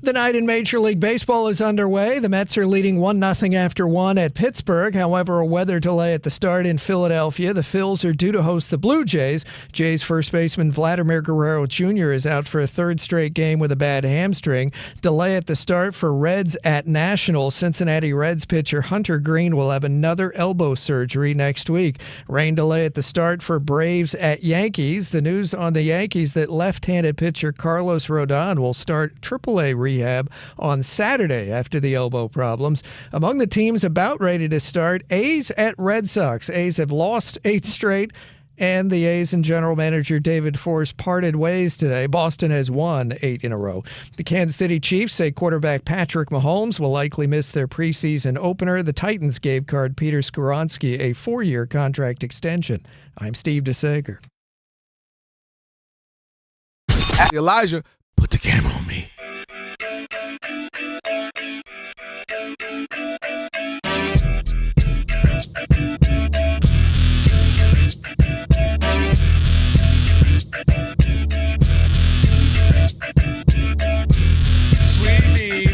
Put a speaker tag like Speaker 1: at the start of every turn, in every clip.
Speaker 1: The night in Major League Baseball is underway. The Mets are leading 1-0 after 1 at Pittsburgh. However, a weather delay at the start in Philadelphia. The Phils are due to host the Blue Jays. Jays first baseman Vladimir Guerrero Jr. is out for a third straight game with a bad hamstring. Delay at the start for Reds at Nationals. Cincinnati Reds pitcher Hunter Green will have another elbow surgery next week. Rain delay at the start for Braves at Yankees. The news on the Yankees that left-handed pitcher Carlos Rodon will start AAA rehab on Saturday after the elbow problems. Among the teams about ready to start, A's at Red Sox. A's have lost 8 straight, and the A's and general manager David Force parted ways today. Boston has won 8 in a row. The Kansas City Chiefs say quarterback Patrick Mahomes will likely miss their preseason opener. The Titans gave guard Peter Skoronski a 4-year contract extension. I'm Steve DeSager.
Speaker 2: Elijah, put the camera on me. Sweetie.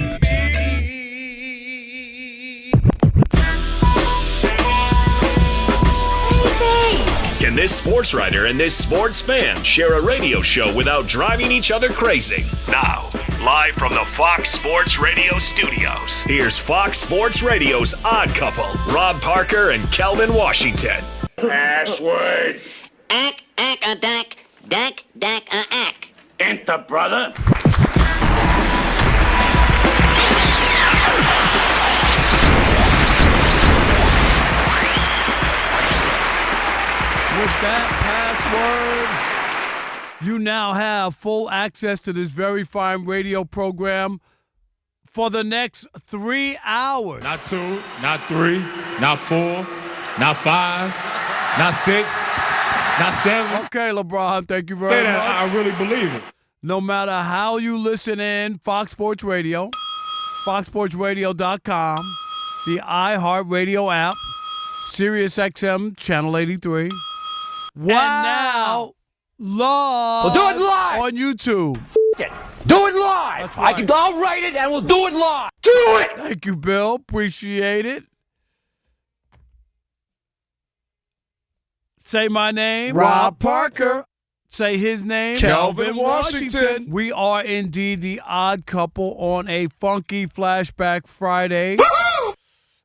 Speaker 3: Can this sports writer and this sports fan share a radio show without driving each other crazy? Now, live from the Fox Sports Radio studios, here's Fox Sports Radio's Odd Couple, Rob Parker and Kelvin Washington.
Speaker 4: Password.
Speaker 5: Ack, a dack, a ack.
Speaker 4: Enter, brother.
Speaker 6: With that password, you now have full access to this very fine radio program for the next 3 hours.
Speaker 7: Not 2, not 3, not 4, not 5, not 6, not 7.
Speaker 6: Okay, LeBron, thank you very much.
Speaker 7: I really believe it.
Speaker 6: No matter how you listen in, Fox Sports Radio, foxsportsradio.com, the iHeartRadio app, SiriusXM Channel 83.
Speaker 1: Wow.
Speaker 6: And now, live
Speaker 4: We'll do it live.
Speaker 6: on YouTube.
Speaker 4: Do it live.
Speaker 6: That's right.
Speaker 4: I'll write it and we'll do it live. Do it.
Speaker 6: Thank you, Bill. Appreciate it. Say my name.
Speaker 1: Rob Parker.
Speaker 6: Say his name.
Speaker 2: Kelvin Washington.
Speaker 6: We are indeed the odd couple on a funky Flashback Friday.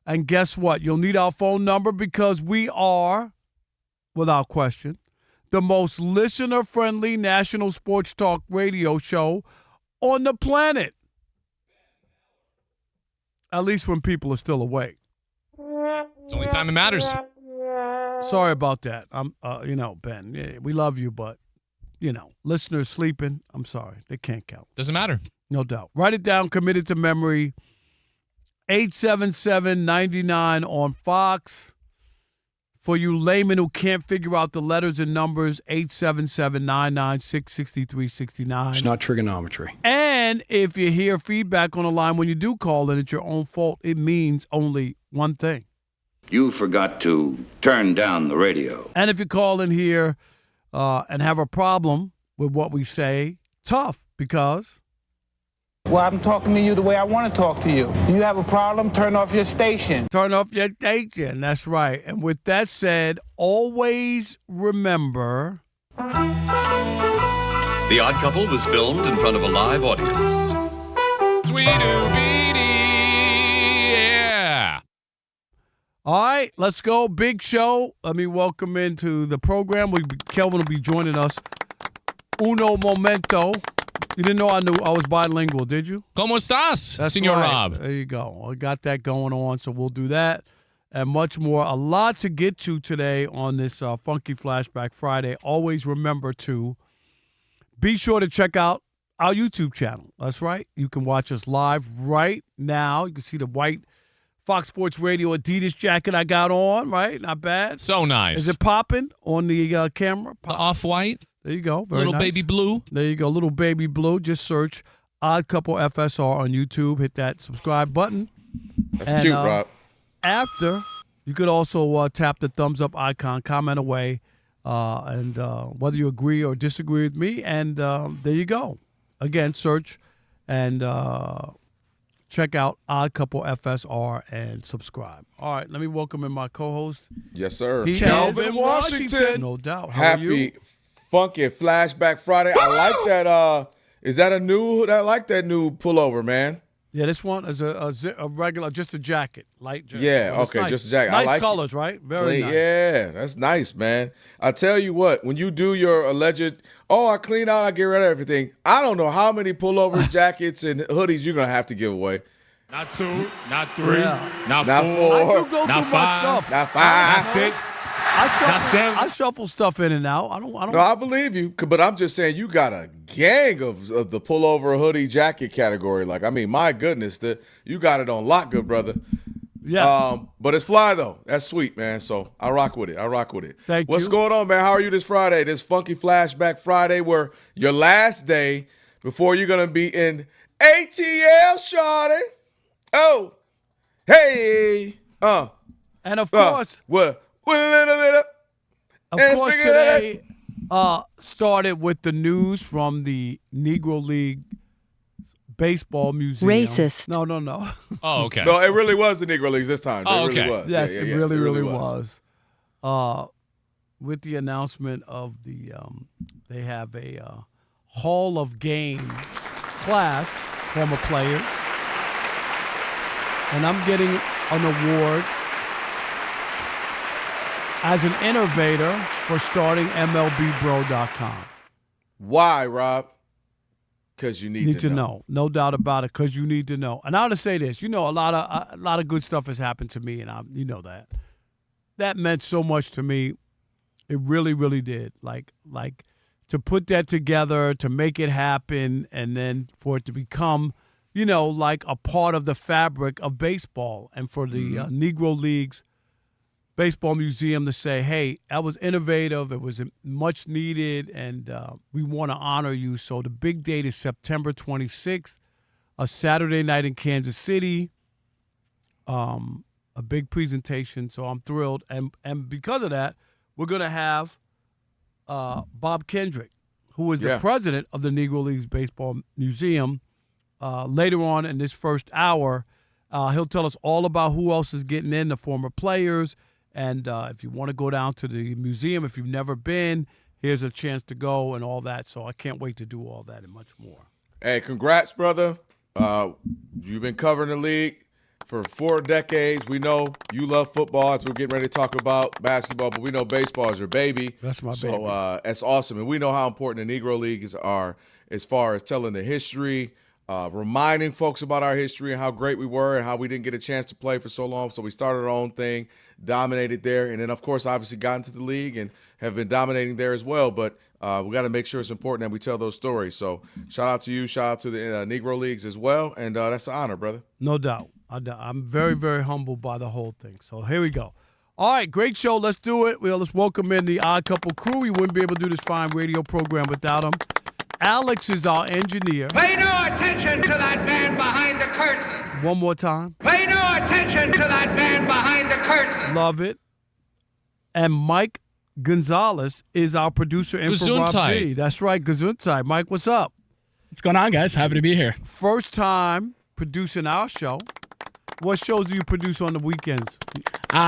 Speaker 6: And guess what? You'll need our phone number because we are, without question, the most listener-friendly national sports talk radio show on the planet. At least when people are still awake.
Speaker 8: It's the only time it matters.
Speaker 6: Sorry about that. Ben, yeah, we love you, but, listeners sleeping, I'm sorry. They can't count.
Speaker 8: Doesn't matter.
Speaker 6: No doubt. Write it down, commit it to memory. 877-99 on Fox. For you laymen who can't figure out the letters and numbers, 877-996-6369.
Speaker 9: It's not trigonometry.
Speaker 6: And if you hear feedback on the line when you do call and it's your own fault, it means only one thing.
Speaker 10: You forgot to turn down the radio.
Speaker 6: And if you call in here and have a problem with what we say, tough, because...
Speaker 11: Well, I'm talking to you the way I want to talk to you. You have a problem, turn off your station.
Speaker 6: Turn off your station, that's right. And with that said, always remember...
Speaker 12: The Odd Couple was filmed in front of a live audience.
Speaker 8: Tweedoo-beedee, yeah.
Speaker 6: All right, let's go. Big show. Let me welcome into the program. Kelvin will be joining us. Uno momento. You didn't know I was bilingual, did you?
Speaker 8: ¿Cómo estás,
Speaker 6: That's
Speaker 8: Senor
Speaker 6: right.
Speaker 8: Rob?
Speaker 6: There you go. I got that going on, so we'll do that and much more. A lot to get to today on this Funky Flashback Friday. Always remember to be sure to check out our YouTube channel. That's right. You can watch us live right now. You can see the white Fox Sports Radio Adidas jacket I got on, right? Not bad.
Speaker 8: So nice.
Speaker 6: Is it popping on the camera?
Speaker 8: The off-white?
Speaker 6: There you go. Very
Speaker 8: Little
Speaker 6: nice.
Speaker 8: baby blue.
Speaker 6: There you go. Little baby blue. Just search Odd Couple FSR on YouTube. Hit that subscribe button.
Speaker 2: That's cute, Rob.
Speaker 6: After, you could also tap the thumbs up icon, comment away, and whether you agree or disagree with me. And there you go. Again, search And check out Odd Couple FSR and subscribe. All right, let me welcome in my co-host.
Speaker 2: Yes, sir.
Speaker 6: Kelvin
Speaker 2: Washington.
Speaker 6: No doubt. How are you?
Speaker 2: Happy Funky Flashback Friday. I like that. Is that a new? I like that new pullover, man.
Speaker 6: Yeah, this one is a regular, just a jacket, light jacket.
Speaker 2: Yeah, okay,
Speaker 6: nice.
Speaker 2: just a jacket.
Speaker 6: Nice
Speaker 2: I like
Speaker 6: colors, right? Very nice.
Speaker 2: Yeah, that's nice, man. I tell you what, when you do your alleged, I clean out, I get rid of everything. I don't know how many pullovers, jackets, and hoodies you're gonna have to give away.
Speaker 7: Not 2, not 3, not 4,
Speaker 2: not 4,
Speaker 6: I do go
Speaker 7: not
Speaker 6: through
Speaker 7: 5,
Speaker 6: my stuff.
Speaker 2: not 5,
Speaker 7: not 6.
Speaker 6: I shuffle stuff in and out. I don't.
Speaker 2: No, I believe you, but I'm just saying you got a gang of the pullover, hoodie, jacket category. Like, I mean, my goodness, you got it on lock, good brother.
Speaker 6: Yes.
Speaker 2: But it's fly though. That's sweet, man. So I rock with it.
Speaker 6: Thank you.
Speaker 2: What's going on, man? How are you this Friday? This Funky Flashback Friday, where your last day before you're gonna be in ATL, shawty. Oh, hey,
Speaker 6: and of course,
Speaker 2: what? A little bit up.
Speaker 6: Of course, today started with the news from the Negro League Baseball Museum.
Speaker 9: Racist.
Speaker 6: No.
Speaker 8: Oh, okay.
Speaker 2: No, it really was the Negro Leagues this time.
Speaker 8: Oh,
Speaker 2: It
Speaker 8: okay.
Speaker 2: really was.
Speaker 6: Yes,
Speaker 2: Yeah,
Speaker 6: it really was. With the announcement of the, they have a Hall of Game class, former players, and I'm getting an award as an innovator for starting MLBBro.com.
Speaker 2: Why, Rob? Because you need to know.
Speaker 6: No doubt about it, because you need to know. And I want to say this. You know, a lot of good stuff has happened to me, and you know that. That meant so much to me. It really, really did. Like to put that together, to make it happen, and then for it to become, like a part of the fabric of baseball, and for the Negro Leagues Baseball Museum to say, hey, that was innovative, it was much needed, and we want to honor you. So the big date is September 26th, a Saturday night in Kansas City, a big presentation, so I'm thrilled. And because of that, we're going to have Bob Kendrick, who is the president of the Negro Leagues Baseball Museum, later on in this first hour. He'll tell us all about who else is getting in, the former players. And if you want to go down to the museum, if you've never been, here's a chance to go and all that. So I can't wait to do all that and much more.
Speaker 2: Hey, congrats, brother. You've been covering the league for 4 decades. We know you love football. That's what we're getting ready to talk about, basketball. But we know baseball is your baby.
Speaker 6: That's my baby.
Speaker 2: So that's awesome. And we know how important the Negro Leagues are as far as telling the history, reminding folks about our history and how great we were and how we didn't get a chance to play for so long. So we started our own thing, dominated there, and then, of course, obviously got into the league and have been dominating there as well. But we got to make sure it's important that we tell those stories. So shout out to you. Shout out to the Negro Leagues as well. And that's an honor, brother.
Speaker 6: No doubt. I'm very, very humbled by the whole thing. So here we go. All right, great show. Let's do it. Let's welcome in the Odd Couple crew. We wouldn't be able to do this fine radio program without them. Alex is our engineer.
Speaker 4: Pay no attention to that man behind the curtain.
Speaker 6: One more time.
Speaker 4: Pay no attention to that man behind the curtain.
Speaker 6: Love it. And Mike Gonzalez is our producer in for Rob G. That's right, Gesundheit. Mike, what's up?
Speaker 13: What's going on, guys? Happy to be here.
Speaker 6: First time producing our show. What shows do you produce on the weekends?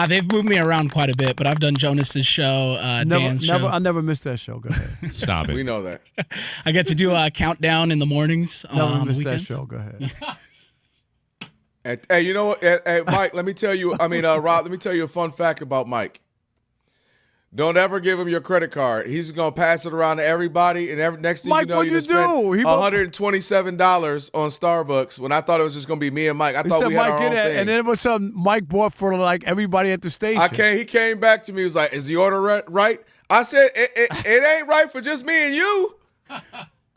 Speaker 13: They've moved me around quite a bit, but I've done Jonas's show, Dan's show.
Speaker 6: I never missed that show. Go ahead.
Speaker 8: Stop it.
Speaker 2: We know that.
Speaker 13: I get to do a countdown in the mornings.
Speaker 6: Never missed that
Speaker 13: weekends.
Speaker 6: show. Go ahead.
Speaker 2: Hey, you know what? Hey, Mike, let me tell you, Rob, let me tell you a fun fact about Mike. Don't ever give him your credit card. He's going to pass it around to everybody, and next thing
Speaker 6: Mike,
Speaker 2: you know, you just spent $127 on Starbucks when I thought it was just going to be me and Mike. I thought we had our own thing.
Speaker 6: And then it was something Mike bought for everybody at the station.
Speaker 2: He came back to me. He was like, is the order right? I said, it ain't right for just me and you.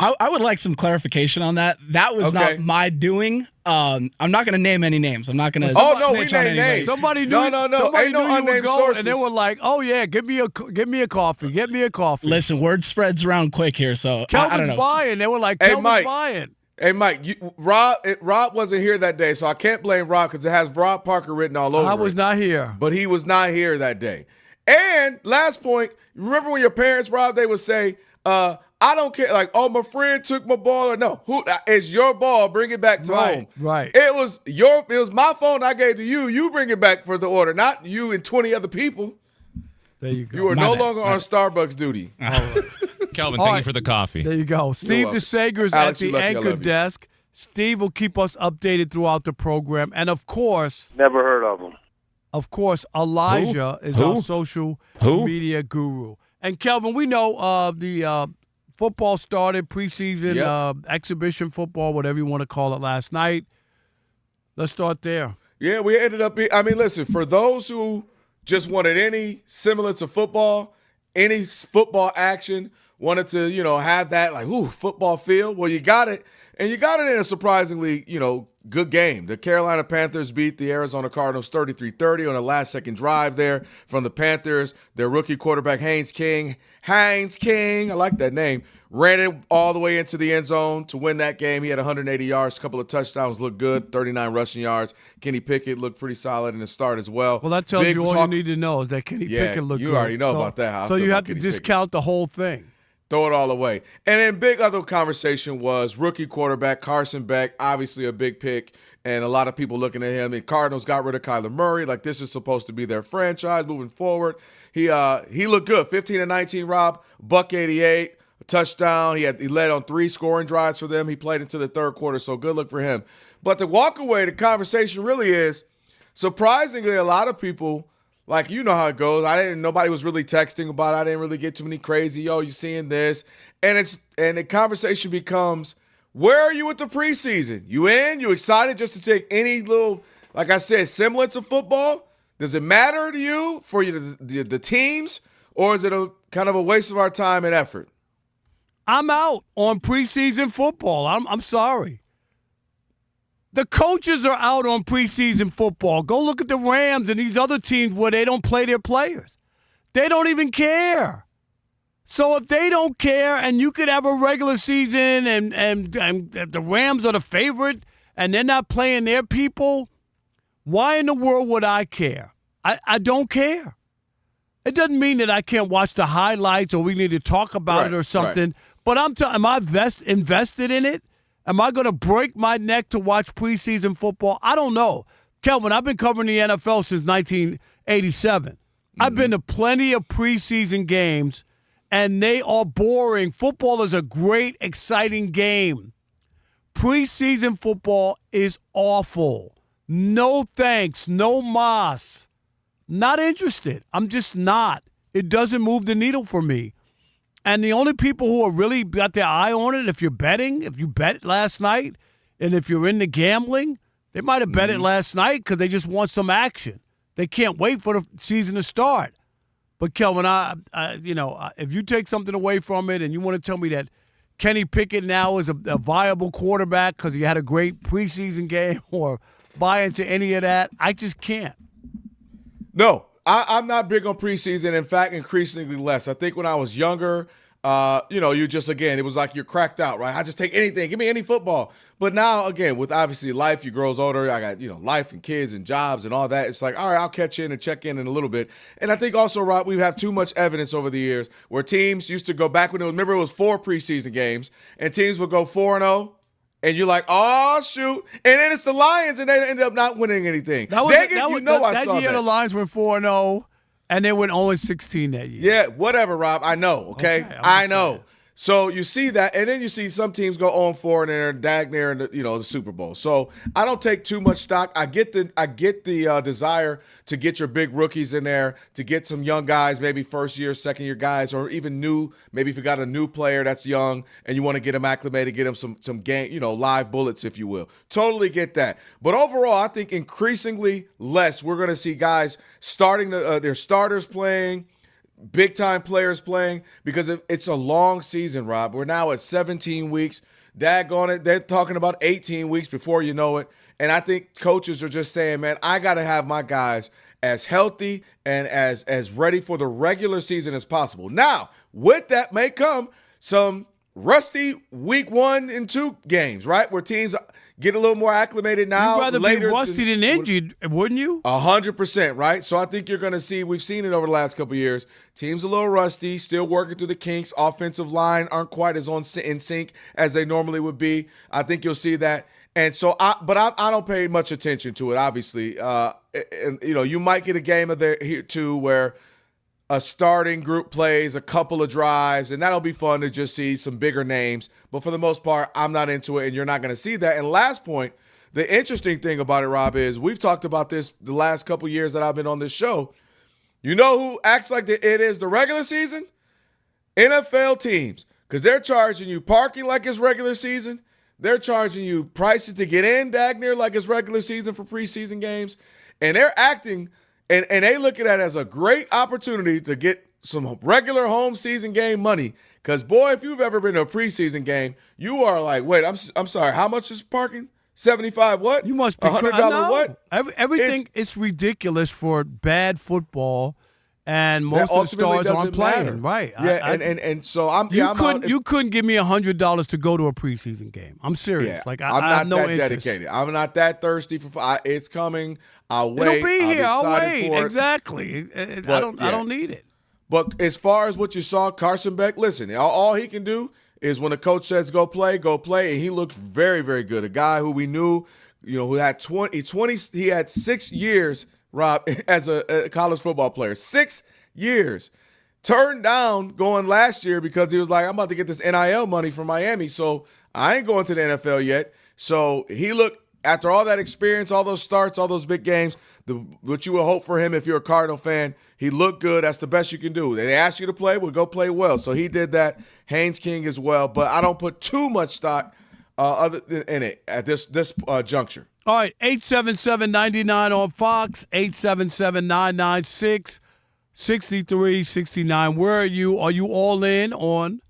Speaker 13: I would like some clarification on that. That was not my doing. I'm not going to name any names. I'm not going to.
Speaker 2: Oh no, we name names.
Speaker 6: Somebody knew.
Speaker 2: No.
Speaker 6: Somebody
Speaker 2: Ain't
Speaker 6: knew
Speaker 2: no unnamed sources.
Speaker 6: And they were like, "Oh yeah, give me a coffee. Get me a coffee."
Speaker 13: Listen, word spreads around quick here, so
Speaker 6: Kelvin's
Speaker 13: I don't know.
Speaker 6: buying. They were like, "Kelvin's buying."
Speaker 2: Hey Mike, Rob wasn't here that day, so I can't blame Rob because it has Rob Parker written all over it.
Speaker 6: I was not here,
Speaker 2: but he was not here that day. And last point, remember when your parents, Rob, they would say, I don't care. Like, oh, my friend took my ball or no. It's your ball. Bring it back to home.
Speaker 6: Right.
Speaker 2: It was my phone I gave to you. You bring it back for the order, not you and 20 other people.
Speaker 6: There you go.
Speaker 2: You are no longer on Starbucks duty.
Speaker 8: Kelvin, thank you for the coffee.
Speaker 6: There you go. Steve DeSager's at the anchor desk. Steve will keep us updated throughout the program. And, of course.
Speaker 9: Never heard of him.
Speaker 6: Of course, Elijah is our social media guru. And, Kelvin, we know the football started, preseason exhibition football, whatever you want to call it, last night. Let's start there.
Speaker 2: Yeah, we ended up listen, for those who just wanted any semblance of football, any football action, wanted to, have that, like, football feel, well, you got it. And you got it in a surprisingly, good game. The Carolina Panthers beat the Arizona Cardinals 33-30 on a last-second drive there from the Panthers. Their rookie quarterback, Haynes King, I like that name, ran it all the way into the end zone to win that game. He had 180 yards, a couple of touchdowns, looked good, 39 rushing yards. Kenny Pickett looked pretty solid in the start as well.
Speaker 6: Well, that tells you all you need to know is that Kenny Pickett looked good.
Speaker 2: You already know about that.
Speaker 6: So you have to discount the whole thing.
Speaker 2: Throw it all away. And then big other conversation was rookie quarterback Carson Beck, obviously a big pick, and a lot of people looking at him. And Cardinals got rid of Kyler Murray. Like, this is supposed to be their franchise moving forward. He looked good. 15-19, Rob, $188, a touchdown. He led on 3 scoring drives for them. He played into the third quarter, so good look for him. But the walk away, the conversation really is, surprisingly, a lot of people, like, you know how it goes. Nobody was really texting about it. I didn't really get too many crazy, you seeing this. And the conversation becomes, where are you with the preseason? You in? You excited just to take any little, like I said, semblance of football? Does it matter to you for the teams, or is it a kind of a waste of our time and effort?
Speaker 6: I'm out on preseason football. I'm sorry. The coaches are out on preseason football. Go look at the Rams and these other teams where they don't play their players. They don't even care. So if they don't care and you could have a regular season and the Rams are the favorite and they're not playing their people, why in the world would I care? I don't care. It doesn't mean that I can't watch the highlights or we need to talk about it or something. Right. But am I invested in it? Am I going to break my neck to watch preseason football? I don't know. Kelvin, I've been covering the NFL since 1987. I've been to plenty of preseason games, and they are boring. Football is a great, exciting game. Preseason football is awful. No thanks. No mas. Not interested. I'm just not. It doesn't move the needle for me. And the only people who are really got their eye on it, if you bet last night, and if you're into gambling, they might have bet it last night because they just want some action. They can't wait for the season to start. But Kelvin, if you take something away from it and you want to tell me that Kenny Pickett now is a viable quarterback because he had a great preseason game or buy into any of that, I just can't.
Speaker 2: No. I'm not big on preseason. In fact, increasingly less. I think when I was younger, you just, again, it was like you're cracked out, right? I just take anything. Give me any football. But now, again, with obviously life, you grows older. I got, life and kids and jobs and all that. It's like, all right, I'll catch in and check in a little bit. And I think also, Rob, we have too much evidence over the years where teams used to go back when remember it was 4 preseason games, and teams would go 4-0. And you're like, oh, shoot. And then it's the Lions, and they end up not winning anything. That year
Speaker 6: the Lions went 4-0, and they went 0-16 that year.
Speaker 2: Yeah, whatever, Rob. I know, okay? I know. Saying. So you see that, and then you see some teams go 0-4 and they're dag near in the Super Bowl. So I don't take too much stock. I get the desire to get your big rookies in there, to get some young guys, maybe first year, second year guys, or even new. Maybe if you got a new player that's young and you want to get them acclimated, get them some game, live bullets, if you will. Totally get that. But overall, I think increasingly less we're going to see guys starting their starters playing. Big-time players playing because it's a long season, Rob. We're now at 17 weeks. Daggone it, they're talking about 18 weeks before you know it. And I think coaches are just saying, man, I got to have my guys as healthy and as ready for the regular season as possible. Now, with that may come some rusty week 1 and 2 games, right? Where teams get a little more acclimated now.
Speaker 6: You'd rather be rusty than injured, wouldn't you?
Speaker 2: 100%, right? So I think you're going to see, we've seen it over the last couple of years, teams a little rusty, still working through the kinks. Offensive line aren't quite as in sync as they normally would be. I think you'll see that. And so, I don't pay much attention to it, obviously. And, you might get a game of here too where a starting group plays a couple of drives, and that'll be fun to just see some bigger names. But for the most part, I'm not into it, and you're not going to see that. And last point, the interesting thing about it, Rob, is we've talked about this the last couple of years that I've been on this show. You know who acts like it is the regular season? NFL teams, because they're charging you parking like it's regular season. They're charging you prices to get in, Dagner, like it's regular season for preseason games. And they're acting – and they look at that as a great opportunity to get some regular home season game money. Because, boy, if you've ever been to a preseason game, you are like, wait, I'm sorry, how much is parking? 75 what?
Speaker 6: You must be
Speaker 2: $100 what?
Speaker 6: Everything is ridiculous for bad football, and most of the stars aren't playing. Right.
Speaker 2: Yeah, and so
Speaker 6: you couldn't give me $100 to go to a preseason game. I'm serious.
Speaker 2: Yeah,
Speaker 6: I'm not
Speaker 2: that
Speaker 6: interest.
Speaker 2: Dedicated. I'm not that thirsty for it's coming. I'll wait.
Speaker 6: It'll be here. I'll wait.
Speaker 2: For it.
Speaker 6: Exactly. I don't need it.
Speaker 2: But as far as what you saw, Carson Beck, listen, all he can do is when the coach says go play, and he looks very, very good. A guy who we knew, who had he had 6 years, Rob, as a college football player. 6 years. Turned down going last year because he was like, I'm about to get this NIL money from Miami, so I ain't going to the NFL yet. So he looked, after all that experience, all those starts, all those big games, what you would hope for him if you're a Cardinal fan, he looked good. That's the best you can do. They ask you to play, well, go play well. So he did that. Haynes King as well. But I don't put too much stock in it at this juncture.
Speaker 6: All right, 877-99 on Fox, 877-996-6369. Where are you? Are you all in on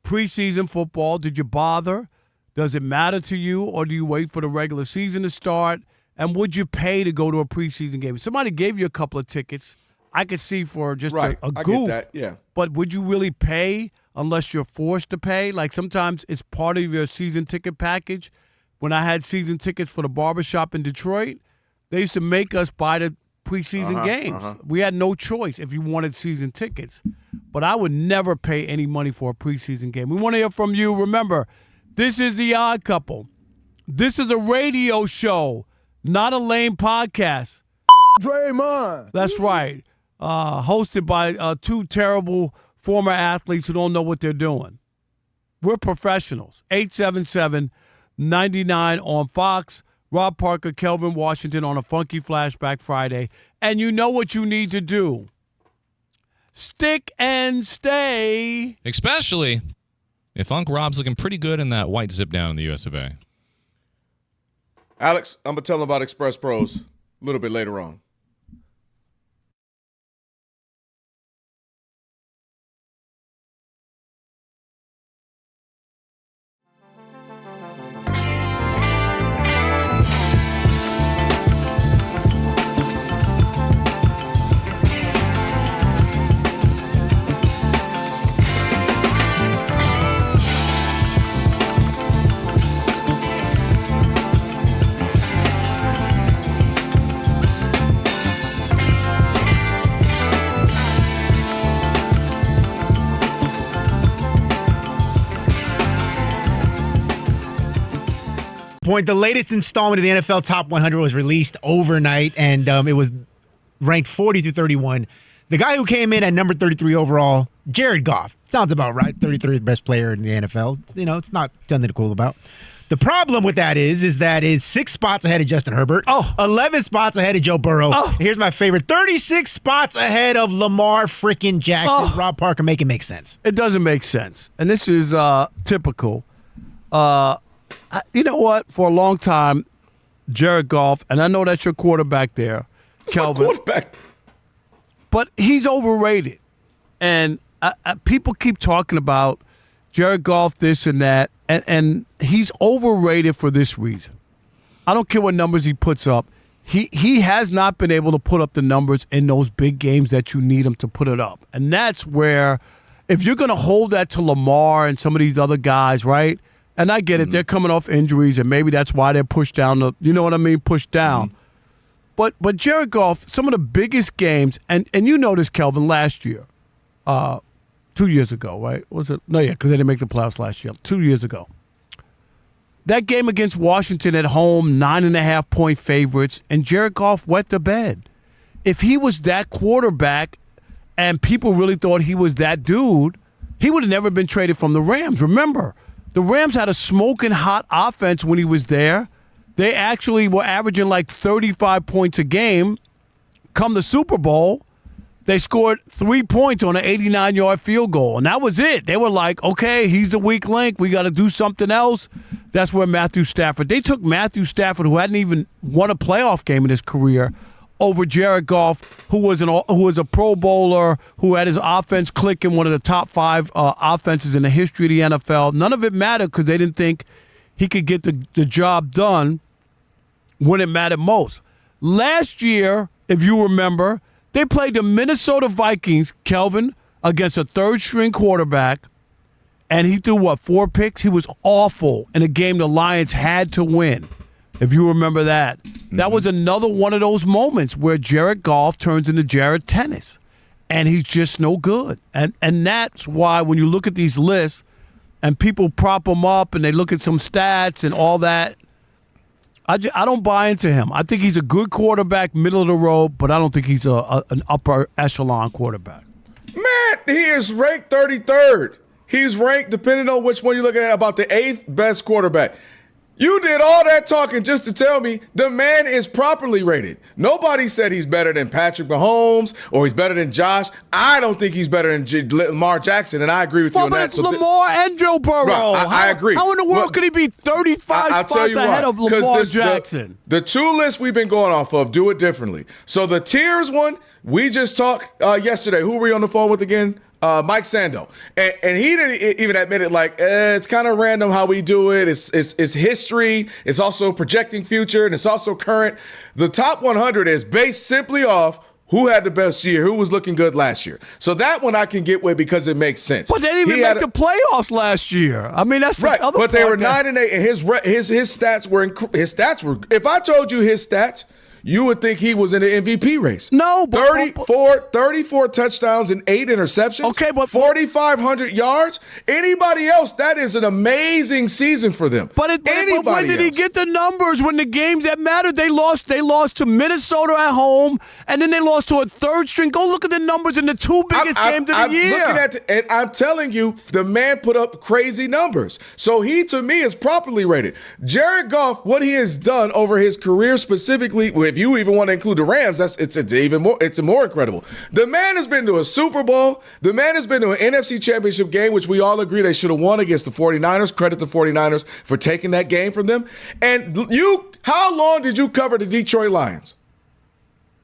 Speaker 6: preseason football? Did you bother? Does it matter to you, or do you wait for the regular season to start? And would you pay to go to a preseason game? Somebody gave you a couple of tickets. I could see for just a goof.
Speaker 2: I get that, yeah.
Speaker 6: But would you really pay unless you're forced to pay? Like sometimes it's part of your season ticket package. When I had season tickets for the barbershop in Detroit, they used to make us buy the preseason games. We had no choice if you wanted season tickets. But I would never pay any money for a preseason game. We want to hear from you. Remember, this is The Odd Couple. This is a radio show, not a lame podcast.
Speaker 9: Draymond.
Speaker 6: That's right. Hosted by 2 terrible former athletes who don't know what they're doing. We're professionals. 877-99 on Fox. Rob Parker, Kelvin Washington on a Funky Flashback Friday. And you know what you need to do. Stick and stay.
Speaker 8: Especially if Uncle Rob's looking pretty good in that white zip down in the US of A.
Speaker 2: Alex, I'm going to tell them about Express Pros a little bit later on.
Speaker 14: The latest installment of the NFL Top 100 was released overnight, and it was ranked 40 through 31. The guy who came in at number 33 overall, Jared Goff. Sounds about right. 33rd best player in the NFL. It's not nothing to cool about. The problem with that is that is 6 spots ahead of Justin Herbert. 11 spots ahead of Joe Burrow. Here's my favorite. 36 spots ahead of Lamar freaking Jackson. Rob Parker, make it make sense.
Speaker 6: It doesn't make sense. And this is typical. You know what? For a long time, Jared Goff, and I know that's your quarterback there, Kelvin.
Speaker 2: My quarterback.
Speaker 6: But he's overrated. And people keep talking about Jared Goff, this and that, and he's overrated for this reason. I don't care what numbers he puts up. He has not been able to put up the numbers in those big games that you need him to put it up. And that's where if you're going to hold that to Lamar and some of these other guys, right? And I get it, they're coming off injuries, and maybe that's why they're pushed down. You know what I mean? Pushed down. But Jared Goff, some of the biggest games, and you know this, Kelvin, last year, 2 years ago, right? Was it? No, yeah, because they didn't make the playoffs last year. 2 years ago. That game against Washington at home, 9.5-point favorites, and Jared Goff wet the bed. If he was that quarterback and people really thought he was that dude, he would have never been traded from the Rams. Remember, the Rams had a smoking hot offense when he was there. They actually were averaging like 35 points a game. Come the Super Bowl, they scored 3 points on an 89-yard field goal, and that was it. They were like, okay, he's the weak link. We got to do something else. That's where Matthew Stafford. They took Matthew Stafford, who hadn't even won a playoff game in his career, over Jared Goff, who was a Pro Bowler, who had his offense clicking, one of the top 5 offenses in the history of the NFL. None of it mattered because they didn't think he could get the job done when it mattered most. Last year, if you remember, they played the Minnesota Vikings, Kelvin, against a third-string quarterback, and he threw, 4 picks? He was awful in a game the Lions had to win, if you remember that. That was another one of those moments where Jared Goff turns into Jared Tennis, and he's just no good. And that's why when you look at these lists and people prop him up and they look at some stats and all that, I don't buy into him. I think he's a good quarterback, middle of the road, but I don't think he's an upper echelon quarterback.
Speaker 2: Man, he is ranked 33rd. He's ranked, depending on which one you're looking at, about the 8th best quarterback. You did all that talking just to tell me the man is properly rated. Nobody said he's better than Patrick Mahomes or he's better than Josh. I don't think he's better than Lamar Jackson, and I agree with you on that.
Speaker 6: It's Lamar and Joe Burrow.
Speaker 2: Right, I agree.
Speaker 6: How in the world could he be 35 spots ahead of Lamar Jackson?
Speaker 2: The 2 lists we've been going off of do it differently. So the tiers one, we just talked yesterday. Who were we on the phone with again? Mike Sando, and he didn't even admit it. Like it's kind of random how we do it. It's history. It's also projecting future, and it's also current. The top 100 is based simply off who had the best year, who was looking good last year. So that one I can get with because it makes sense.
Speaker 6: But they didn't even make the playoffs last year. I mean, that's
Speaker 2: right.
Speaker 6: The other
Speaker 2: but they were 9-8, and his stats were his stats were. If I told you his stats, you would think he was in the MVP race.
Speaker 6: No, but
Speaker 2: 34 touchdowns and 8 interceptions.
Speaker 6: Okay, but
Speaker 2: 4,500 yards. Anybody else, that is an amazing season for them.
Speaker 6: But when did he get the numbers? When the games that mattered, they lost to Minnesota at home, and then they lost to a third string. Go look at the numbers in the 2 biggest games of the year.
Speaker 2: Looking at and I'm telling you, the man put up crazy numbers. So he, to me, is properly rated. Jared Goff, what he has done over his career specifically with, if you even want to include the Rams, it's more incredible. The man has been to a Super Bowl. The man has been to an NFC Championship game, which we all agree they should have won against the 49ers. Credit the 49ers for taking that game from them. And how long did you cover the Detroit Lions?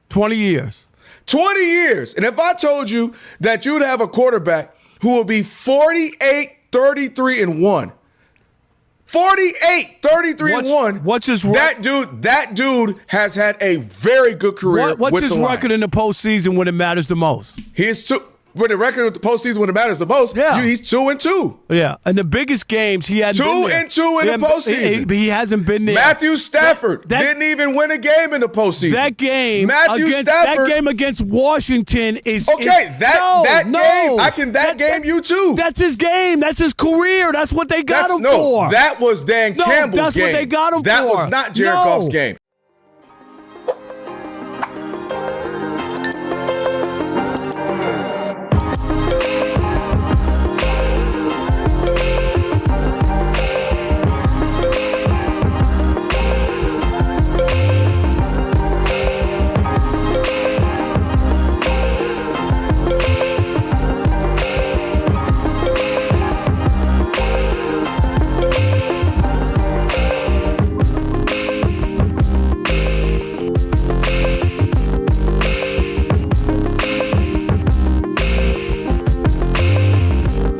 Speaker 6: 20 years.
Speaker 2: 20 years. And if I told you that you'd have a quarterback who will be 48, 33-1. 48, 33-1.
Speaker 6: What's his record?
Speaker 2: That dude has had a very good career.
Speaker 6: What's his record in the postseason when it matters the most?
Speaker 2: With the record of the postseason when it matters the most, he's 2-2.
Speaker 6: Yeah, and the biggest games he had
Speaker 2: 2-2 in the postseason.
Speaker 6: He hasn't been there.
Speaker 2: Matthew Stafford didn't even win a game in the postseason.
Speaker 6: That game,
Speaker 2: Stafford.
Speaker 6: That game against Washington is
Speaker 2: okay. That game, you too.
Speaker 6: That's his game. That's his career. That's what they got him for.
Speaker 2: That was Dan Campbell's game.
Speaker 6: That's what they got him for.
Speaker 2: That was not Jared Goff's game.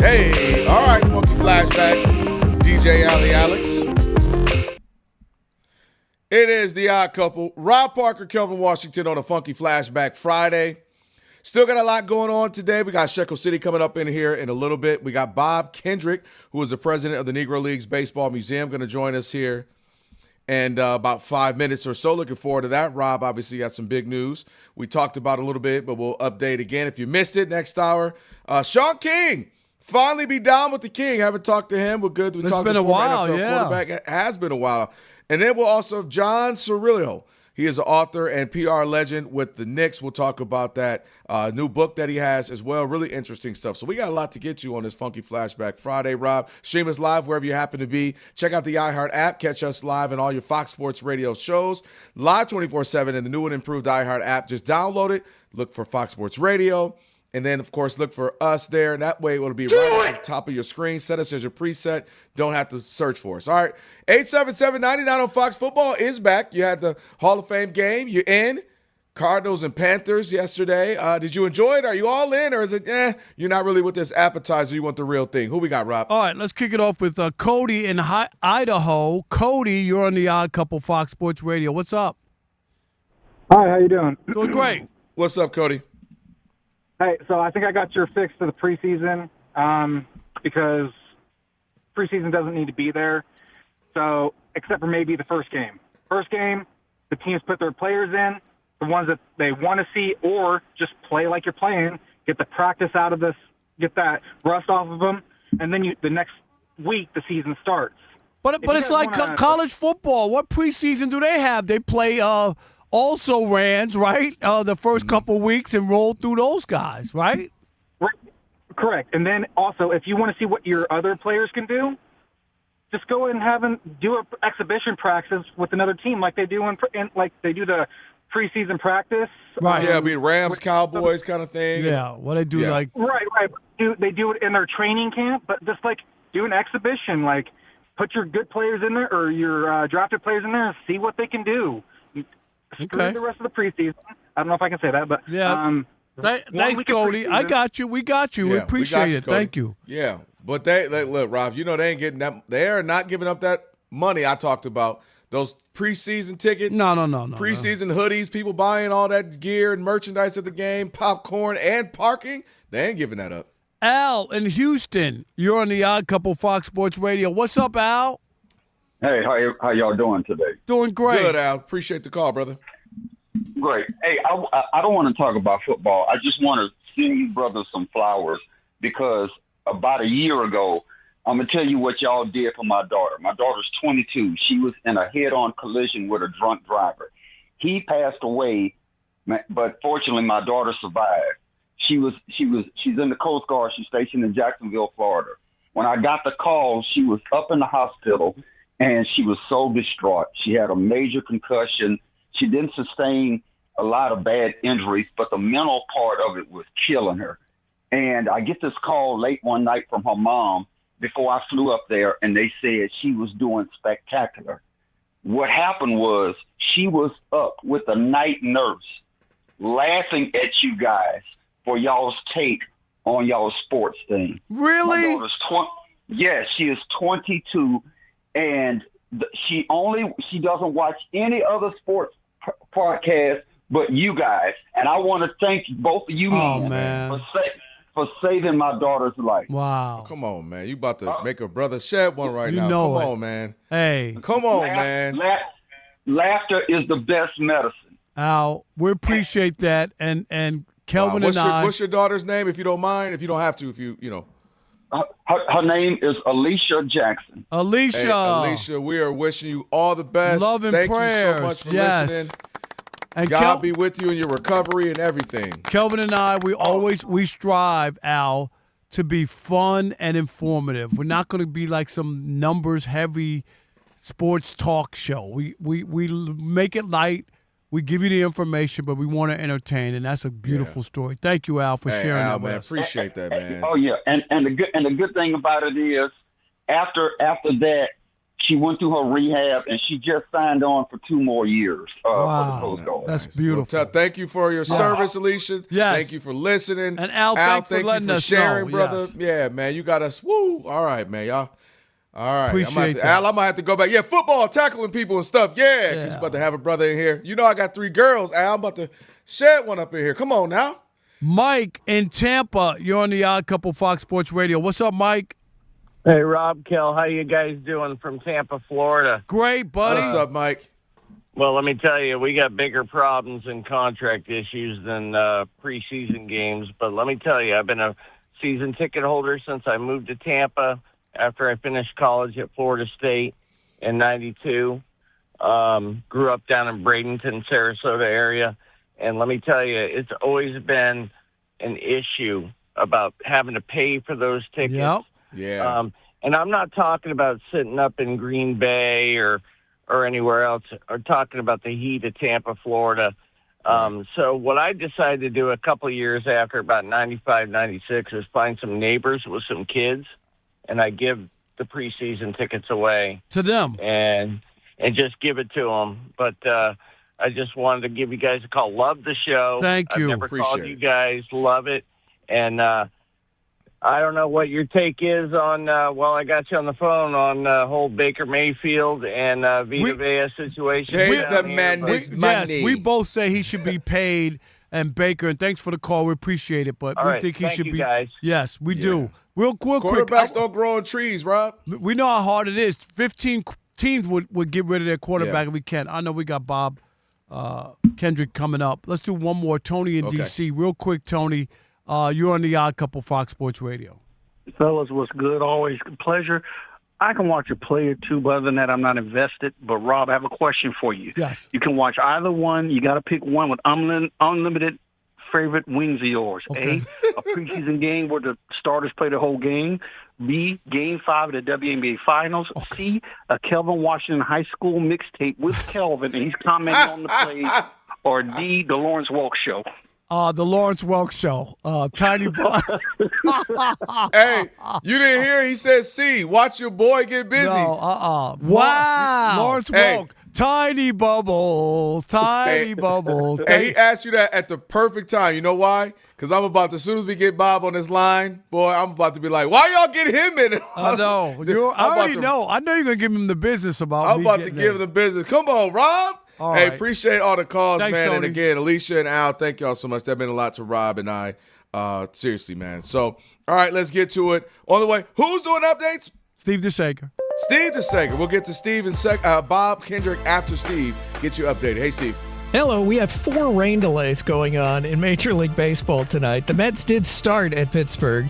Speaker 2: Hey, all right, funky flashback, DJ Alley Alex. It is the Odd Couple, Rob Parker, Kelvin Washington on a Funky Flashback Friday. Still got a lot going on today. We got Shekel City coming up in here in a little bit. We got Bob Kendrick, who is the president of the Negro Leagues Baseball Museum, going to join us here in about 5 minutes or so. Looking forward to that. Rob obviously got some big news. We talked about it a little bit, but we'll update again. If you missed it, next hour, Sean King. Finally be down with the King. Haven't talked to him. We're good.
Speaker 6: It's been a while,
Speaker 2: quarterback. It has been a while. And then we'll also have John Cirillo. He is an author and PR legend with the Knicks. We'll talk about that new book that he has as well. Really interesting stuff. So we got a lot to get to on this Funky Flashback Friday, Rob. Stream us live wherever you happen to be. Check out the iHeart app. Catch us live in all your Fox Sports Radio shows. Live 24/7 in the new and improved iHeart app. Just download it. Look for Fox Sports Radio. And then, of course, look for us there. And that way it'll be right at the top of your screen. Set us as your preset. Don't have to search for us. All right. 877-99 on Fox. Football is back. You had the Hall of Fame game. You're in. Cardinals and Panthers yesterday. Did you enjoy it? Are you all in? Or is it, you're not really with this appetizer. You want the real thing. Who we got, Rob?
Speaker 6: All right. Let's kick it off with Cody in Idaho. Cody, you're on the Odd Couple Fox Sports Radio. What's up?
Speaker 15: Hi. How you doing?
Speaker 6: Doing great.
Speaker 2: What's up, Cody?
Speaker 15: Hey, so I think I got your fix to the preseason because preseason doesn't need to be there. So, except for maybe the first game. First game, the teams put their players in, the ones that they want to see, or just play like you're playing, get the practice out of this, get that rust off of them, and then the next week the season starts.
Speaker 6: But it's like college football. What preseason do they have? They play also rans, right? The first couple weeks and roll through those guys, right?
Speaker 15: Correct. And then also, if you want to see what your other players can do, just go and do an exhibition practice with another team like they do like they do the preseason practice.
Speaker 6: Right.
Speaker 2: Yeah, Rams, Cowboys kind of thing.
Speaker 6: Yeah, what they do like.
Speaker 15: Right. They do it in their training camp, but just like do an exhibition, like put your good players in there or your drafted players in there and see what they can do. Screw the rest of the preseason. I don't know if I can say that, but
Speaker 6: yeah. Thanks, Cody. I got you. We got you.
Speaker 2: Yeah,
Speaker 6: we appreciate it.
Speaker 2: Cody.
Speaker 6: Thank you.
Speaker 2: Yeah, but they look, Rob. You know they ain't getting that. They are not giving up that money I talked about. Those preseason tickets.
Speaker 6: No.
Speaker 2: Preseason hoodies. People buying all that gear and merchandise at the game, popcorn and parking. They ain't giving that up.
Speaker 6: Al in Houston, you're on the Odd Couple Fox Sports Radio. What's up, Al?
Speaker 16: Hey, how y'all doing today?
Speaker 6: Doing great.
Speaker 2: Good, Al. Appreciate the call, brother.
Speaker 16: Great. Hey, I don't want to talk about football. I just want to send you brothers some flowers because about a year ago, I'm going to tell you what y'all did for my daughter. My daughter's 22. She was in a head-on collision with a drunk driver. He passed away, but fortunately my daughter survived. She's in the Coast Guard. She's stationed in Jacksonville, Florida. When I got the call, she was up in the hospital. And she was so distraught. She had a major concussion. She didn't sustain a lot of bad injuries, but the mental part of it was killing her. And I get this call late one night from her mom before I flew up there, and they said she was doing spectacular. What happened was she was up with the night nurse laughing at you guys for y'all's take on y'all's sports thing.
Speaker 6: Really?
Speaker 16: My daughter's yes, she is 22. And she doesn't watch any other sports but you guys. And I want to thank both of you for saving my daughter's life.
Speaker 6: Wow.
Speaker 2: Come on, man. You about to make a brother shed one right now.
Speaker 6: Come
Speaker 2: on, man.
Speaker 6: Hey.
Speaker 2: Come on, man.
Speaker 16: Laughter is the best medicine.
Speaker 6: Al, we appreciate that. And Kelvin
Speaker 2: What's your daughter's name, if you don't mind? If you don't have to, if you know.
Speaker 16: Her name is Alicia Jackson.
Speaker 6: Alicia.
Speaker 2: Hey, Alicia, we are wishing you all the best.
Speaker 6: Love and
Speaker 2: Thank
Speaker 6: prayers.
Speaker 2: you so much for listening. And God be with you in your recovery and everything.
Speaker 6: Kelvin and I, we strive, Al, to be fun and informative. We're not going to be like some numbers-heavy sports talk show. We make it light. We give you the information, but we want to entertain, and that's a beautiful story. Thank you, Al, for sharing
Speaker 2: Al,
Speaker 6: that with
Speaker 2: man,
Speaker 6: us.
Speaker 2: appreciate that, man.
Speaker 16: Oh yeah, and the good thing about it is, after that, she went through her rehab, and she just signed on for 2 more years.
Speaker 6: Wow,
Speaker 16: for the Coast Guard.
Speaker 6: That's beautiful.
Speaker 2: Well, thank you for your service, Alicia.
Speaker 6: Yes.
Speaker 2: Thank you for listening.
Speaker 6: And Al, thank you for
Speaker 2: sharing,
Speaker 6: know.
Speaker 2: brother.
Speaker 6: Yes.
Speaker 2: Yeah, man, you got us. Woo! All right, man, y'all. All right,
Speaker 6: Appreciate that.
Speaker 2: Al, I'm gonna have to go back. Yeah, football, tackling people and stuff. Yeah, because you about to have a brother in here. You know, I got 3 girls. Al, I'm about to shed one up in here. Come on now.
Speaker 6: Mike in Tampa, you're on the Odd Couple Fox Sports Radio. What's up, Mike?
Speaker 17: Hey, Rob, Kel, how you guys doing from Tampa, Florida?
Speaker 6: Great, buddy.
Speaker 2: What's up, Mike?
Speaker 17: Well, let me tell you, we got bigger problems and contract issues than preseason games. But let me tell you, I've been a season ticket holder since I moved to Tampa after I finished college at Florida State in '92. Grew up down in Bradenton, Sarasota area. And let me tell you, it's always been an issue about having to pay for those tickets.
Speaker 6: Yep.
Speaker 2: Yeah.
Speaker 17: And I'm not talking about sitting up in Green Bay or anywhere else, or talking about the heat of Tampa, Florida. So what I decided to do a couple of years after, about 95, 96, is find some neighbors with some kids, and I give the preseason tickets away.
Speaker 6: To them.
Speaker 17: And just give it to them. But I just wanted to give you guys a call. Love the show.
Speaker 6: Thank you.
Speaker 17: I've never
Speaker 2: Appreciate
Speaker 17: called
Speaker 2: it.
Speaker 17: you guys. Love it. And I don't know what your take is on, I got you on the phone on whole Baker Mayfield and Vita Vea situation.
Speaker 2: Pay
Speaker 17: down
Speaker 2: the
Speaker 17: here,
Speaker 2: man
Speaker 17: but-
Speaker 2: his money.
Speaker 6: Yes, we both say he should be paid. And Baker, and thanks for the call. We appreciate it, but
Speaker 17: All
Speaker 6: we
Speaker 17: right,
Speaker 6: think he
Speaker 17: thank
Speaker 6: should
Speaker 17: you,
Speaker 6: be.
Speaker 17: guys.
Speaker 6: Yes, we do. Real quick.
Speaker 2: Quarterbacks don't grow on trees, Rob.
Speaker 6: We know how hard it is. 15 teams would get rid of their quarterback if we can. I know we got Bob Kendrick coming up. Let's do one more. Tony in D.C. Real quick, Tony. You're on the Odd Couple Fox Sports Radio.
Speaker 18: Fellas, what's good? Always a pleasure. I can watch a play or two, but other than that, I'm not invested. But, Rob, I have a question for you.
Speaker 6: Yes.
Speaker 18: You can watch either one. You got to pick one with unlimited favorite wings of yours.
Speaker 6: Okay.
Speaker 18: A, a preseason game where the starters play the whole game. B, Game 5 of the WNBA Finals.
Speaker 6: Okay.
Speaker 18: C, a Kelvin Washington high school mixtape with Kelvin, and he's commenting on the plays. Or D, the Lawrence Welk Show.
Speaker 6: The Lawrence Welk Show. Tiny Bob.
Speaker 2: Hey, you didn't hear? He said C. Watch your boy get busy.
Speaker 6: No,
Speaker 1: Wow.
Speaker 6: Lawrence
Speaker 2: Hey.
Speaker 6: Welk. Tiny bubbles. Tiny bubbles.
Speaker 2: And he asked you that at the perfect time. You know why? Because I'm about to, as soon as we get Bob on this line, boy, I'm about to be like, why y'all get him in it?
Speaker 6: I know. I already know. I know you're going to give him the business about
Speaker 2: I'm
Speaker 6: me
Speaker 2: about to
Speaker 6: getting
Speaker 2: give
Speaker 6: in.
Speaker 2: him the business. Come on, Rob.
Speaker 6: All
Speaker 2: Hey,
Speaker 6: right.
Speaker 2: appreciate all the calls,
Speaker 6: Thanks,
Speaker 2: man.
Speaker 6: Tony.
Speaker 2: And again, Alicia and Al, thank y'all so much. That meant a lot to Rob and I. Seriously, man. So, all right, let's get to it. On the way, who's doing updates?
Speaker 6: Steve DeSager.
Speaker 2: Steve DeSager. We'll get to Steve in Bob Kendrick after Steve. Get you updated. Hey, Steve.
Speaker 1: Hello, we have 4 rain delays going on in Major League Baseball tonight. The Mets did start at Pittsburgh.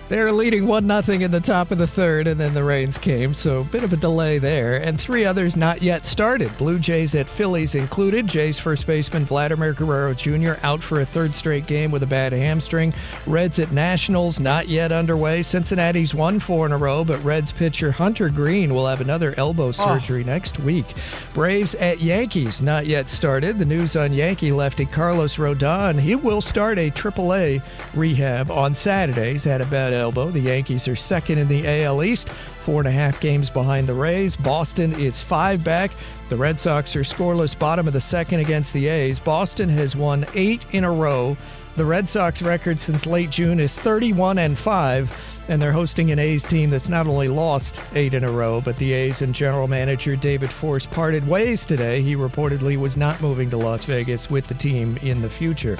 Speaker 1: They're leading 1-0 in the top of the third, and then the rains came, so a bit of a delay there. And 3 others not yet started. Blue Jays at Phillies included. Jays first baseman Vladimir Guerrero Jr. out for a third straight game with a bad hamstring. Reds at Nationals not yet underway. Cincinnati's won 4 in a row, but Reds pitcher Hunter Green will have another elbow surgery next week. Braves at Yankees not yet started. The news on Yankee lefty Carlos Rodon, he will start a AAA rehab on Saturday. He's had a bad elbow. The Yankees are second in the AL East, 4.5 games behind the Rays. Boston is 5 back. The Red Sox are scoreless bottom of the second against the A's. Boston has won 8 in a row. The Red Sox record since late June is 31-5, and they're hosting an A's team that's not only lost 8 in a row, but the A's and general manager David Force parted ways today. He reportedly was not moving to Las Vegas with the team in the future.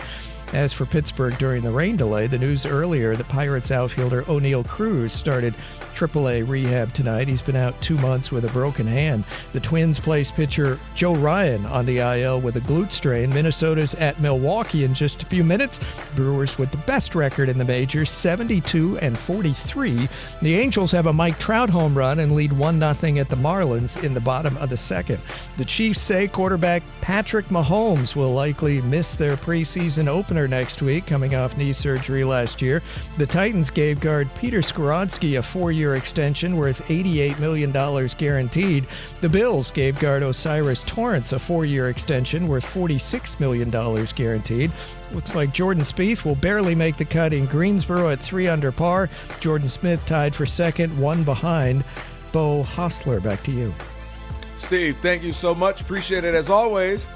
Speaker 1: As for Pittsburgh during the rain delay, the news earlier, the Pirates outfielder O'Neal Cruz started AAA rehab tonight. He's been out 2 months with a broken hand. The Twins placed pitcher Joe Ryan on the IL with a glute strain. Minnesota's at Milwaukee in just a few minutes. Brewers with the best record in the majors, 72-43. The Angels have a Mike Trout home run and lead 1-0 at the Marlins in the bottom of the second. The Chiefs say quarterback Patrick Mahomes will likely miss their preseason opener next week, coming off knee surgery last year. The Titans gave guard Peter Skoronski a 4-year extension worth $88 million guaranteed. The Bills gave guard Osiris Torrance a 4-year extension worth $46 million guaranteed. Looks like Jordan Spieth will barely make the cut in Greensboro at 3 under par. Jordan Smith tied for second, 1 behind. Bo Hostler, back to you.
Speaker 2: Steve, thank you so much. Appreciate it as always.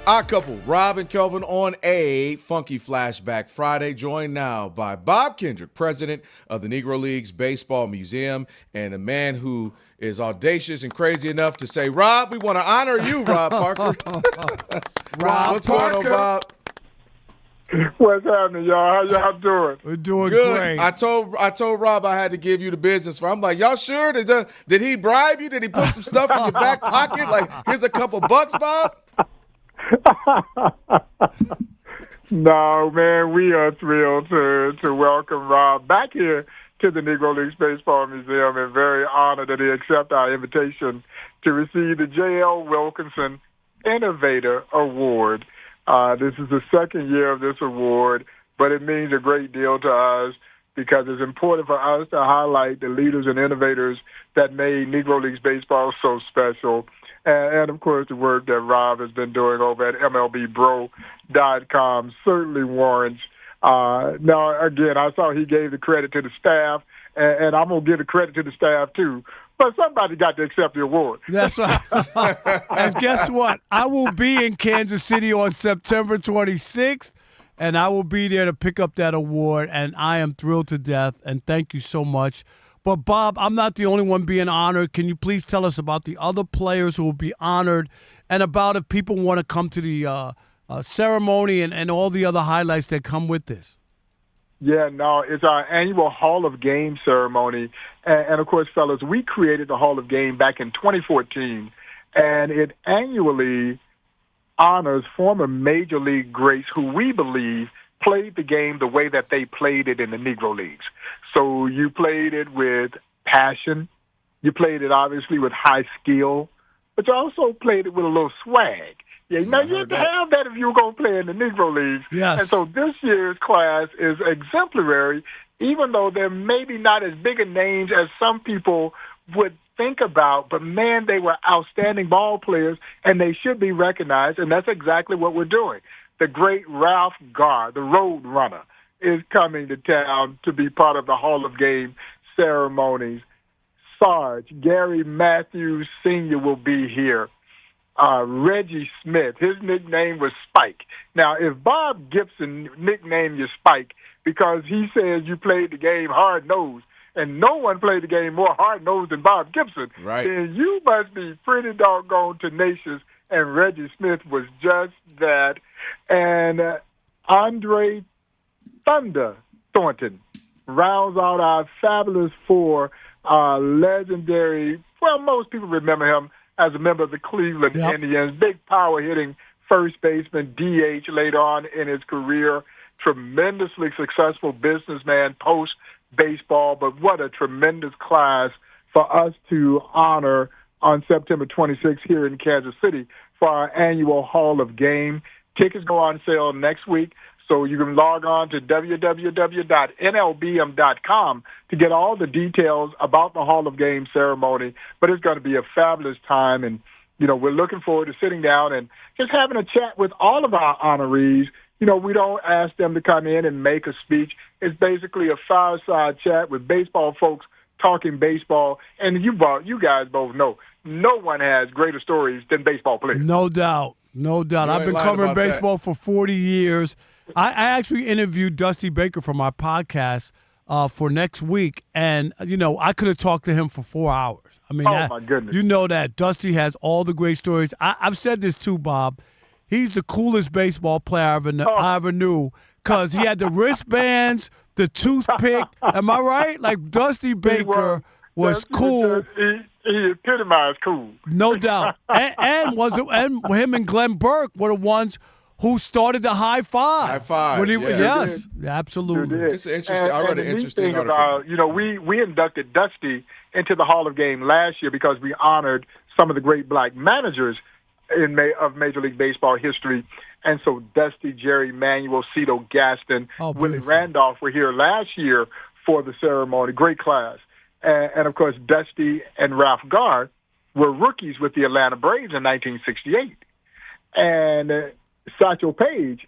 Speaker 2: Our couple, Rob and Kelvin, on a Funky Flashback Friday, joined now by Bob Kendrick, president of the Negro Leagues Baseball Museum, and a man who is audacious and crazy enough to say, Rob, we want to honor you, Rob Parker.
Speaker 1: Rob
Speaker 2: What's going on, Bob?
Speaker 9: What's happening, y'all? How y'all doing?
Speaker 6: We're doing
Speaker 2: Good.
Speaker 6: great.
Speaker 2: I told Rob I had to give you the business. I'm like, y'all sure? Did he bribe you? Did he put some stuff in your back pocket? Like, here's a couple bucks, Bob?
Speaker 9: No, man, we are thrilled to welcome Rob back here to the Negro Leagues Baseball Museum, and very honored that he accepted our invitation to receive the J.L. Wilkinson Innovator Award. This is the second year of this award, but it means a great deal to us because it's important for us to highlight the leaders and innovators that made Negro Leagues Baseball so special. And of course, the work that Rob has been doing over at MLBBro.com certainly warrants. Now, again, I saw he gave the credit to the staff, and I'm going to give the credit to the staff, too. But somebody got to accept the award.
Speaker 6: That's right. And guess what? I will be in Kansas City on September 26th, and I will be there to pick up that award, and I am thrilled to death, and thank you so much. But, Bob, I'm not the only one being honored. Can you please tell us about the other players who will be honored and about if people want to come to the ceremony and all the other highlights that come with this?
Speaker 9: Yeah, no, it's our annual Hall of Game ceremony. And of course, fellas, we created the Hall of Game back in 2014, and it annually honors former Major League greats who we believe played the game the way that they played it in the Negro Leagues. So you played it with passion. You played it, obviously, with high skill, but you also played it with a little swag. Yeah, now you have to have that if you were going to play in the Negro Leagues.
Speaker 6: Yes.
Speaker 9: And so this year's class is exemplary, even though they're maybe not as big a names as some people would think about. But, man, they were outstanding ball players, and they should be recognized, and that's exactly what we're doing. The great Ralph Garr, the Road Runner, is coming to town to be part of the Hall of Game ceremonies. Sarge, Gary Matthews Sr. will be here. Reggie Smith, his nickname was Spike. Now, if Bob Gibson nicknamed you Spike because he says you played the game hard-nosed, and no one played the game more hard-nosed than Bob Gibson,
Speaker 2: right,
Speaker 9: then you must be pretty doggone tenacious, and Reggie Smith was just that. And Andre Thunder Thornton rounds out our fabulous four, legendary, well, most people remember him as a member of the Cleveland Indians, big power-hitting first baseman, DH later on in his career, tremendously successful businessman post-baseball, but what a tremendous class for us to honor on September 26th here in Kansas City for our annual Hall of Game. Tickets go on sale next week, so you can log on to www.nlbm.com to get all the details about the Hall of Game ceremony. But it's going to be a fabulous time, and, you know, we're looking forward to sitting down and just having a chat with all of our honorees. You know, we don't ask them to come in and make a speech. It's basically a fireside chat with baseball folks talking baseball. And you guys both know, no one has greater stories than baseball players.
Speaker 6: No doubt. No doubt. I've been covering baseball for 40 years. I actually interviewed Dusty Baker for my podcast for next week, and, you know, I could have talked to him for 4 hours. I mean,
Speaker 9: my goodness.
Speaker 6: You know that. Dusty has all the great stories. I've said this too, Bob. He's the coolest baseball player I ever knew because he had the wristbands, the toothpick. Am I right? Like, Dusty Baker was cool.
Speaker 9: He epitomized cool.
Speaker 6: No doubt. and him and Glenn Burke were the ones who started the high five.
Speaker 2: High five.
Speaker 6: Yes, absolutely.
Speaker 2: It's interesting. I read an interesting article.
Speaker 9: About, you know, we inducted Dusty into the Hall of Game last year because we honored some of the great black managers of Major League Baseball history. And so Dusty, Jerry Manuel, Cito Gaston, Willie Randolph were here last year for the ceremony. Great class. And of course, Dusty and Ralph Garr were rookies with the Atlanta Braves in 1968. And Satchel Paige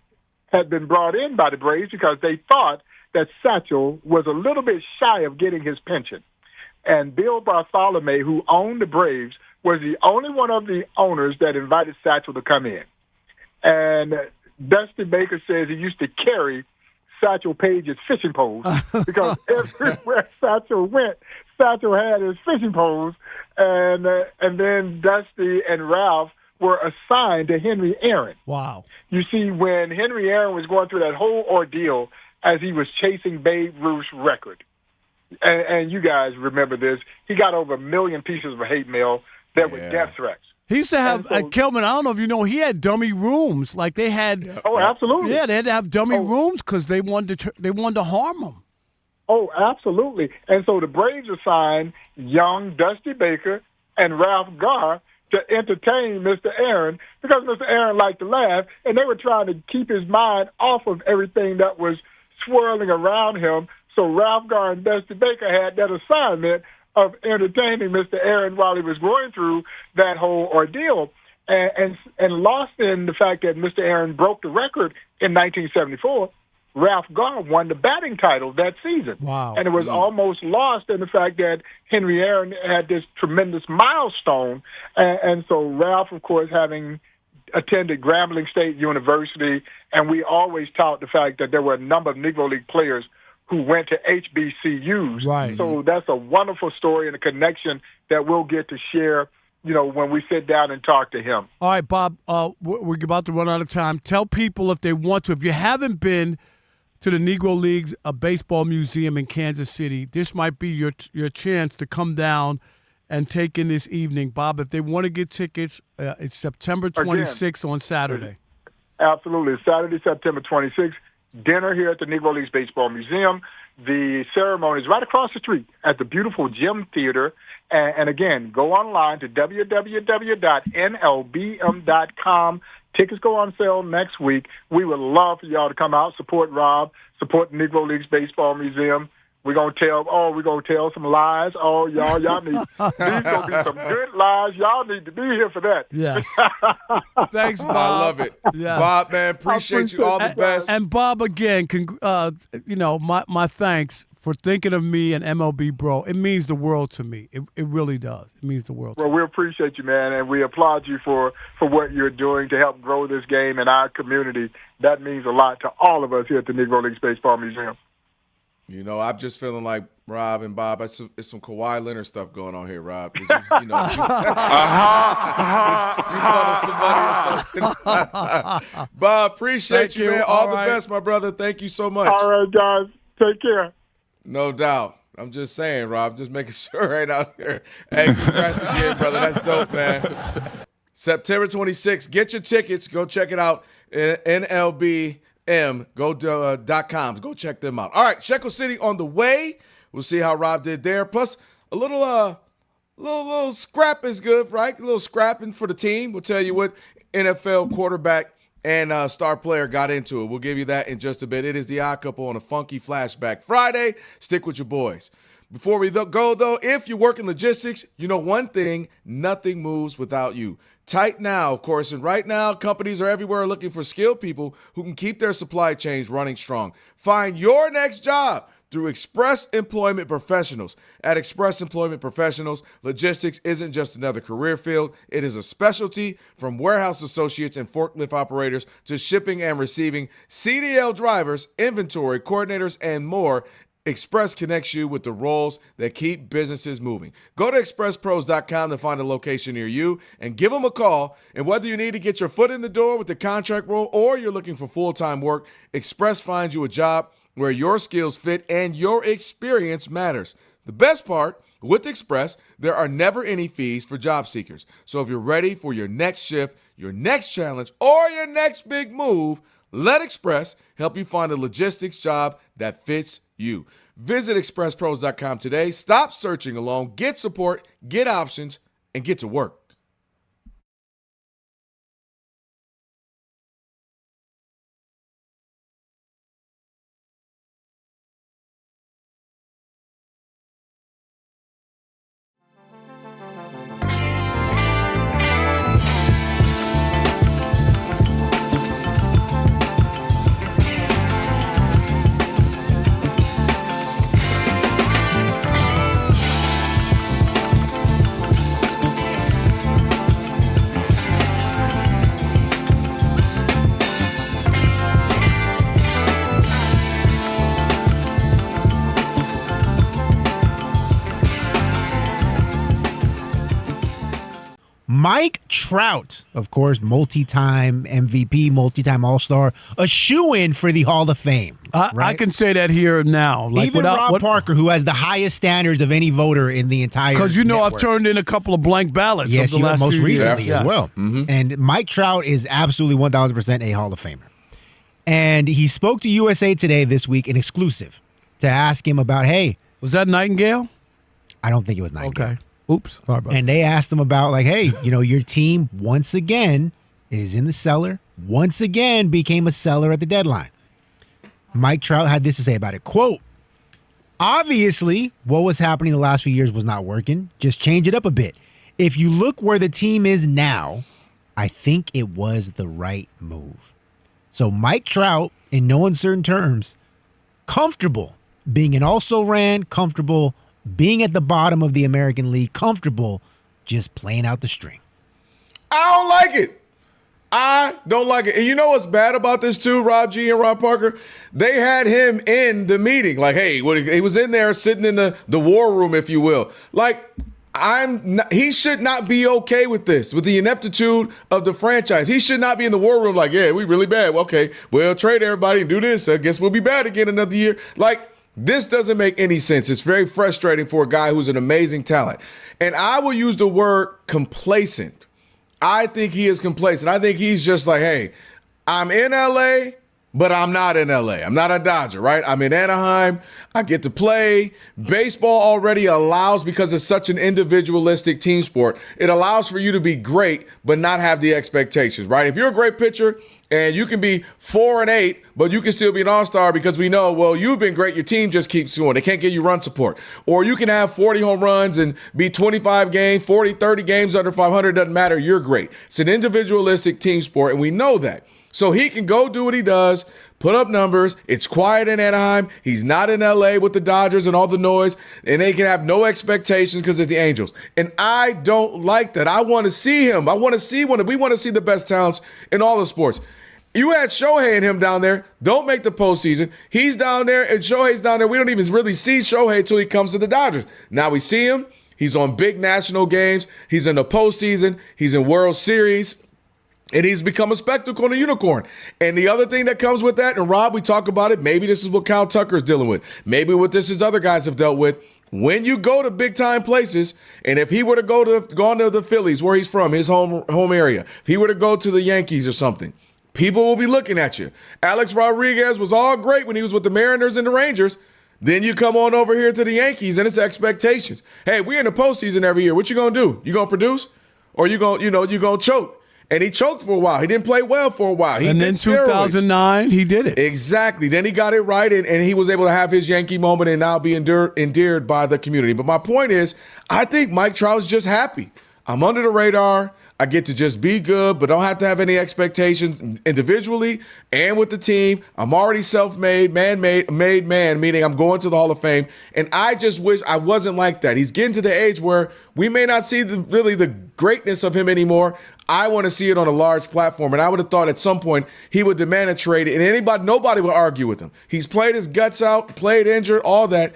Speaker 9: had been brought in by the Braves because they thought that Satchel was a little bit shy of getting his pension. And Bill Bartholomew, who owned the Braves, was the only one of the owners that invited Satchel to come in. And Dusty Baker says he used to carry Satchel Paige's fishing poles because everywhere Satchel went, Satchel had his fishing poles. And then Dusty and Ralph were assigned to Henry Aaron.
Speaker 6: Wow.
Speaker 9: You see, when Henry Aaron was going through that whole ordeal as he was chasing Babe Ruth's record, and you guys remember this, he got over 1 million pieces of hate mail that were death threats.
Speaker 6: He used to have, Kelvin, I don't know if you know, he had dummy rooms. Like they had.
Speaker 9: Oh, absolutely.
Speaker 6: Yeah, they had to have dummy rooms because they wanted to harm him.
Speaker 9: Oh, absolutely. And so the Braves assigned young Dusty Baker and Ralph Garr to entertain Mr. Aaron because Mr. Aaron liked to laugh, and they were trying to keep his mind off of everything that was swirling around him. So Ralph Garr and Dusty Baker had that assignment of entertaining Mr. Aaron while he was going through that whole ordeal, and lost in the fact that Mr. Aaron broke the record in 1974. Ralph Garr won the batting title that season.
Speaker 6: Wow.
Speaker 9: And it was almost lost in the fact that Henry Aaron had this tremendous milestone. And so Ralph, of course, having attended Grambling State University, and we always tout the fact that there were a number of Negro League players who went to HBCUs.
Speaker 6: Right.
Speaker 9: So that's a wonderful story and a connection that we'll get to share, when we sit down and talk to him.
Speaker 6: All right, Bob, we're about to run out of time. Tell people if they want to, if you haven't been to the Negro Leagues Baseball Museum in Kansas City, this might be your chance to come down and take in this evening. Bob, if they want to get tickets, it's September 26th on Saturday.
Speaker 9: Absolutely. Saturday, September 26th, dinner here at the Negro Leagues Baseball Museum. The ceremony is right across the street at the beautiful Gym Theater. And again, go online to www.nlbm.com. Tickets go on sale next week. We would love for y'all to come out, support Rob, support the Negro Leagues Baseball Museum. We're gonna tell some lies. Oh, y'all need these gonna be some good lies. Y'all need to be here for that.
Speaker 6: Yes. Thanks, Bob.
Speaker 2: I love it.
Speaker 6: Yes.
Speaker 2: Bob, man, appreciate you. All the best.
Speaker 6: And Bob, again, my thanks for thinking of me and MLB Bro. It means the world to me. It really does. It means the world.
Speaker 9: Well, we appreciate you, man, and we applaud you for what you're doing to help grow this game in our community. That means a lot to all of us here at the Negro Leagues Baseball Museum.
Speaker 2: I'm just feeling like Rob and Bob. It's some Kawhi Leonard stuff going on here, Rob. You thought of somebody or something. Bob, appreciate you, man. All the best, my brother. Thank you so much.
Speaker 9: All right, guys. Take care.
Speaker 2: No doubt. I'm just saying, Rob, just making sure right out here. Hey, congrats again, brother. That's dope, man. September 26th. Get your tickets. Go check it out. NLBM.com. Go check them out. All right, Shekel City on the way. We'll see how Rob did there. Plus, a little scrap is good, right? A little scrapping for the team. We'll tell you what NFL quarterback and star player got into it. We'll give you that in just a bit. It is the Odd Couple on a Funky Flashback Friday. Stick with your boys. Before we go, though, if you work in logistics, you know one thing, nothing moves without you. Tight now, of course, and right now, companies are everywhere looking for skilled people who can keep their supply chains running strong. Find your next job through Express Employment Professionals. At Express Employment Professionals, logistics isn't just another career field. It is a specialty, from warehouse associates and forklift operators to shipping and receiving, CDL drivers, inventory coordinators, and more. Express connects you with the roles that keep businesses moving. Go to expresspros.com to find a location near you and give them a call. And whether you need to get your foot in the door with the contract role or you're looking for full-time work, Express finds you a job where your skills fit and your experience matters. The best part, with Express, there are never any fees for job seekers. So if you're ready for your next shift, your next challenge, or your next big move, let Express help you find a logistics job that fits you. Visit expresspros.com today. Stop searching alone. Get support, get options, and get to work.
Speaker 14: Mike Trout, of course, multi-time MVP, multi-time All-Star, a shoo-in for the Hall of Fame. Right?
Speaker 6: I can say that here now. Like
Speaker 14: even Rob Parker, who has the highest standards of any voter in the entire
Speaker 6: because
Speaker 14: network.
Speaker 6: I've turned in a couple of blank ballots.
Speaker 14: Yes,
Speaker 6: the last
Speaker 14: most
Speaker 6: few
Speaker 14: recently
Speaker 6: years.
Speaker 14: as well.
Speaker 2: Mm-hmm.
Speaker 14: And Mike Trout is absolutely 1,000% a Hall of Famer. And he spoke to USA Today this week in exclusive to ask him about, hey.
Speaker 6: Was that Nightingale?
Speaker 14: I don't think it was Nightingale.
Speaker 6: Okay. Oops. Sorry about
Speaker 14: and they asked him about, like, hey, your team once again is in the cellar, once again became a seller at the deadline. Mike Trout had this to say about it. Quote, obviously, what was happening the last few years was not working. Just change it up a bit. If you look where the team is now, I think it was the right move. So Mike Trout, in no uncertain terms, comfortable being an also-ran, comfortable being at the bottom of the American League, comfortable just playing out the string.
Speaker 2: I don't like it. I don't like it. And you know what's bad about this too, Rob G and Rob Parker? They had him in the meeting. Like, hey, he was in there sitting in the war room, if you will. Like, he should not be okay with this, with the ineptitude of the franchise. He should not be in the war room like, yeah, we really bad. Well, okay, we'll trade everybody and do this. I guess we'll be bad again another year. Like, this doesn't make any sense. It's very frustrating for a guy who's an amazing talent. And I will use the word complacent. I think he is complacent. I think he's just like, hey, I'm in LA, but I'm not in LA. I'm not a Dodger, right? I'm in Anaheim. I get to play. Baseball already allows, because it's such an individualistic team sport, it allows for you to be great, but not have the expectations, right? If you're a great pitcher and you can be 4-8, but you can still be an all-star because we know, well, you've been great. Your team just keeps going. They can't give you run support. Or you can have 40 home runs and be 25 games, 40, 30 games under 500. Doesn't matter. You're great. It's an individualistic team sport, and we know that. So he can go do what he does, put up numbers. It's quiet in Anaheim. He's not in LA with the Dodgers and all the noise, and they can have no expectations because it's the Angels. And I don't like that. I want to see him. We want to see the best talents in all the sports. You had Shohei and him down there. Don't make the postseason. He's down there, and Shohei's down there. We don't even really see Shohei until he comes to the Dodgers. Now we see him. He's on big national games. He's in the postseason. He's in World Series. And he's become a spectacle and a unicorn. And the other thing that comes with that, and Rob, we talk about it, maybe this is what Kyle Tucker is dealing with. Maybe what this is other guys have dealt with. When you go to big-time places, and if he were to go to the Phillies, where he's from, his home area, if he were to go to the Yankees or something, people will be looking at you. Alex Rodriguez was all great when he was with the Mariners and the Rangers. Then you come on over here to the Yankees, and it's expectations. Hey, we're in the postseason every year. What you gonna do? You gonna produce, or you gonna choke? And he choked for a while. He didn't play well for a while.
Speaker 6: And then 2009, he did it.
Speaker 2: Exactly. Then he got it right, and he was able to have his Yankee moment and now be endeared by the community. But my point is, I think Mike Trout's just happy. I'm under the radar. I get to just be good, but don't have to have any expectations individually and with the team. I'm already self-made, made man, meaning I'm going to the Hall of Fame. And I just wish I wasn't like that. He's getting to the age where we may not see the greatness of him anymore. I want to see it on a large platform. And I would have thought at some point he would demand a trade, and nobody would argue with him. He's played his guts out, played injured, all that.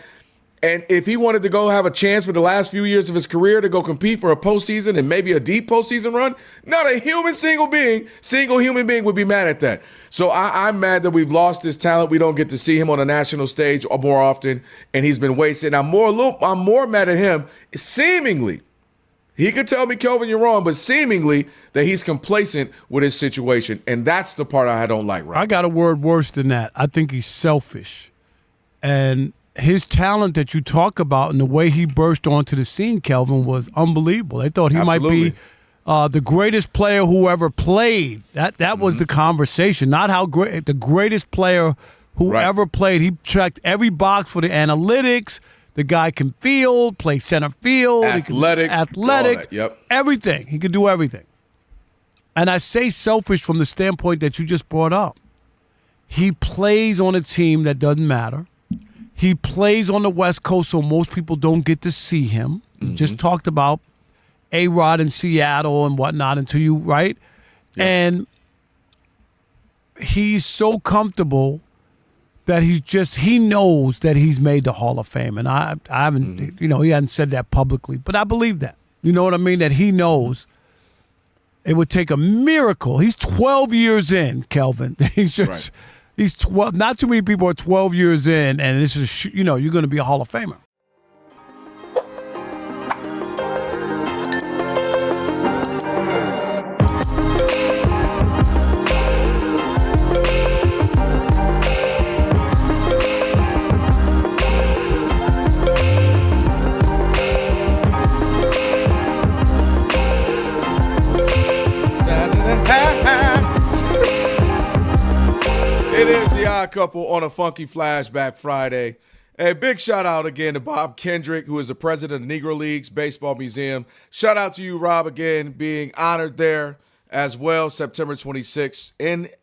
Speaker 2: And if he wanted to go have a chance for the last few years of his career to go compete for a postseason and maybe a deep postseason run, not a single human being would be mad at that. So I'm mad that we've lost this talent. We don't get to see him on a national stage more often, and he's been wasted. I'm more mad at him, seemingly. He could tell me, Kelvin, you're wrong, but seemingly that he's complacent with his situation, and that's the part I don't like, right?
Speaker 6: I got a word worse than that. I think he's selfish. And his talent that you talk about and the way he burst onto the scene, Kelvin, was unbelievable. They thought he might be the greatest player who ever played. That was the conversation, not how great, the greatest player who ever played. He checked every box for the analytics. The guy can field, play center field.
Speaker 2: Athletic. Yep.
Speaker 6: Everything. He could do everything. And I say selfish from the standpoint that you just brought up. He plays on a team that doesn't matter. He plays on the West Coast, so most people don't get to see him. Mm-hmm. Just talked about A-Rod in Seattle and whatnot until you, right? Yep. And he's so comfortable that he knows that he's made the Hall of Fame. And I haven't, he hasn't said that publicly, but I believe that. You know what I mean? That he knows It would take a miracle. He's 12 years in, Kelvin. He's just he's 12. Not too many people are 12 years in, and this is you're going to be a Hall of Famer.
Speaker 2: It is the Odd Couple on a Funky Flashback Friday. A big shout out again to Bob Kendrick, who is the president of Negro Leagues Baseball Museum. Shout out to you, Rob, again, being honored there as well, September 26th,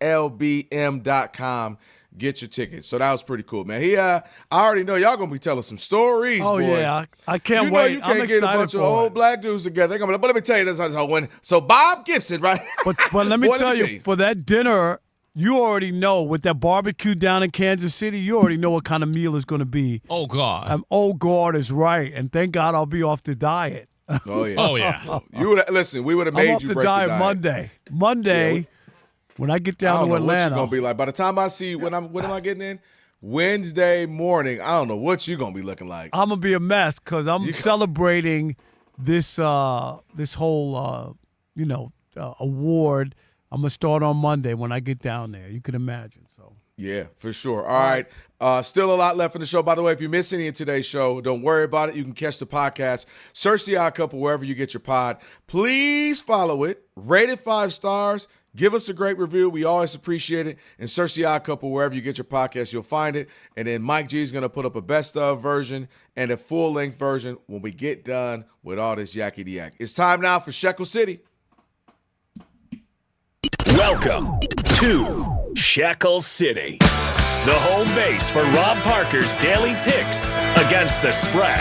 Speaker 2: NLBM.com. Get your tickets. So that was pretty cool, man. I already know y'all going to be telling some stories,
Speaker 6: boy.
Speaker 2: Yeah,
Speaker 6: I can't wait.
Speaker 2: You can't get a bunch of old black dudes together. But let me tell you this. So Bob Gibson, right?
Speaker 6: But let me tell you, for that dinner, you already know with that barbecue down in Kansas City, you already know what kind of meal it's going to be.
Speaker 8: Oh, God.
Speaker 6: Oh, God is right. And thank God I'll be off the diet.
Speaker 2: Oh, yeah.
Speaker 8: Oh, yeah.
Speaker 2: Listen, we would have made
Speaker 6: I'm off
Speaker 2: you
Speaker 6: the
Speaker 2: break
Speaker 6: diet
Speaker 2: the diet.
Speaker 6: Monday, when I get down to Atlanta.
Speaker 2: What you going to be like. By the time I see you, when am I getting in? Wednesday morning, I don't know what you're going to be looking like.
Speaker 6: I'm going to be a mess because I'm celebrating this whole, award. I'm going to start on Monday when I get down there. You can imagine. So
Speaker 2: yeah, for sure. All right. Still a lot left in the show. By the way, if you miss any of today's show, don't worry about it. You can catch the podcast. Search The Odd Couple wherever you get your pod. Please follow it. Rate it 5 stars. Give us a great review. We always appreciate it. And search The Odd Couple wherever you get your podcast. You'll find it. And then Mike G is going to put up a best of version and a full-length version when we get done with all this yakety-yak. It's time now for Shekel City.
Speaker 3: Welcome to Shekel City, the home base for Rob Parker's daily picks against the spread.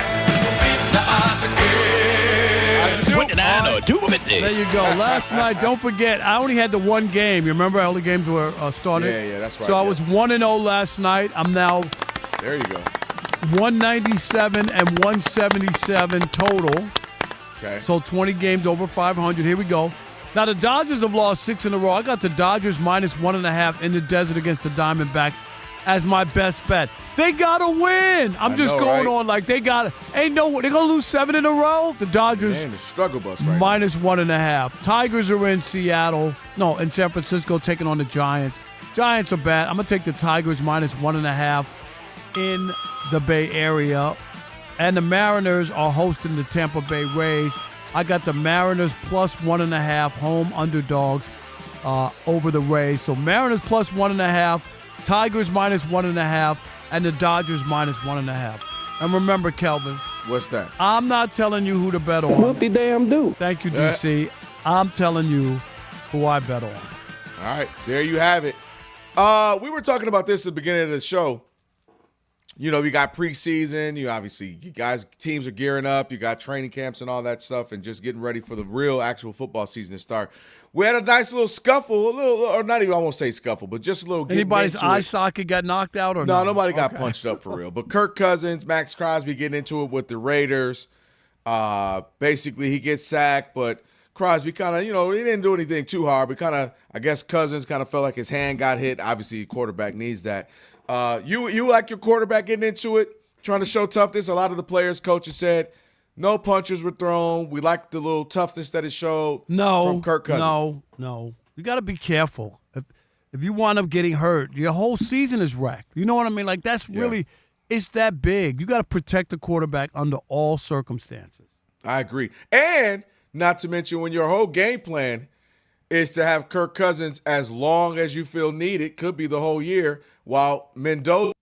Speaker 6: There you go. Last night, don't forget, I only had the one game. You remember all the games were started?
Speaker 2: Yeah, that's right.
Speaker 6: So I was 1-0 last night. I'm now
Speaker 2: there you go.
Speaker 6: 197 and 177 total.
Speaker 2: Okay.
Speaker 6: So 20 games over 500. Here we go. Now, the Dodgers have lost 6 in a row. I got the Dodgers minus 1.5 in the desert against the Diamondbacks as my best bet. They got to win. I'm just going on like they got – they're going to lose 7 in a row? The Dodgers
Speaker 2: the struggle bus right
Speaker 6: minus 1.5. Tigers are in Seattle. No, in San Francisco taking on the Giants. Giants are bad. I'm going to take the Tigers minus 1.5 in the Bay Area. And the Mariners are hosting the Tampa Bay Rays. I got the Mariners plus 1.5 home underdogs over the Rays. So Mariners plus 1.5, Tigers minus 1.5, and the Dodgers minus 1.5. And remember, Kelvin.
Speaker 2: What's that?
Speaker 6: I'm not telling you who to bet on.
Speaker 18: Whoop-de-damn do.
Speaker 6: Thank you, DC. I'm telling you who I bet on.
Speaker 2: All right, there you have it. We were talking about this at the beginning of the show. You know, we got preseason. You guys, teams are gearing up. You got training camps and all that stuff, and just getting ready for the real, actual football season to start. We had a nice little scuffle, or not even, I won't say scuffle, but just a little.
Speaker 6: Anybody's eye socket got knocked out or
Speaker 2: no? Nobody got punched up for real. But Kirk Cousins, Max Crosby getting into it with the Raiders. Basically, he gets sacked, but Crosby kind of, he didn't do anything too hard. But kind of, I guess Cousins kind of felt like his hand got hit. Obviously, a quarterback needs that. You like your quarterback getting into it, trying to show toughness. A lot of the players, coaches said no punches were thrown. We like the little toughness that it showed from Kirk Cousins.
Speaker 6: No. You got to be careful. If you wind up getting hurt, your whole season is wrecked. You know what I mean? Like, that's really, it's that big. You got to protect the quarterback under all circumstances.
Speaker 2: I agree. And not to mention when your whole game plan is to have Kirk Cousins as long as you feel needed, could be the whole year, while Fernando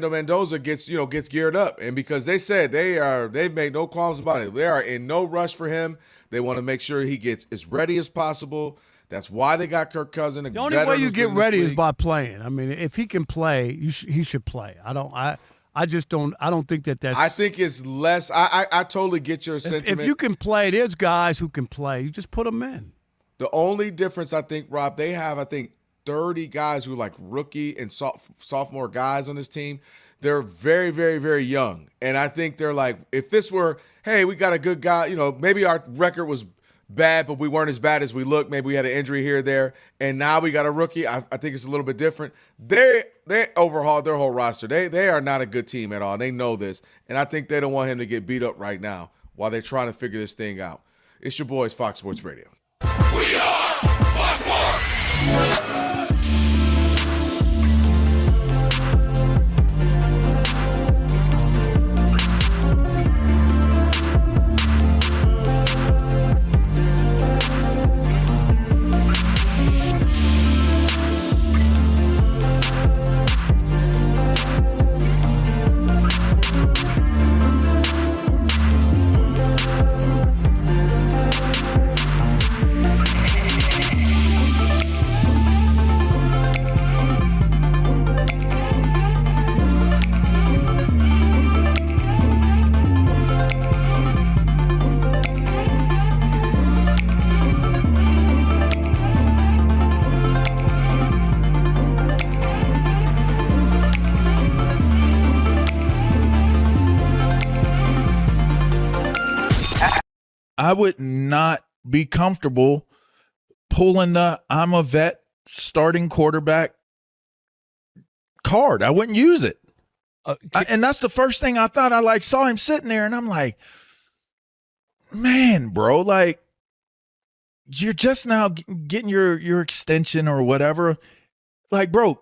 Speaker 2: Mendoza gets geared up. And because they said they've made no qualms about it. They are in no rush for him. They want to make sure he gets as ready as possible. That's why they got Kirk Cousins.
Speaker 6: The only way you get ready is by playing. I mean, if he can play, he should play. I don't think that's.
Speaker 2: I think it's less. I totally get your sentiment.
Speaker 6: If you can play, there's guys who can play. You just put them in.
Speaker 2: The only difference, I think, Rob, they have, 30 guys who are like rookie and sophomore guys on this team. They're very, very, very young. And I think they're like, if this were, hey, we got a good guy, maybe our record was bad, but we weren't as bad as we looked. Maybe we had an injury here or there, and now we got a rookie. I think it's a little bit different. They overhauled their whole roster. They are not a good team at all. They know this, and I think they don't want him to get beat up right now while they're trying to figure this thing out. It's your boys, Fox Sports Radio.
Speaker 3: We are Fox Sports.
Speaker 19: I would not be comfortable pulling the I'm a vet starting quarterback card. I wouldn't use it. And that's the first thing I thought. I saw him sitting there and I'm like, man, bro, like you're just now getting your extension or whatever. Like, bro,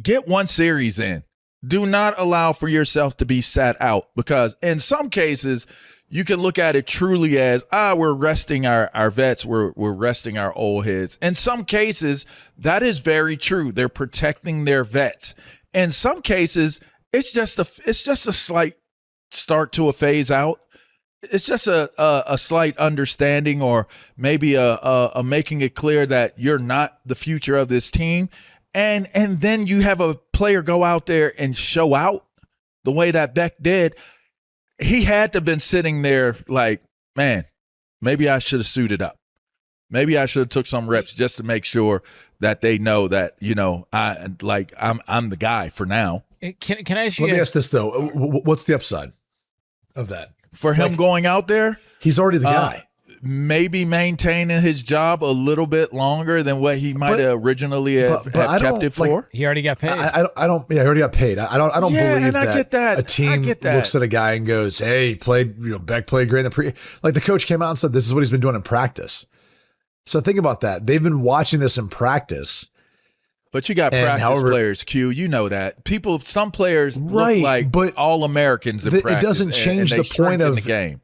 Speaker 19: get one series in. Do not allow for yourself to be sat out, because in some cases you can look at it truly as, we're resting our vets, we're resting our old heads. In some cases, that is very true. They're protecting their vets. In some cases, it's just a slight start to a phase out. It's just a slight understanding, or maybe a making it clear that you're not the future of this team. And then you have a player go out there and show out the way that Beck did. He had to have been sitting there like, man, maybe I should have suited up. Maybe I should have took some reps just to make sure that they know that, I'm the guy for now.
Speaker 20: Can I ask you?
Speaker 21: Let me ask this though: what's the upside of that
Speaker 19: for him going out there?
Speaker 21: He's already the guy.
Speaker 19: Maybe maintaining his job a little bit longer than what he might have originally have kept it for.
Speaker 20: He already got paid.
Speaker 21: I don't. Yeah, he already got paid. I don't believe
Speaker 19: I get that.
Speaker 21: A team looks at a guy and goes, "Hey, Beck played great in the pre." Like the coach came out and said, "This is what he's been doing in practice." So think about that. They've been watching this in practice.
Speaker 19: But you got practice players, Q. You know that some players look like all Americans in practice.
Speaker 21: It doesn't change the point of
Speaker 19: the game.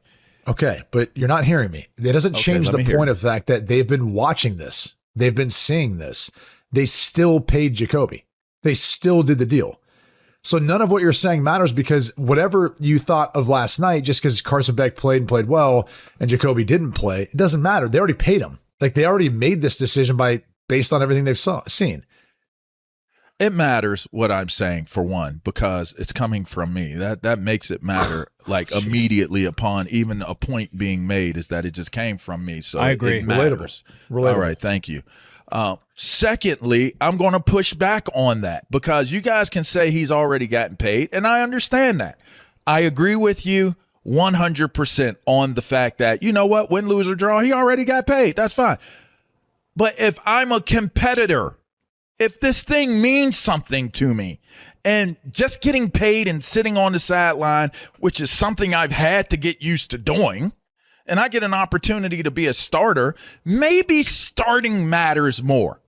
Speaker 21: Okay, but you're not hearing me. It doesn't change the point of the fact that they've been watching this. They've been seeing this. They still paid Jacoby. They still did the deal. So none of what you're saying matters, because whatever you thought of last night, just because Carson Beck played and played well and Jacoby didn't play, it doesn't matter. They already paid him. Like they already made this decision based on everything they've seen.
Speaker 19: It matters what I'm saying, for one, because it's coming from me. That makes it matter like immediately upon even a point being made, is that it just came from me. So
Speaker 20: I agree.
Speaker 19: It matters.
Speaker 21: Relatable.
Speaker 19: All right, thank you. Secondly, I'm going to push back on that, because you guys can say he's already gotten paid, and I understand that. I agree with you 100% on the fact that, you know what, win, lose, or draw, he already got paid. That's fine. But if I'm a competitor, if this thing means something to me, and just getting paid and sitting on the sideline, which is something I've had to get used to doing, and I get an opportunity to be a starter, maybe starting matters more.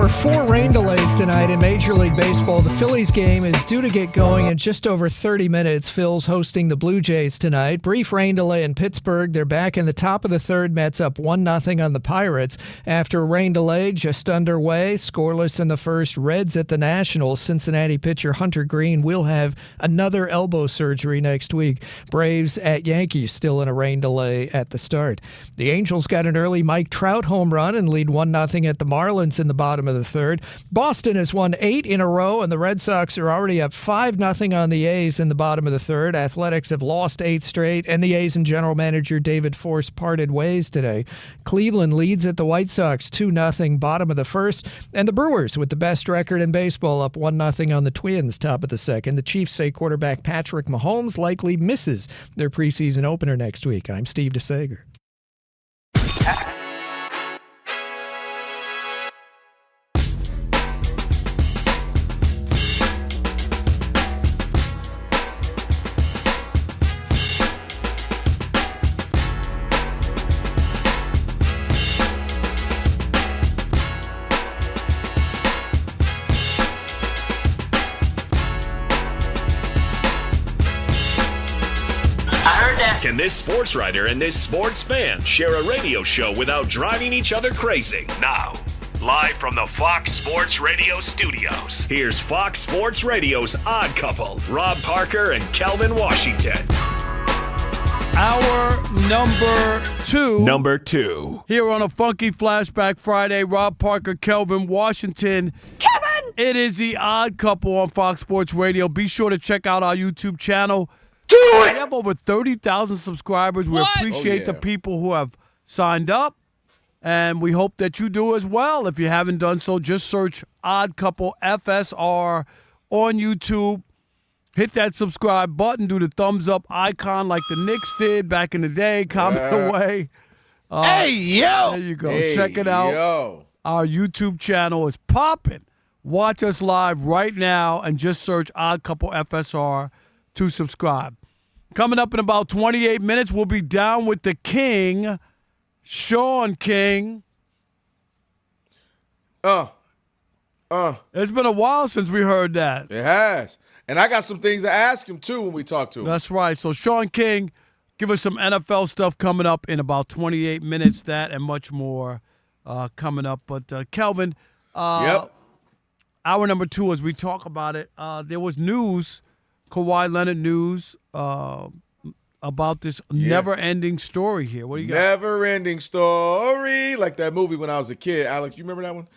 Speaker 1: were 4 rain delays tonight in Major League Baseball. The Phillies game is due to get going in just over 30 minutes. Phil's hosting the Blue Jays tonight. Brief rain delay in Pittsburgh. They're back in the top of the third. Mets up 1-0 on the Pirates. After a rain delay just underway, scoreless in the first. Reds at the Nationals. Cincinnati pitcher Hunter Green will have another elbow surgery next week. Braves at Yankees, still in a rain delay at the start. The Angels got an early Mike Trout home run and lead 1-0 at the Marlins in the bottom of the third. Boston has won 8 in a row, and the Red Sox are already up 5-0 on the A's in the bottom of the third. Athletics have lost 8 straight, and the A's and general manager David Force parted ways today. Cleveland leads at the White Sox 2-0, bottom of the first, and the Brewers, with the best record in baseball, up 1-0 on the Twins, top of the second. The Chiefs say quarterback Patrick Mahomes likely misses their preseason opener next week. I'm Steve DeSager.
Speaker 3: Can this sports writer and this sports fan share a radio show without driving each other crazy? Now, live from the Fox Sports Radio studios, here's Fox Sports Radio's Odd Couple, Rob Parker and Kelvin Washington.
Speaker 6: Our number two. Here on a Funky Flashback Friday, Rob Parker, Kelvin Washington. Kevin! It is the Odd Couple on Fox Sports Radio. Be sure to check out our YouTube channel. We have over 30,000 subscribers. We appreciate the people who have signed up, and we hope that you do as well. If you haven't done so, just search Odd Couple FSR on YouTube. Hit that subscribe button. Do the thumbs up icon like the Knicks did back in the day. Comment away.
Speaker 2: Hey, yo!
Speaker 6: There you go.
Speaker 2: Hey,
Speaker 6: check it out.
Speaker 2: Yo.
Speaker 6: Our YouTube channel is popping. Watch us live right now and just search Odd Couple FSR to subscribe. Coming up in about 28 minutes, we'll be down with the King, Sean King. It's been a while since we heard that.
Speaker 2: It has. And I got some things to ask him, too, when we talk to him.
Speaker 6: That's right. So, Sean King, give us some NFL stuff coming up in about 28 minutes. That and much more coming up. But, Kelvin, hour number 2, as we talk about it, there was news, Kawhi Leonard news, about this never-ending story here. What do you got?
Speaker 2: Never-ending story. Like that movie when I was a kid. Alex, you remember that one?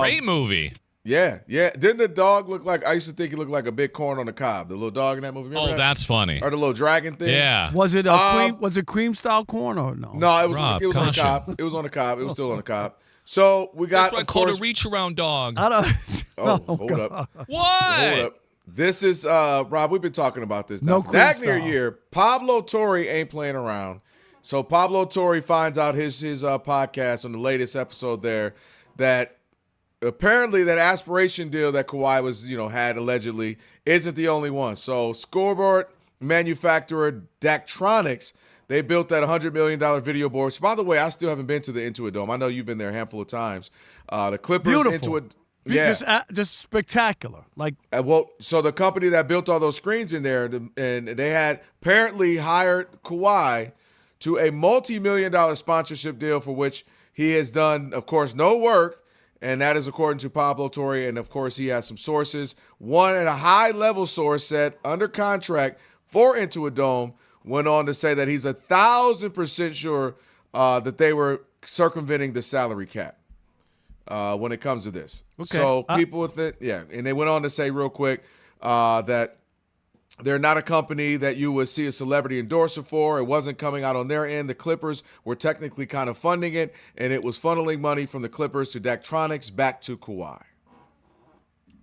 Speaker 8: Great movie.
Speaker 2: Yeah. Didn't the dog look like, I used to think he looked like a big corn on the cob, the little dog in that movie. Remember that?
Speaker 8: That's funny.
Speaker 2: Or the little dragon thing.
Speaker 8: Yeah.
Speaker 6: Was it cream style corn or no?
Speaker 2: No, it was on the cob. It was on the cob. It was still on the cob. So we got,
Speaker 8: that's what I called a reach-around dog.
Speaker 2: Hold up.
Speaker 8: What?
Speaker 2: Hold up. This is, Rob, we've been talking about this.
Speaker 6: No
Speaker 2: that near year, Pablo Torre ain't playing around. So Pablo Torre finds out his podcast on the latest episode there that apparently that aspiration deal that Kawhi was, had allegedly isn't the only one. So scoreboard manufacturer Daktronics, they built that $100 million video board. Which, by the way, I still haven't been to the Intuit Dome. I know you've been there a handful of times. The Clippers
Speaker 6: Beautiful.
Speaker 2: Intuit. Yeah.
Speaker 6: Just spectacular. Like
Speaker 2: so the company that built all those screens in there, and they had apparently hired Kawhi to a multi-million-dollar sponsorship deal for which he has done, of course, no work, and that is according to Pablo Torre, and of course he has some sources. One at a high-level source said under contract for Intuit Dome went on to say that he's 1,000% sure that they were circumventing the salary cap. When it comes to this.
Speaker 6: Okay.
Speaker 2: So people with it, and they went on to say real quick that they're not a company that you would see a celebrity endorser for. It wasn't coming out on their end. The Clippers were technically kind of funding it, and it was funneling money from the Clippers to Daktronics back to Kawhi.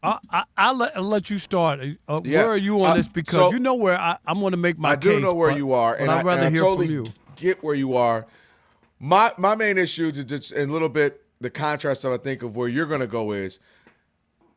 Speaker 6: I'll let you start. Where are you on this? Because you know where I'm going to make my case.
Speaker 2: I do know where you are, and
Speaker 6: I'd rather hear
Speaker 2: totally
Speaker 6: from you.
Speaker 2: Get where you are. My main issue, to just in a little bit, the contrast that I think of where you're going to go is,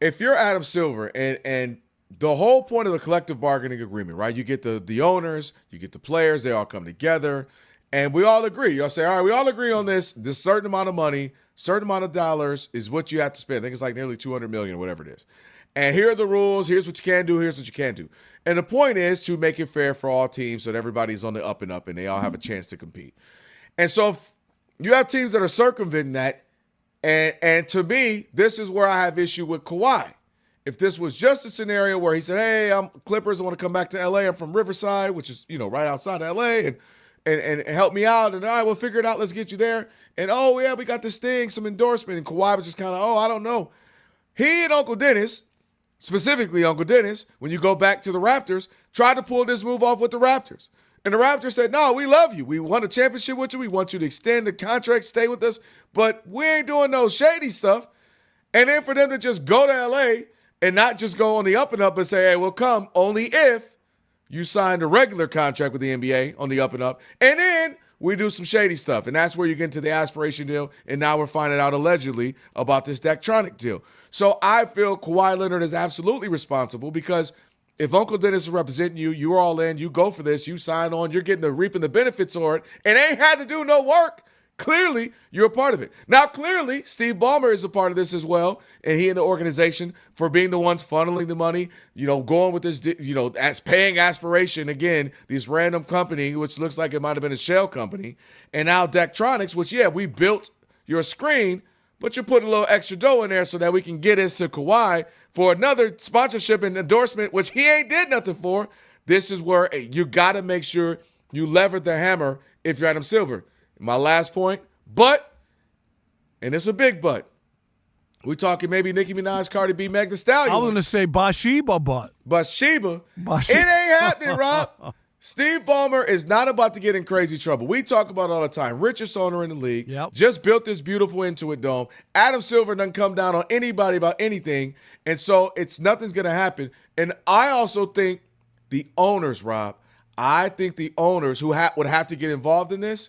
Speaker 2: if you're Adam Silver and the whole point of the collective bargaining agreement, right? You get the owners, you get the players, they all come together, And we all agree. Y'all say, all right, we all agree on this. This certain amount of money, certain amount of dollars is what you have to spend. I think it's like nearly $200 million or whatever it is. And here are the rules. Here's what you can do. Here's what you can't do. And the point is to make it fair for all teams so that everybody's on the up and up and they all have a chance to compete. And so if you have teams that are circumventing that, and to me, this is where I have issue with Kawhi. If this was just a scenario where he said, hey, I'm Clippers, I want to come back to L.A. I'm from Riverside, which is, right outside L.A., and help me out. And all right, we'll figure it out. Let's get you there. And, oh, yeah, we got this thing, some endorsement. And Kawhi was just kind of, I don't know. He and Uncle Dennis, specifically Uncle Dennis, when you go back to the Raptors, tried to pull this move off with the Raptors. And the Raptors said, no, we love you. We won a championship with you. We want you to extend the contract, stay with us. But we ain't doing no shady stuff. And then for them to just go to L.A. and not just go on the up and up and say, hey, we'll come only if you signed a regular contract with the NBA on the up and up. And then we do some shady stuff. And that's where you get into the aspiration deal. And now we're finding out allegedly about this Daktronic deal. So I feel Kawhi Leonard is absolutely responsible because if Uncle Dennis is representing you, you're all in, you go for this, you sign on, you're getting reaping the benefits for it, and ain't had to do no work. Clearly, you're a part of it. Now, clearly, Steve Ballmer is a part of this as well, and he and the organization for being the ones funneling the money, going with this, as paying aspiration, again, this random company, which looks like it might have been a shell company, and now Daktronics, which, we built your screen, but you're putting a little extra dough in there so that we can get us to Kawhi for another sponsorship and endorsement, which he ain't did nothing for. This is where you got to make sure you lever the hammer if you're Adam Silver. My last point, but, and it's a big but, we talking maybe Nicki Minaj, Cardi B, Meg Thee Stallion.
Speaker 6: I was going to say Bathsheba, but.
Speaker 2: Bathsheba? It ain't happening, Rob. Steve Ballmer is not about to get in crazy trouble. We talk about it all the time. Richest owner in the league. Just built this beautiful Intuit Dome. Adam Silver doesn't come down on anybody about anything. And so nothing's going to happen. And I also think the owners, Rob, I think the owners who would have to get involved in this,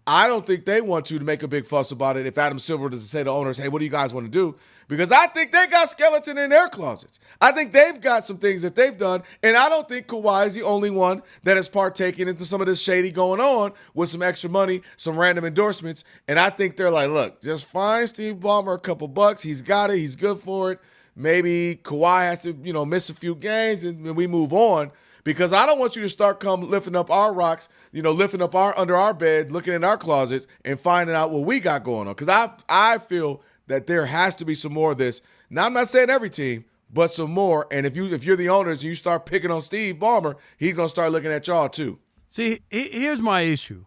Speaker 2: I don't think they want to make a big fuss about it if Adam Silver doesn't say to owners, hey, what do you guys want to do? Because I think they got skeleton in their closets. I think they've got some things that they've done, and I don't think Kawhi is the only one that has partaken into some of this shady going on with some extra money, some random endorsements, and I think they're like, look, just find Steve Ballmer a couple bucks. He's got it. He's good for it. Maybe Kawhi has to, miss a few games, and we move on. Because I don't want you to start lifting up our rocks, lifting up under our bed, looking in our closets and finding out what we got going on. Because I feel that there has to be some more of this. Now, I'm not saying every team, but some more. And if you're the owners and you start picking on Steve Ballmer, he's going to start looking at y'all too.
Speaker 6: See, here's my issue.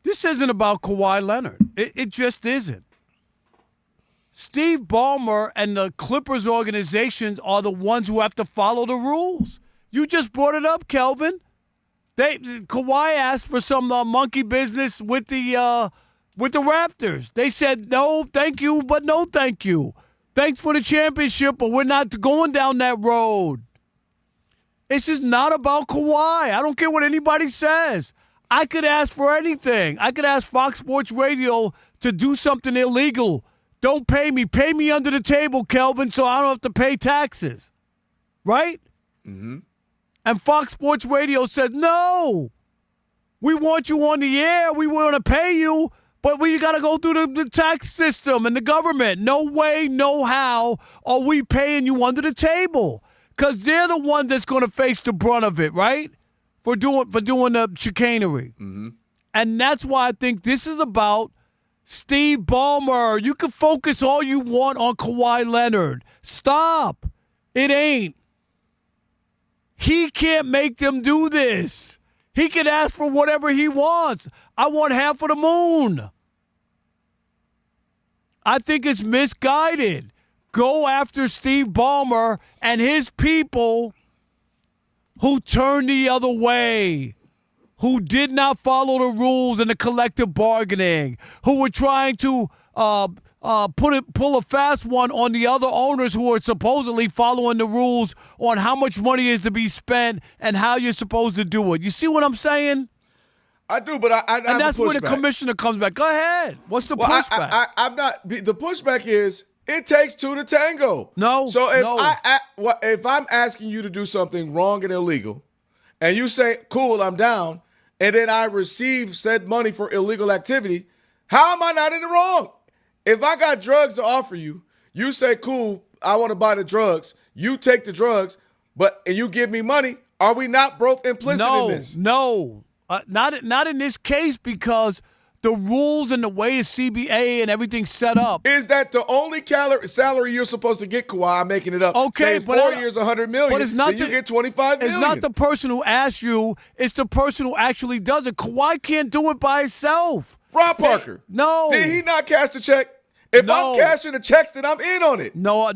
Speaker 6: This isn't about Kawhi Leonard. It just isn't. Steve Ballmer and the Clippers organizations are the ones who have to follow the rules. You just brought it up, Kelvin. Kawhi asked for some monkey business with the Raptors. They said no, thank you, but no, thank you. Thanks for the championship, but we're not going down that road. This is not about Kawhi. I don't care what anybody says. I could ask for anything. I could ask Fox Sports Radio to do something illegal. Don't pay me. Pay me under the table, Kelvin, so I don't have to pay taxes. Right?
Speaker 2: Mm-hmm.
Speaker 6: And Fox Sports Radio said, no, we want you on the air. We want to pay you, but we got to go through the tax system and the government. No way, no how are we paying you under the table because they're the ones that's going to face the brunt of it, right, for doing the chicanery.
Speaker 2: Mm-hmm.
Speaker 6: And that's why I think this is about Steve Ballmer. You can focus all you want on Kawhi Leonard. Stop. It ain't. He can't make them do this. He can ask for whatever he wants. I want half of the moon. I think it's misguided. Go after Steve Ballmer and his people who turned the other way, who did not follow the rules and the collective bargaining, who were trying to pull a fast one on the other owners who are supposedly following the rules on how much money is to be spent and how you're supposed to do it. You see what I'm saying?
Speaker 2: I do, but I
Speaker 6: and that's where the commissioner comes back. Go ahead. What's the pushback?
Speaker 2: I'm not. The pushback is it takes two to tango.
Speaker 6: No.
Speaker 2: So if I'm asking you to do something wrong and illegal, and you say, "Cool, I'm down," and then I receive said money for illegal activity, how am I not in the wrong? If I got drugs to offer you, you say, cool, I want to buy the drugs. You take the drugs, and you give me money. Are we not both implicit in this?
Speaker 6: No. Not in this case, because the rules and the way the CBA and everything's set up.
Speaker 2: Is that the only salary you're supposed to get, Kawhi? I'm making it up.
Speaker 6: Okay,
Speaker 2: say it's 4 years, $100 million,
Speaker 6: but it's not
Speaker 2: then you get $25 million.
Speaker 6: It's not the person who asks you. It's the person who actually does it. Kawhi can't do it by himself.
Speaker 2: Rob Parker.
Speaker 6: No.
Speaker 2: Did he not cash the check? If I'm cashing the checks, then I'm in on it.
Speaker 6: No.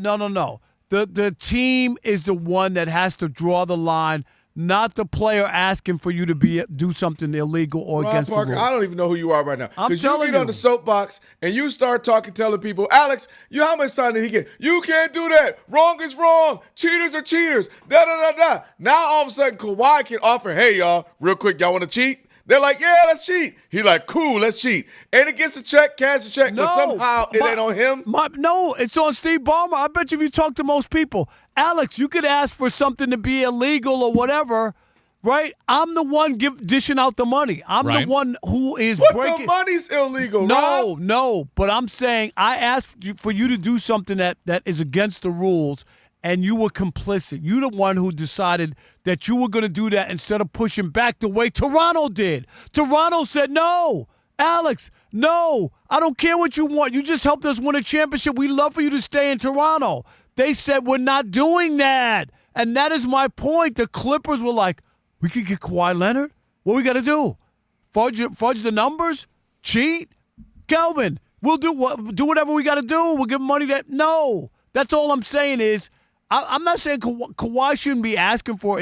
Speaker 6: The team is the one that has to draw the line, not the player asking for you to do something illegal or
Speaker 2: Rob
Speaker 6: against
Speaker 2: Parker,
Speaker 6: the rules.
Speaker 2: I don't even know who you are right now.
Speaker 6: I'm
Speaker 2: Because you
Speaker 6: telling
Speaker 2: get
Speaker 6: you.
Speaker 2: on the soapbox and you start telling people, Alex, how much time did he get? You can't do that. Wrong is wrong. Cheaters are cheaters. Da-da-da-da. Now all of a sudden Kawhi can offer, hey, y'all, real quick, y'all want to cheat? They're like, yeah, let's cheat. He like, cool, let's cheat. And it gets a check, cash a check, but somehow it ain't on him.
Speaker 6: No, it's on Steve Ballmer. I bet you if you talk to most people, Alex, you could ask for something to be illegal or whatever, right? I'm the one dishing out the money. I'm the one who is breaking.
Speaker 2: The money's illegal, Rob.
Speaker 6: No, but I'm saying I asked for you to do something that is against the rules, and you were complicit. You're the one who decided that you were going to do that instead of pushing back the way Toronto did. Toronto said, no, Alex, no, I don't care what you want. You just helped us win a championship. We'd love for you to stay in Toronto. They said, we're not doing that. And that is my point. The Clippers were like, we could get Kawhi Leonard? What we got to do? Fudge the numbers? Cheat? Kelvin, we'll do whatever we got to do. We'll give money that. No. That's all I'm saying is, I'm not saying Kawhi shouldn't be asking for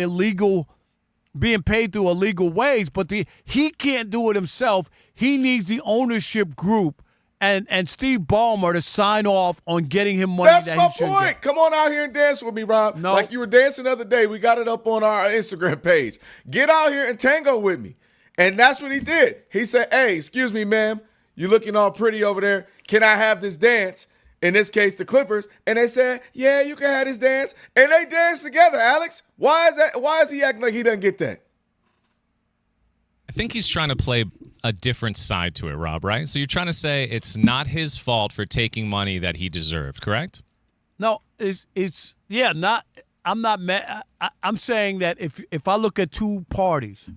Speaker 6: being paid through illegal ways, but he can't do it himself. He needs the ownership group and Steve Ballmer to sign off on getting him money.
Speaker 2: That's my point. Come on out here and dance with me, Rob.
Speaker 6: No.
Speaker 2: Like you were dancing the other day. We got it up on our Instagram page. Get out here and tango with me. And that's what he did. He said, hey, excuse me, ma'am. You looking all pretty over there. Can I have this dance? In this case, the Clippers, and they said, yeah, you can have this dance. And they danced together, Alex. Why is that? Why is he acting like he doesn't get that?
Speaker 8: I think he's trying to play a different side to it, Rob, right? So you're trying to say it's not his fault for taking money that he deserved, correct?
Speaker 6: No, I'm not mad. I'm saying that if I look at two parties,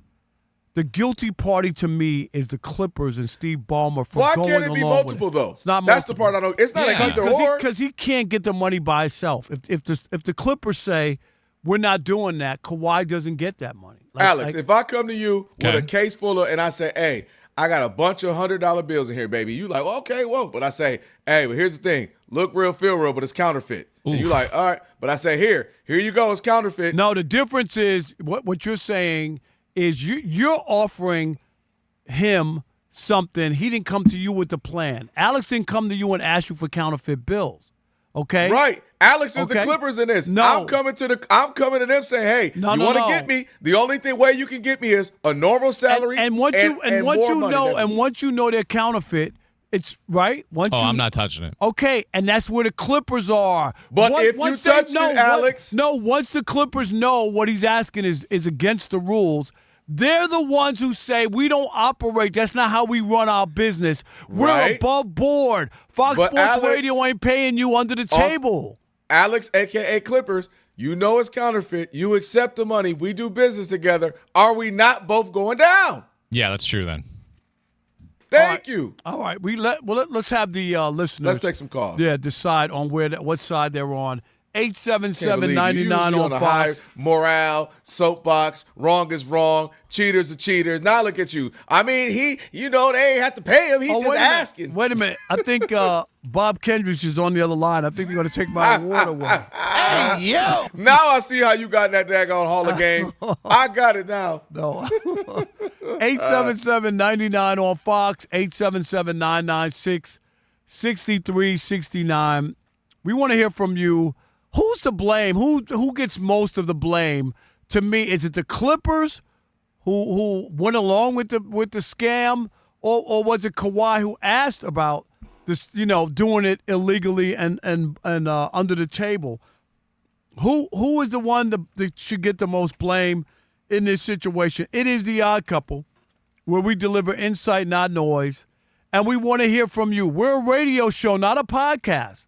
Speaker 6: the guilty party to me is the Clippers and Steve Ballmer for
Speaker 2: Why
Speaker 6: going
Speaker 2: can't it be
Speaker 6: along
Speaker 2: multiple,
Speaker 6: with it.
Speaker 2: though?
Speaker 6: It's not
Speaker 2: That's
Speaker 6: multiple.
Speaker 2: the part I don't. It's not an either or.
Speaker 6: Because he can't get the money by himself. If the Clippers say we're not doing that, Kawhi doesn't get that money.
Speaker 2: Alex, if I come to you with a case full of, and I say, hey, I got a bunch of $100 bills in here, baby. You like, okay, whoa. But I say, hey, but here's the thing. Look real, feel real, but it's counterfeit. And you like, all right. But I say, here you go. It's counterfeit.
Speaker 6: No, the difference is what you're saying is you're offering him something. He didn't come to you with the plan. Alex didn't come to you and ask you for counterfeit bills. Okay?
Speaker 2: Right. Alex is the Clippers in this.
Speaker 6: No.
Speaker 2: I'm coming to them saying, hey, you want to get me? The only way you can get me is a normal salary and once
Speaker 6: you know they're counterfeit, it's right.
Speaker 8: I'm not touching it.
Speaker 6: Okay, and that's where the Clippers are.
Speaker 2: But if you touch it, Alex.
Speaker 6: Once the Clippers know what he's asking is against the rules, they're the ones who say, we don't operate. That's not how we run our business. We're above board. Fox Sports Radio ain't paying you under the table.
Speaker 2: Alex, a.k.a. Clippers, you know it's counterfeit. You accept the money. We do business together. Are we not both going down?
Speaker 8: Yeah, that's true then.
Speaker 2: Thank you.
Speaker 6: All right. Let's have the listeners.
Speaker 2: Let's take some calls.
Speaker 6: Yeah, decide on what side they're on. 877-99 on Fox.
Speaker 2: High morale, soapbox, wrong is wrong, cheaters are cheaters. Now look at you. I mean, they ain't have to pay him. He's just asking.
Speaker 6: Wait a minute. I think Bob Kendricks is on the other line. I think they're going to take my award away.
Speaker 2: Hey, yo. Now I see how you got in that daggone Hall of Game. I got it now.
Speaker 6: No. 877-99 on Fox, 877-996-6369. We want to hear from you. Who's to blame? Who gets most of the blame? To me, is it the Clippers who went along with the scam, or was it Kawhi who asked about this? Doing it illegally and under the table. Who is the one that should get the most blame in this situation? It is the odd couple. where we deliver insight, not noise, and we want to hear from you. We're a radio show, not a podcast.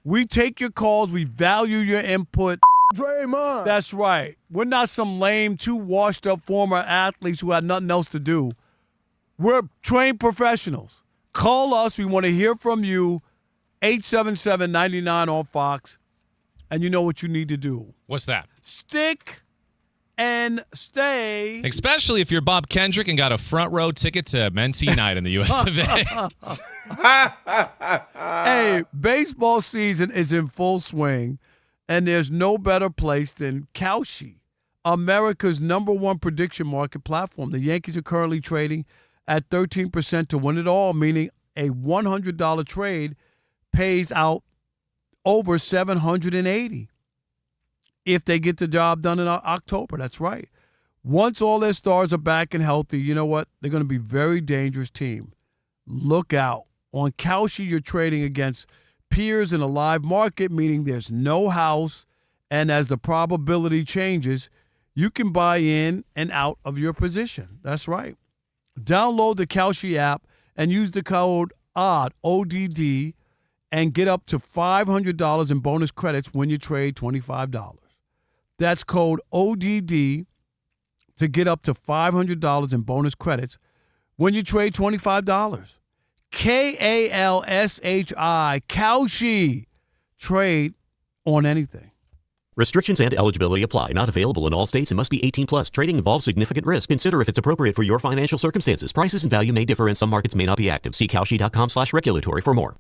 Speaker 6: We take your calls. We value your input.
Speaker 20: Draymond.
Speaker 6: That's right. We're not some lame, too washed-up former athletes who have nothing else to do. We're trained professionals. Call us. We want to hear from you. 877-99 on Fox. And you know what you need to do.
Speaker 8: What's that?
Speaker 6: Stick and stay.
Speaker 8: Especially if you're Bob Kendrick and got a front row ticket to Mentee night in the US of A.
Speaker 6: Hey, baseball season is in full swing, and there's no better place than Kalshi, America's #1 prediction market platform. The Yankees are currently trading at 13% to win it all, meaning a $100 trade pays out over $780 if they get the job done in October. That's right. Once all their stars are back and healthy, you know what? They're going to be a very dangerous team. Look out. On Kalshi, you're trading against peers in a live market, meaning there's no house, and as the probability changes, you can buy in and out of your position. That's right. Download the Kalshi app and use the code ODD, ODD, and get up to $500 in bonus credits when you trade $25. That's code ODD to get up to $500 in bonus credits when you trade $25. Kalshi, Kalshi. Trade on anything.
Speaker 22: Restrictions and eligibility apply. Not available in all states and must be 18 plus. Trading involves significant risk. Consider if it's appropriate for your financial circumstances. Prices and value may differ and some markets may not be active. See Kalshi.com/regulatory for more.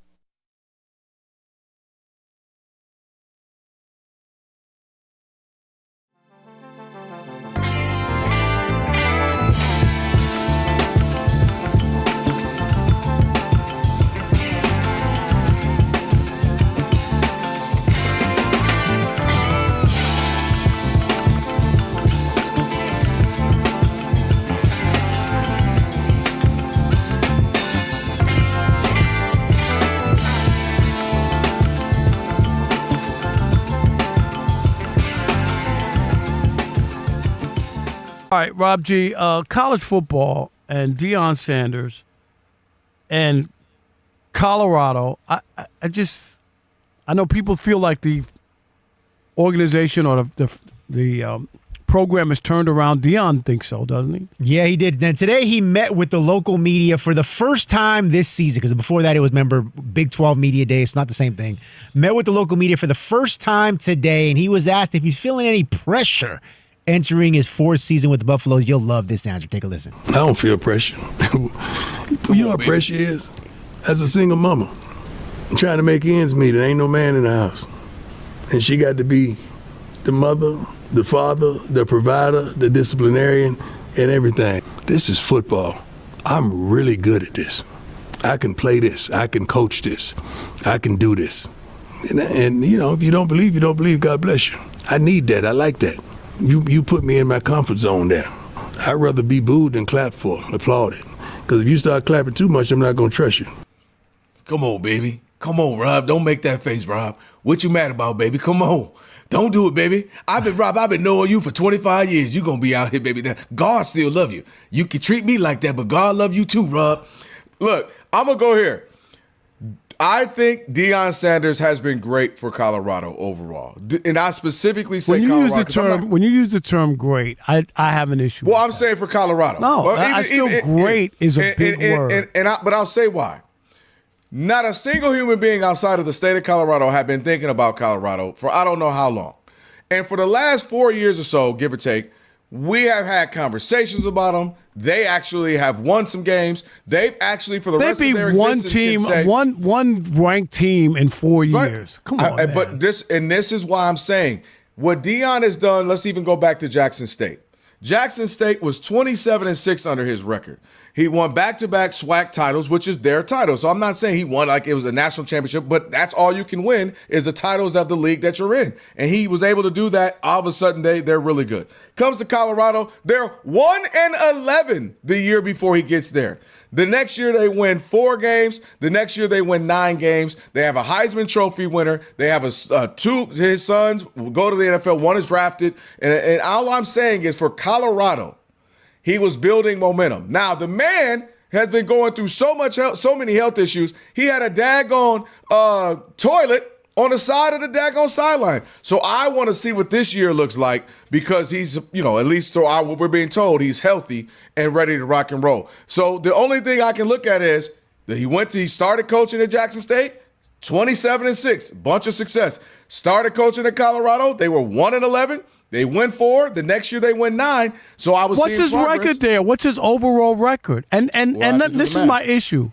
Speaker 6: All right, Rob G., college football and Deion Sanders and Colorado, I know people feel like the organization or the program has turned around. Deion thinks so, doesn't he?
Speaker 14: Yeah, he did. And today he met with the local media for the first time this season, because before that it was, remember, Big 12 Media Day. It's not the same thing. Met with the local media for the first time today, and he was asked if he's feeling any pressure entering his fourth season with the Buffaloes. You'll love this answer. Take a listen.
Speaker 23: I don't feel pressure. You know what pressure is? As a single mama, I'm trying to make ends meet. There ain't no man in the house. And she got to be the mother, the father, the provider, the disciplinarian, and everything. This is football. I'm really good at this. I can play this. I can coach this. I can do this. And you know, if you don't believe, God bless you. I need that. I like that. You put me in my comfort zone there. I'd rather be booed than clapped for, applauded. Because if you start clapping too much, I'm not going to trust you.
Speaker 2: Come on, baby. Come on, Rob. Don't make that face, Rob. What you mad about, baby? Come on. Don't do it, baby. I've been knowing you for 25 years. You're going to be out here, baby. God still love you. You can treat me like that, but God love you too, Rob. Look, I'm going to go here. I think Deion Sanders has been great for Colorado overall. And I specifically say Colorado.
Speaker 6: When you use the term great, I have an issue.
Speaker 2: Well, I'm saying for Colorado.
Speaker 6: No, great is a big word.
Speaker 2: But I'll say why. Not a single human being outside of the state of Colorado have been thinking about Colorado for I don't know how long. And for the last 4 years or so, give or take, we have had conversations about them. They actually have won some games. They've actually, for the rest of their existence,
Speaker 6: one ranked team in 4 years. Come on, man.
Speaker 2: But this is why I'm saying what Deion has done. Let's even go back to Jackson State. Jackson State was 27-6 under his record. He won back-to-back SWAC titles, which is their title. So I'm not saying he won like it was a national championship, but that's all you can win is the titles of the league that you're in. And he was able to do that. All of a sudden, they're really good. Comes to Colorado, they're 1-11 the year before he gets there. The next year, they win 4 games. The next year, they win 9 games. They have a Heisman Trophy winner. They have his sons will go to the NFL. One is drafted. And all I'm saying is for Colorado, he was building momentum. Now, the man has been going through so many health issues. He had a daggone toilet on the side of the daggone sideline. So I want to see what this year looks like because he's, at least what we're being told, he's healthy and ready to rock and roll. So the only thing I can look at is that he started coaching at Jackson State, 27-6, bunch of success. Started coaching at Colorado, they were 1-11. They win 4. The next year they win 9. So I was.
Speaker 6: What's his
Speaker 2: progress.
Speaker 6: record there? What's his overall record? And this is my issue.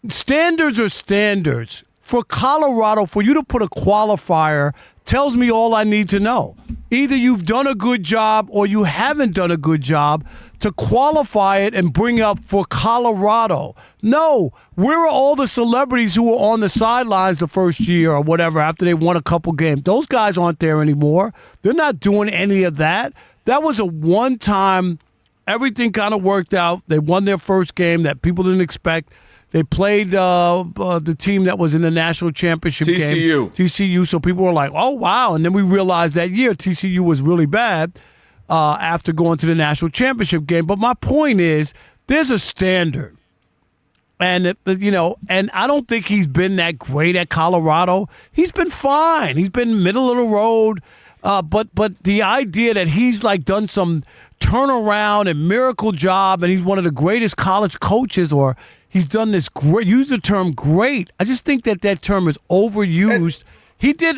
Speaker 6: Standards are standards. For Colorado, for you to put a qualifier tells me all I need to know. Either you've done a good job or you haven't done a good job to qualify it and bring up for Colorado. No, where are all the celebrities who were on the sidelines the first year or whatever after they won a couple games? Those guys aren't there anymore. They're not doing any of that. That was a one-time, everything kind of worked out. They won their first game that people didn't expect. They played the team that was in the national championship game. TCU. So people were like, oh, wow. And then we realized that year TCU was really bad after going to the national championship game. But my point is there's a standard. And, and I don't think he's been that great at Colorado. He's been fine. He's been middle of the road. But the idea that he's like done some turnaround and miracle job and he's one of the greatest college coaches or he's done this great, use the term great. I just think that term is overused. He's done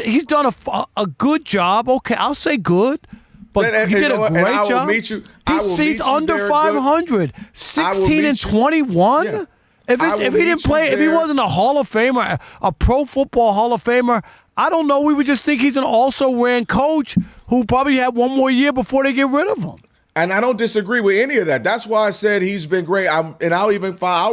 Speaker 6: a good job. Okay, I'll say good. But he did a great job. He's under 500. 16-21.
Speaker 2: Yeah.
Speaker 6: If he didn't play, if he wasn't a Hall of Famer, a Pro Football Hall of Famer, I don't know. We would just think he's an also-ran coach who probably had one more year before they get rid of him.
Speaker 2: And I don't disagree with any of that. That's why I said he's been great. I'll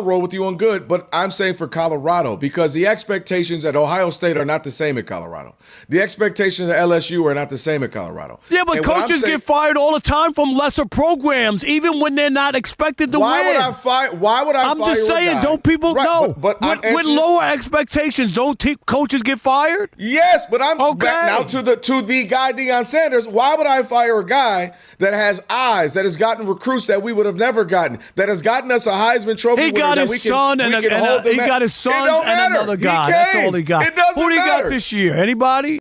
Speaker 2: roll with you on good, but I'm saying for Colorado because the expectations at Ohio State are not the same at Colorado. The expectations at LSU are not the same at Colorado.
Speaker 6: Yeah, but coaches get fired all the time from lesser programs, even when they're not expected to win.
Speaker 2: Why would I fire?
Speaker 6: I'm just saying, don't people know? But with lower expectations, don't coaches get fired?
Speaker 2: Yes, but I'm back now to the guy Deion Sanders. Why would I fire a guy that has eyes, that has gotten recruits that we would have never gotten, that has gotten us a Heisman Trophy winner?
Speaker 6: He got his son and another guy. That's all he got.
Speaker 2: It doesn't
Speaker 6: Who do you
Speaker 2: matter.
Speaker 6: got this year? Anybody?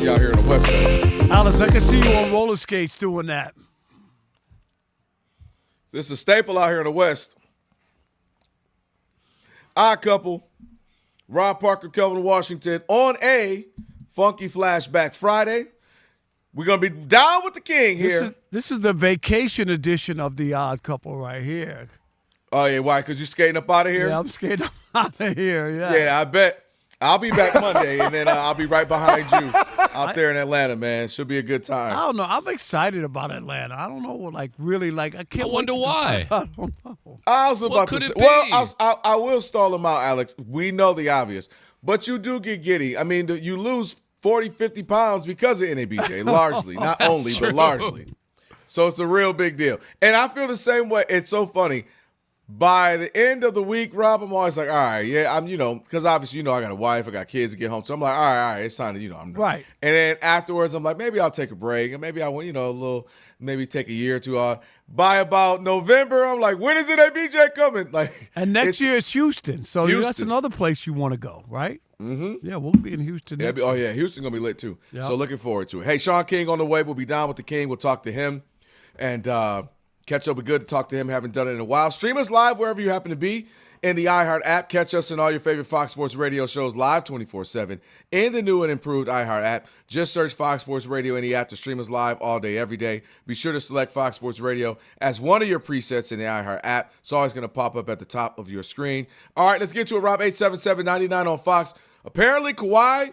Speaker 2: Out here in the West Coast.
Speaker 6: Alice, I can see you on roller skates doing that.
Speaker 2: This is a staple out here in the West. Odd Couple, Rob Parker, Kelvin Washington on a Funky Flashback Friday. We're going to be down with the king here.
Speaker 6: This is the vacation edition of the Odd Couple right here.
Speaker 2: Oh, yeah, why? Because you're skating up out of here?
Speaker 6: Yeah, I'm skating up out of here,
Speaker 2: Yeah, I bet. I'll be back Monday, and then I'll be right behind you out there in Atlanta, man. Should be a good time.
Speaker 6: I don't know. I'm excited about Atlanta. I don't know, I can't
Speaker 8: wonder why.
Speaker 6: I don't know.
Speaker 2: I was about to say, I will stall him out, Alex. We know the obvious, but you do get giddy. I mean, you lose 40, 50 pounds because of NABJ, largely. Not only, but largely. So it's a real big deal. And I feel the same way. It's so funny. By the end of the week, Rob, I'm always like, all right, yeah, because obviously, I got a wife, I got kids to get home. So I'm like, all right, it's time to, I'm
Speaker 6: right.
Speaker 2: And then afterwards, I'm like, maybe I'll take a break. And maybe I want, maybe take a year or two off. By about November, I'm like, when is it NABJ coming?
Speaker 6: And next year is Houston. So that's another place you want to go, right?
Speaker 2: Mm-hmm.
Speaker 6: Yeah, we'll be in Houston.
Speaker 2: Houston's going to be lit too. Yep. So looking forward to it. Hey, Sean King on the way. We'll be down with the King. We'll talk to him. And catch up. Be good to talk to him. Haven't done it in a while. Stream us live wherever you happen to be in the iHeart app. Catch us in all your favorite Fox Sports Radio shows live 24/7 in the new and improved iHeart app. Just search Fox Sports Radio in the app to stream us live all day, every day. Be sure to select Fox Sports Radio as one of your presets in the iHeart app. It's always going to pop up at the top of your screen. All right, let's get to it, Rob. 877-99 on Fox. Apparently, Kawhi,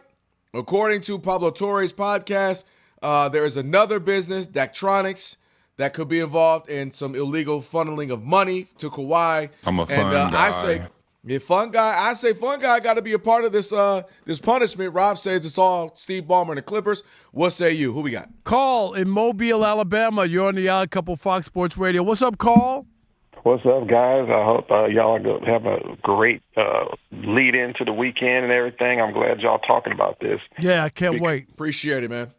Speaker 2: according to Pablo Torre's podcast, there is another business, Daktronics, that could be involved in some illegal funneling of money to Kawhi.
Speaker 5: I'm a fun guy.
Speaker 2: I say, fun guy got to be a part of this this punishment. Rob says it's all Steve Ballmer and the Clippers. What say you? Who we got?
Speaker 6: Carl in Mobile, Alabama. You're on the Odd Couple Fox Sports Radio. What's up, Carl?
Speaker 10: What's up, guys? I hope y'all are going to have a great lead into the weekend and everything. I'm glad y'all talking about this.
Speaker 6: Yeah, I can't wait.
Speaker 2: Appreciate it, man.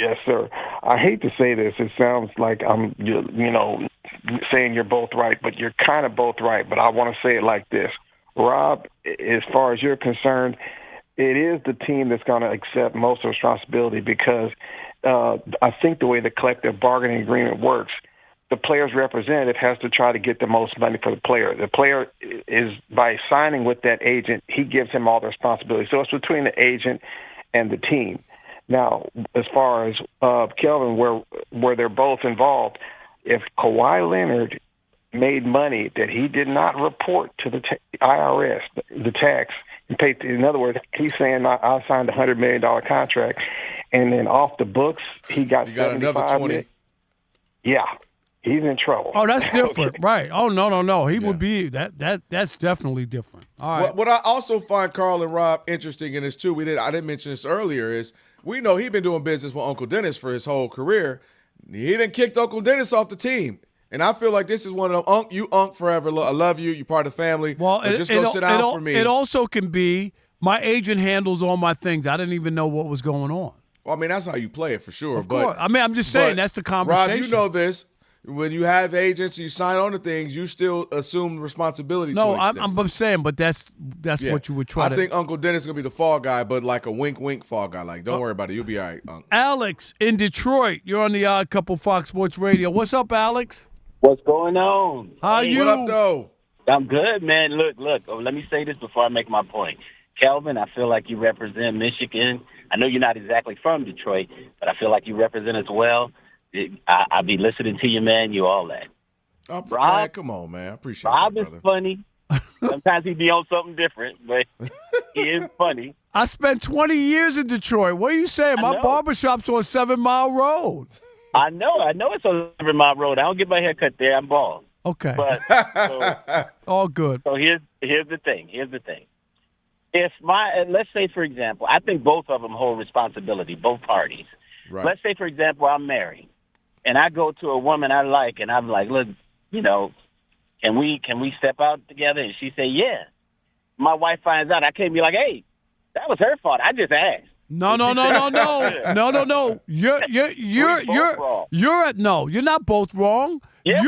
Speaker 10: Yes, sir. I hate to say this. It sounds like I'm, saying you're both right, but you're kind of both right. But I want to say it like this. Rob, as far as you're concerned, it is the team that's going to accept most of the responsibility because I think the way the collective bargaining agreement works, the player's representative has to try to get the most money for the player. The player is, by signing with that agent, he gives him all the responsibility. So it's between the agent and the team. Now, as far as Kelvin, where they're both involved, if Kawhi Leonard made money that he did not report to the IRS, the tax, and paid, in other words, he's saying I signed a $100 million contract, and then off the books he got
Speaker 2: another 20.
Speaker 10: Yeah. He's in trouble.
Speaker 6: Oh, that's different, right? Oh, no. He would be that's definitely different. All right.
Speaker 2: What I also find Carl and Rob interesting in this too, I didn't mention this earlier, is we know he's been doing business with Uncle Dennis for his whole career. He done kicked Uncle Dennis off the team. And I feel like this is one of them, you forever. I love you. You're part of the family.
Speaker 6: Well,
Speaker 2: just go sit down for me.
Speaker 6: It also can be my agent handles all my things. I didn't even know what was going on.
Speaker 2: Well, I mean, that's how you play it for sure.
Speaker 6: Of course. I mean, I'm just saying that's the conversation.
Speaker 2: Rob, you know this. When you have agents, you sign on to things, you still assume responsibility to an extent.
Speaker 6: I'm saying, but that's what you would try to.
Speaker 2: I think Uncle Dennis is going to be the fall guy, but like a wink fall guy. Like, don't worry about it. You'll be all right, Uncle.
Speaker 6: Alex in Detroit. You're on the Odd Couple Fox Sports Radio. What's up, Alex?
Speaker 20: What's going on?
Speaker 6: How are you?
Speaker 2: What up, though?
Speaker 20: I'm good, man. Look. Let me say this before I make my point. Kelvin, I feel like you represent Michigan. I know you're not exactly from Detroit, but I feel like you represent us well. I'll be listening to you, man. You all that.
Speaker 2: Oh, Rob, man, come on, man. I appreciate
Speaker 20: Rob
Speaker 2: that,
Speaker 20: is funny. Sometimes he be on something different, but he is funny.
Speaker 6: I spent 20 years in Detroit. What are you saying? My barbershop's on 7 Mile Road.
Speaker 20: I know it's on 7 Mile Road. I don't get my hair cut there. I'm bald.
Speaker 6: Okay.
Speaker 20: But
Speaker 6: all good.
Speaker 20: So here's the thing. If let's say, for example, I think both of them hold responsibility, both parties.
Speaker 2: Right.
Speaker 20: Let's say, for example, I'm married, and I go to a woman I like, and I'm like, look, can we step out together? And she say, yeah. My wife finds out. I can't be like, hey, that was her fault. I just asked.
Speaker 6: No. You're not both wrong.
Speaker 20: Yes,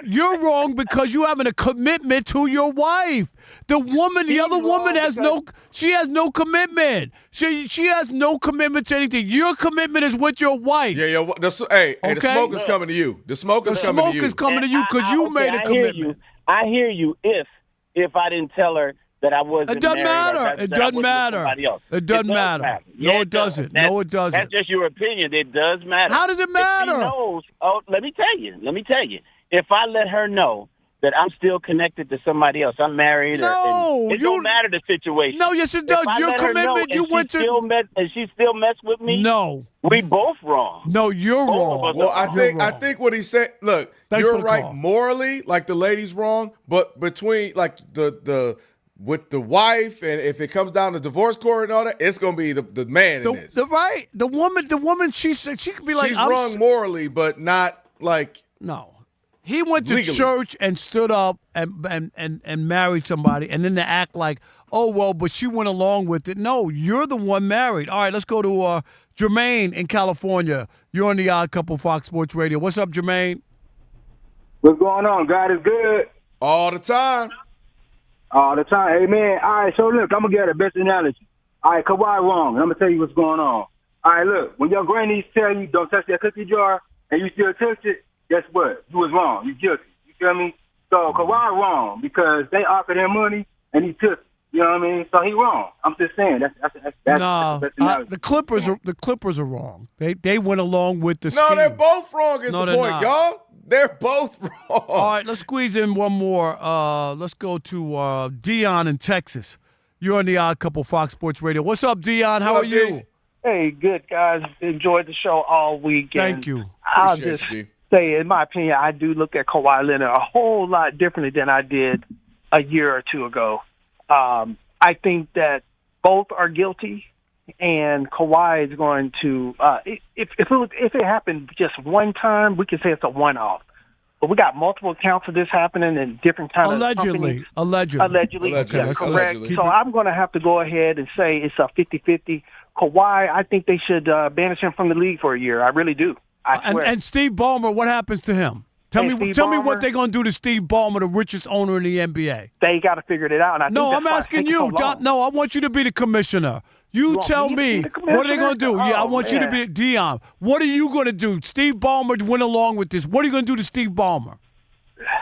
Speaker 6: You're wrong because you having a commitment to your wife. The other woman has no commitment. She has no commitment to anything. Your commitment is with your wife.
Speaker 2: Yeah. The smoke is coming to you. The smoke is coming to you
Speaker 6: because you made a commitment.
Speaker 20: I hear you. If I didn't tell her that I wasn't
Speaker 6: It doesn't
Speaker 20: married,
Speaker 6: matter. It doesn't matter. It doesn't matter. No, it doesn't. No, it doesn't.
Speaker 20: That's just your opinion. It does matter.
Speaker 6: How does it matter?
Speaker 20: If she knows, let me tell you. If I let her know that I'm still connected to somebody else, I'm married. It don't matter the situation.
Speaker 6: No, yes, it does. Your commitment. You went to.
Speaker 20: And she still messed with me.
Speaker 6: No,
Speaker 20: we both wrong.
Speaker 6: No, you're wrong.
Speaker 2: Well, I think what he said. Look, you're right morally, like the lady's wrong, but between like the with the wife, and if it comes down to divorce court and all that, it's gonna be the man in this.
Speaker 6: The woman. She said she could be like,
Speaker 2: she's wrong morally, but not like
Speaker 6: no. He went to
Speaker 2: legally.
Speaker 6: church and stood up and married somebody, and then to act like, oh well, but she went along with it. No, you're the one married. All right, let's go to Jermaine in California. You're on the Odd Couple Fox Sports Radio. What's up, Jermaine?
Speaker 24: What's going on? God is good
Speaker 2: all the time.
Speaker 24: All the time. Hey, man. All right, so look, I'm going to give the best analogy. All right, Kawhi wrong. I'm going to tell you what's going on. All right, look, when your grannies tell you don't touch that cookie jar and you still touch it, guess what? You was wrong. You guilty. You feel me? So Kawhi wrong because they offered him money and he took it. You know what I mean? So he wrong. I'm just saying that's the best analogy.
Speaker 6: The Clippers are wrong. They went along with the scheme.
Speaker 2: No, they're both wrong is the point, y'all. They're both wrong.
Speaker 6: All right, let's squeeze in one more. Let's go to Dion in Texas. You're on the Odd Couple Fox Sports Radio. What's up, Dion? How are you?
Speaker 25: Hey, good, guys. Enjoyed the show all weekend.
Speaker 6: Thank you.
Speaker 25: I'll just
Speaker 18: say, in my opinion, I do look at Kawhi Leonard a whole lot differently than I did a year or two ago. I think that both are guilty, and Kawhi is going to. If it happened just one time, we could say it's a one-off. But we got multiple accounts of this happening in different kinds of companies. Allegedly. Yeah, correct.
Speaker 6: Allegedly.
Speaker 18: So I'm going to have to go ahead and say it's a 50-50. Kawhi, I think they should banish him from the league for a year. I really do. I swear.
Speaker 6: And Steve Ballmer, what happens to him? Tell me what they're going to do to Steve Ballmer, the richest owner in the NBA.
Speaker 18: They got to figure it out. And
Speaker 6: I'm asking you. No, I want you to be the commissioner. You tell me, what are they going to do? I want you to be Dion. What are you going to do? Steve Ballmer went along with this. What are you going to do to Steve Ballmer?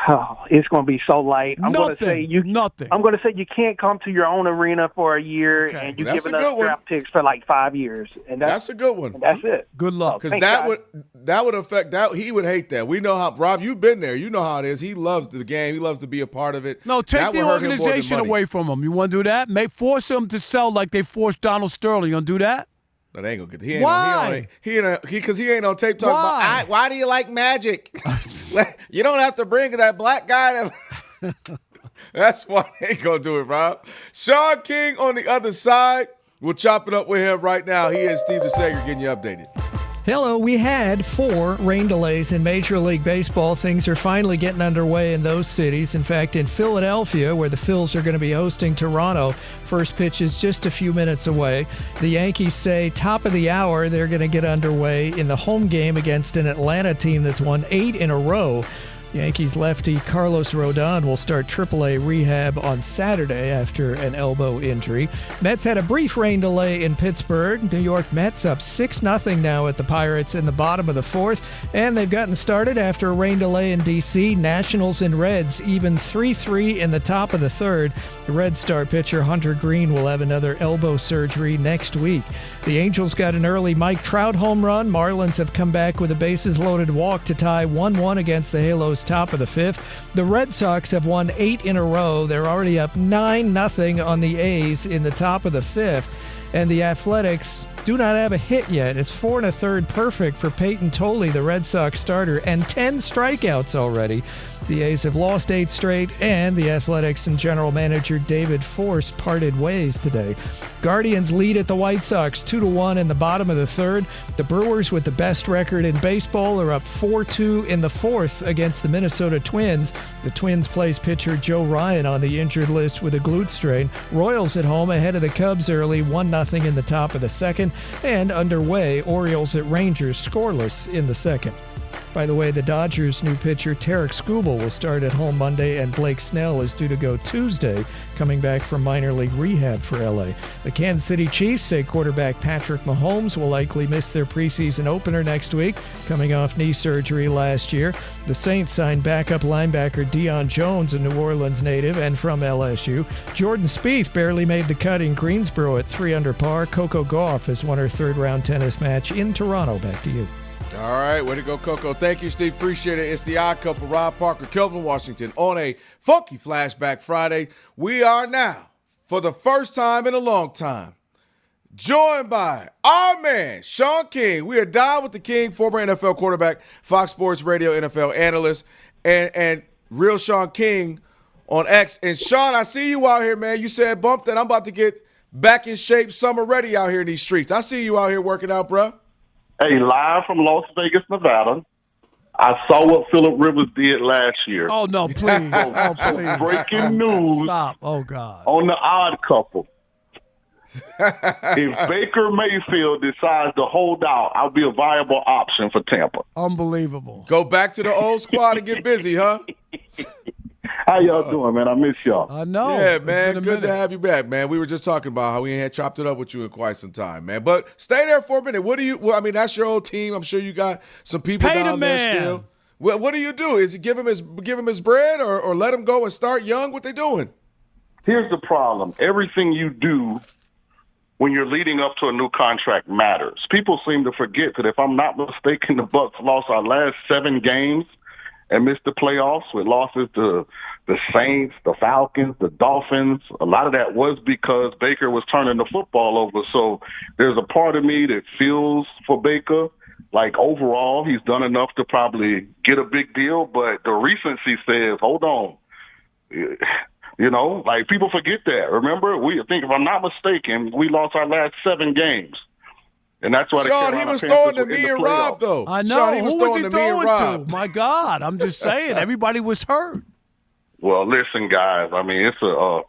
Speaker 18: Oh, it's going to be so light. I'm going to say
Speaker 6: nothing.
Speaker 18: I'm going to say you can't come to your own arena for a year and you're giving us draft picks for like 5 years. And
Speaker 2: that's a good one.
Speaker 18: That's it.
Speaker 6: Good luck.
Speaker 2: Because that would affect that. He would hate that. We know how, Rob, you've been there. You know how it is. He loves the game. He loves to be a part of it.
Speaker 6: No, take the organization away from him. You want to do that? Force him to sell like they forced Donald Sterling. You going to do that?
Speaker 2: But they ain't gonna get.
Speaker 6: Why?
Speaker 2: Because he ain't on tape talking about. Why do you like Magic? You don't have to bring that black guy. That's why they ain't gonna do it, Rob. Sean King on the other side. We'll chop it up with him right now. He is Steve DeSager getting you updated.
Speaker 1: Hello, we had 4 rain delays in Major League Baseball. Things are finally getting underway in those cities. In fact, in Philadelphia, where the Phils are going to be hosting Toronto, first pitch is just a few minutes away. The Yankees say top of the hour they're going to get underway in the home game against an Atlanta team that's won 8 in a row. Yankees lefty Carlos Rodon will start AAA rehab on Saturday after an elbow injury. Mets had a brief rain delay in Pittsburgh. New York Mets up 6-0 now at the Pirates in the bottom of the 4th, and they've gotten started after a rain delay in D.C. Nationals and Reds even 3-3 in the top of the 3rd. The Red star pitcher Hunter Green will have another elbow surgery next week. The Angels got an early Mike Trout home run. Marlins have come back with a bases-loaded walk to tie 1-1 against the Halos top of the 5th. The Red Sox have won 8 in a row. They're already up 9-0 on the A's in the top of the 5th. And the Athletics do not have a hit yet. It's 4 1/3 perfect for Peyton Tolley, the Red Sox starter, and 10 strikeouts already. The A's have lost 8 straight, and the Athletics and general manager David Force parted ways today. Guardians lead at the White Sox 2-1 in the bottom of the 3rd. The Brewers, with the best record in baseball, are up 4-2 in the 4th against the Minnesota Twins. The Twins place pitcher Joe Ryan on the injured list with a glute strain. Royals at home ahead of the Cubs early 1-0 in the top of the 2nd. And underway, Orioles at Rangers scoreless in the 2nd. By the way, the Dodgers' new pitcher Tarek Skubal will start at home Monday, and Blake Snell is due to go Tuesday, coming back from minor league rehab for L.A. The Kansas City Chiefs say quarterback Patrick Mahomes will likely miss their preseason opener next week, coming off knee surgery last year. The Saints signed backup linebacker Deion Jones, a New Orleans native and from LSU. Jordan Spieth barely made the cut in Greensboro at 3 under par. Coco Gauff has won her 3rd-round tennis match in Toronto. Back to you.
Speaker 2: All right, way to go, Coco. Thank you, Steve. Appreciate it. It's the Odd Couple, Rob Parker, Kelvin Washington, on a funky Flashback Friday. We are now, for the first time in a long time, joined by our man, Sean King. We are down with the King, former NFL quarterback, Fox Sports Radio NFL analyst, and real Sean King on X. And Sean, I see you out here, man. You said bump that I'm about to get back in shape, summer ready out here in these streets. I see you out here working out, bro.
Speaker 5: Hey, live from Las Vegas, Nevada. I saw what Phillip Rivers did last year.
Speaker 6: Oh, no, please. Oh, please.
Speaker 5: Breaking news.
Speaker 6: Stop. Oh, God.
Speaker 5: On the Odd Couple. If Baker Mayfield decides to hold out, I'll be a viable option for Tampa.
Speaker 6: Unbelievable.
Speaker 2: Go back to the old squad and get busy, huh?
Speaker 5: How y'all doing, man? I miss y'all.
Speaker 6: I know.
Speaker 2: Yeah, man. Good to have you back, man. We were just talking about how we ain't had chopped it up with you in quite some time, man. But stay there for a minute. What do you? Well, I mean, that's your old team. I'm sure you got some people down there still. What do you do? Is it give him his bread, or let him go and start young? What they doing?
Speaker 5: Here's the problem. Everything you do when you're leading up to a new contract matters. People seem to forget that, if I'm not mistaken, the Bucs lost our last 7 games and missed the playoffs with losses to the Saints, the Falcons, the Dolphins. A lot of that was because Baker was turning the football over. So there's a part of me that feels for Baker. Like, overall, he's done enough to probably get a big deal, but the recency says, hold on. You know, like, people forget that. Remember, I think, if I'm not mistaken, we lost our last 7 games. And that's why
Speaker 2: Sean, he was throwing to me and Rob, though.
Speaker 6: I know.
Speaker 2: Sean, he was
Speaker 6: Who
Speaker 2: throwing
Speaker 6: was he
Speaker 2: to me and
Speaker 6: throwing
Speaker 2: Rob.
Speaker 6: to? My God, I'm just saying. Everybody was hurt.
Speaker 5: Well, listen, guys, I mean, it's a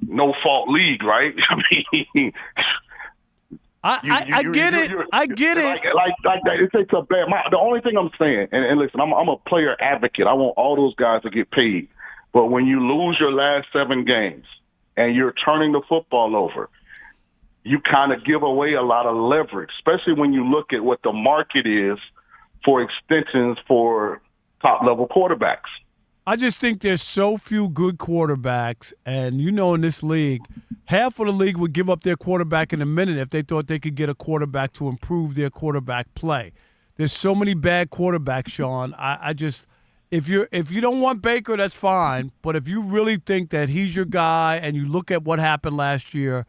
Speaker 5: no-fault league, right? I mean,
Speaker 6: I get it. I get it.
Speaker 5: Like that. It takes a bad. The only thing I'm saying, and listen, I'm a player advocate. I want all those guys to get paid. But when you lose your last 7 games and you're turning the football over, you kind of give away a lot of leverage, especially when you look at what the market is for extensions for top-level quarterbacks.
Speaker 6: I just think there's so few good quarterbacks, and you know, in this league, half of the league would give up their quarterback in a minute if they thought they could get a quarterback to improve their quarterback play. There's so many bad quarterbacks, Sean. I just if you don't want Baker, that's fine. But if you really think that he's your guy, and you look at what happened last year,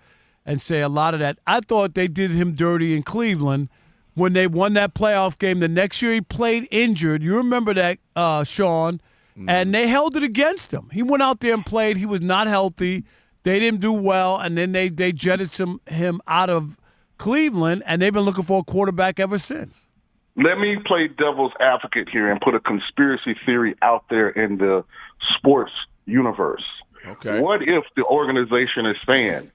Speaker 6: and say a lot of that, I thought they did him dirty in Cleveland when they won that playoff game. The next year he played injured. You remember that, Sean? And they held it against him. He went out there and played. He was not healthy. They didn't do well, and then they jetted him out of Cleveland, and they've been looking for a quarterback ever since.
Speaker 5: Let me play devil's advocate here and put a conspiracy theory out there in the sports universe.
Speaker 2: Okay.
Speaker 5: What if the organization is saying,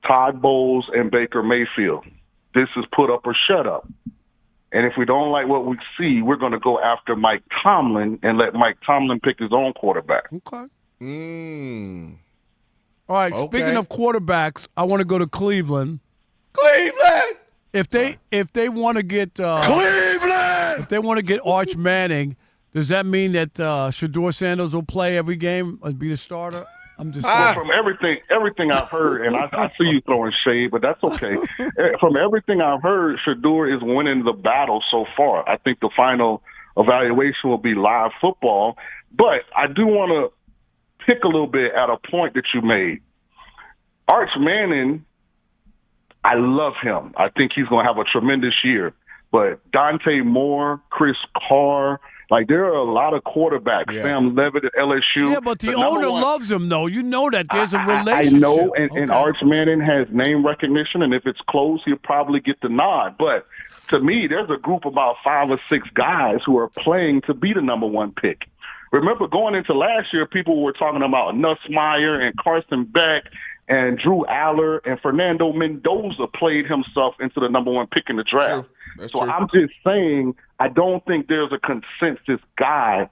Speaker 5: Todd Bowles and Baker Mayfield, this is put up or shut up? And if we don't like what we see, we're going to go after Mike Tomlin and let Mike Tomlin pick his own quarterback.
Speaker 6: Okay.
Speaker 2: All
Speaker 6: right, speaking of quarterbacks, I want to go to Cleveland.
Speaker 2: Cleveland!
Speaker 6: If they want to get Cleveland! If they want to get Arch Manning, does that mean that Shedeur Sanders will play every game and be the starter? I'm just saying.
Speaker 5: From everything I've heard, and I see you throwing shade, but that's okay. From everything I've heard, Shedeur is winning the battle so far. I think the final evaluation will be live football. But I do want to pick a little bit at a point that you made. Arch Manning, I love him. I think he's going to have a tremendous year. But Dante Moore, Chris Carr, like, there are a lot of quarterbacks.
Speaker 2: Yeah.
Speaker 5: Sam Levitt at LSU.
Speaker 6: Yeah, but the owner loves him, though. You know that there's a relationship.
Speaker 5: I know, and Arch Manning has name recognition, and if it's close, he'll probably get the nod. But to me, there's a group of about 5 or 6 guys who are playing to be the number 1 pick. Remember, going into last year, people were talking about Nussmeier and Carson Beck and Drew Aller, and Fernando Mendoza played himself into the number 1 pick in the draft. So I'm just saying, I don't think there's a consensus guy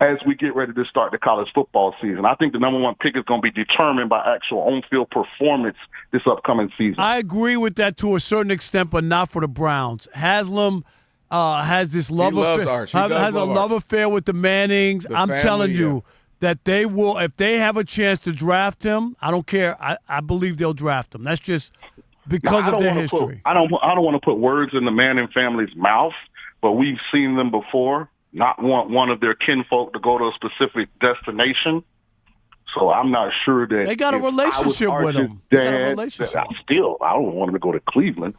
Speaker 5: as we get ready to start the college football season. I think the number 1 pick is going to be determined by actual on-field performance this upcoming season.
Speaker 6: I agree with that to a certain extent, but not for the Browns. Haslam has this love affair with the Mannings. I'm telling you that they will, if they have a chance to draft him, I don't care. I believe they'll draft him. That's just because of their history.
Speaker 5: I don't want to put words in the Manning family's mouth, but we've seen them before not want one of their kinfolk to go to a specific destination. So I'm not sure that
Speaker 6: they got a relationship with him.
Speaker 5: I don't want him to go to Cleveland.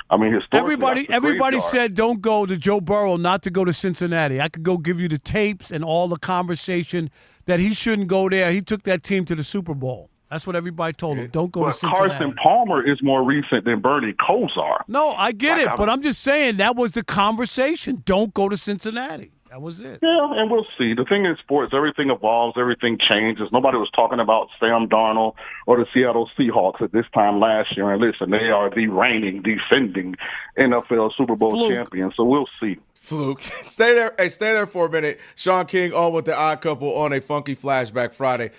Speaker 5: I mean,
Speaker 6: everybody said don't go to Joe Burrow, not to go to Cincinnati. I could go give you the tapes and all the conversation that he shouldn't go there. He took that team to the Super Bowl. That's what everybody told him. Don't go to Cincinnati.
Speaker 5: Carson Palmer is more recent than Bernie Kosar.
Speaker 6: No, I get it, but I'm just saying that was the conversation. Don't go to Cincinnati. That was it.
Speaker 5: Yeah, and we'll see. The thing in sports, everything evolves, everything changes. Nobody was talking about Sam Darnold or the Seattle Seahawks at this time last year. And listen, they are the reigning, defending NFL Super Bowl champions. So we'll see.
Speaker 2: Fluke. Stay there. Hey, stay there for a minute. Sean King on with the Odd Couple on a Funky Flashback Friday.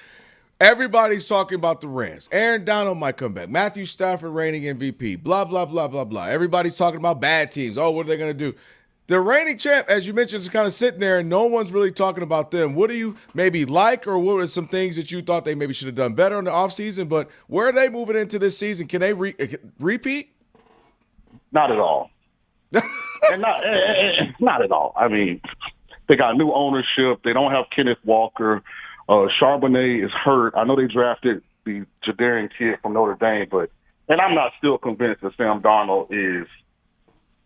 Speaker 2: Everybody's talking about the Rams. Aaron Donald might come back. Matthew Stafford reigning MVP. Blah, blah, blah, blah, blah. Everybody's talking about bad teams. Oh, what are they going to do? The reigning champ, as you mentioned, is kind of sitting there, and no one's really talking about them. What do you maybe like, or what are some things that you thought they maybe should have done better in the offseason? But where are they moving into this season? Can they repeat?
Speaker 5: Not at all. And not at all. I mean, they got new ownership. They don't have Kenneth Walker. Charbonnet is hurt. I know they drafted the Jadarian kid from Notre Dame, and I'm not still convinced that Sam Darnold is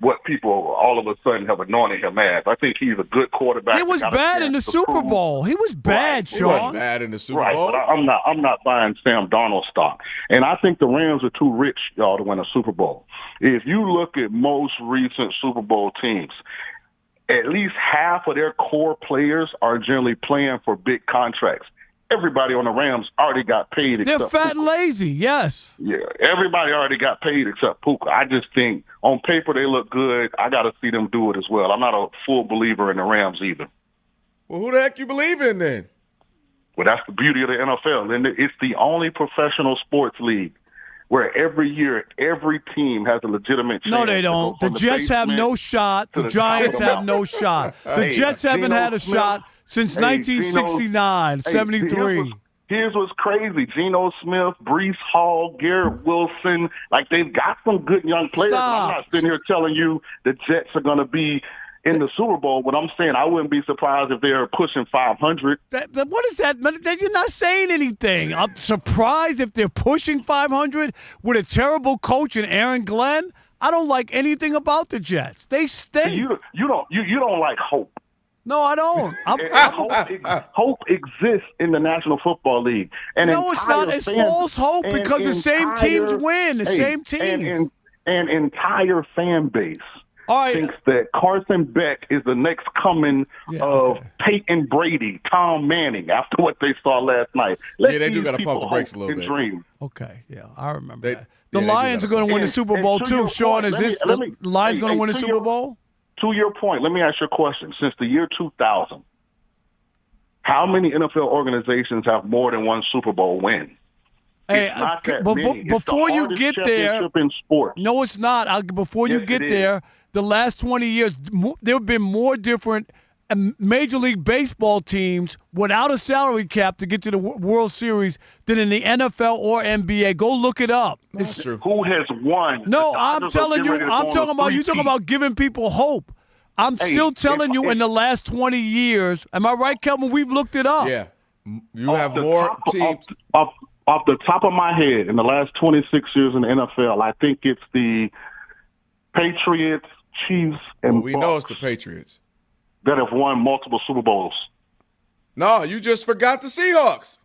Speaker 5: what people all of a sudden have anointed him as. I think he's a good quarterback.
Speaker 6: He was bad in the Super Bowl. He was bad, Sean.
Speaker 2: He wasn't bad in the Super Bowl.
Speaker 5: But I'm not buying Sam Darnold stock. And I think the Rams are too rich, y'all, to win a Super Bowl. If you look at most recent Super Bowl teams, at least half of their core players are generally playing for big contracts. Everybody on the Rams already got paid.
Speaker 6: They're
Speaker 5: except
Speaker 6: fat
Speaker 5: Puka.
Speaker 6: and lazy, yes.
Speaker 5: Yeah, everybody already got paid except Puka. I just think on paper they look good. I got to see them do it as well. I'm not a full believer in the Rams either.
Speaker 2: Well, who the heck you believe in then?
Speaker 5: Well, that's the beauty of the NFL. And it's the only professional sports league where every year every team has a legitimate chance.
Speaker 6: No, they don't. The Jets have no shot. The Giants have no shot. The Jets haven't had a shot since 1969, 73.
Speaker 5: Here's what's crazy. Geno Smith, Breece Hall, Garrett Wilson, like they've got some good young players. I'm not sitting here telling you the Jets are going to be in the Super Bowl, but I'm saying I wouldn't be surprised if they're pushing 500.
Speaker 6: What is that? You're not saying anything. I'm surprised if they're pushing 500 with a terrible coach in Aaron Glenn. I don't like anything about the Jets. They stink.
Speaker 5: You don't like hope.
Speaker 6: No, I don't.
Speaker 5: Hope exists in the National Football League. And
Speaker 6: no, it's not. It's false hope because the same teams win. The same teams.
Speaker 5: And entire fan base thinks that Carson Beck is the next coming of Peyton Brady, Tom Manning, after what they saw last night.
Speaker 2: They do got to pump the brakes a little bit.
Speaker 5: Dream.
Speaker 6: Okay, yeah, I remember that. The Lions are going to win the Super Bowl too. Sean, is the Lions going to win the Super Bowl?
Speaker 5: To your point, let me ask you a question. Since the year 2000, how many NFL organizations have more than one Super Bowl win?
Speaker 6: Hey, before you get there,
Speaker 5: in sports.
Speaker 6: No, it's not. Before you get there, the last 20 years, there have been more different Major League Baseball teams without a salary cap to get to the World Series than in the NFL or NBA. Go look it up.
Speaker 2: That's true.
Speaker 5: Who has won?
Speaker 6: No, I'm telling you. I'm talking about you. Talking about giving people hope. I'm still telling you. In the last 20 years, am I right, Kelvin? We've looked it up.
Speaker 2: Yeah, you have more teams.
Speaker 5: Off the top of my head, in the last 26 years in the NFL, I think it's the Patriots, Chiefs, and
Speaker 2: we know it's the Patriots
Speaker 5: that have won multiple Super Bowls.
Speaker 2: No, you just forgot the Seahawks.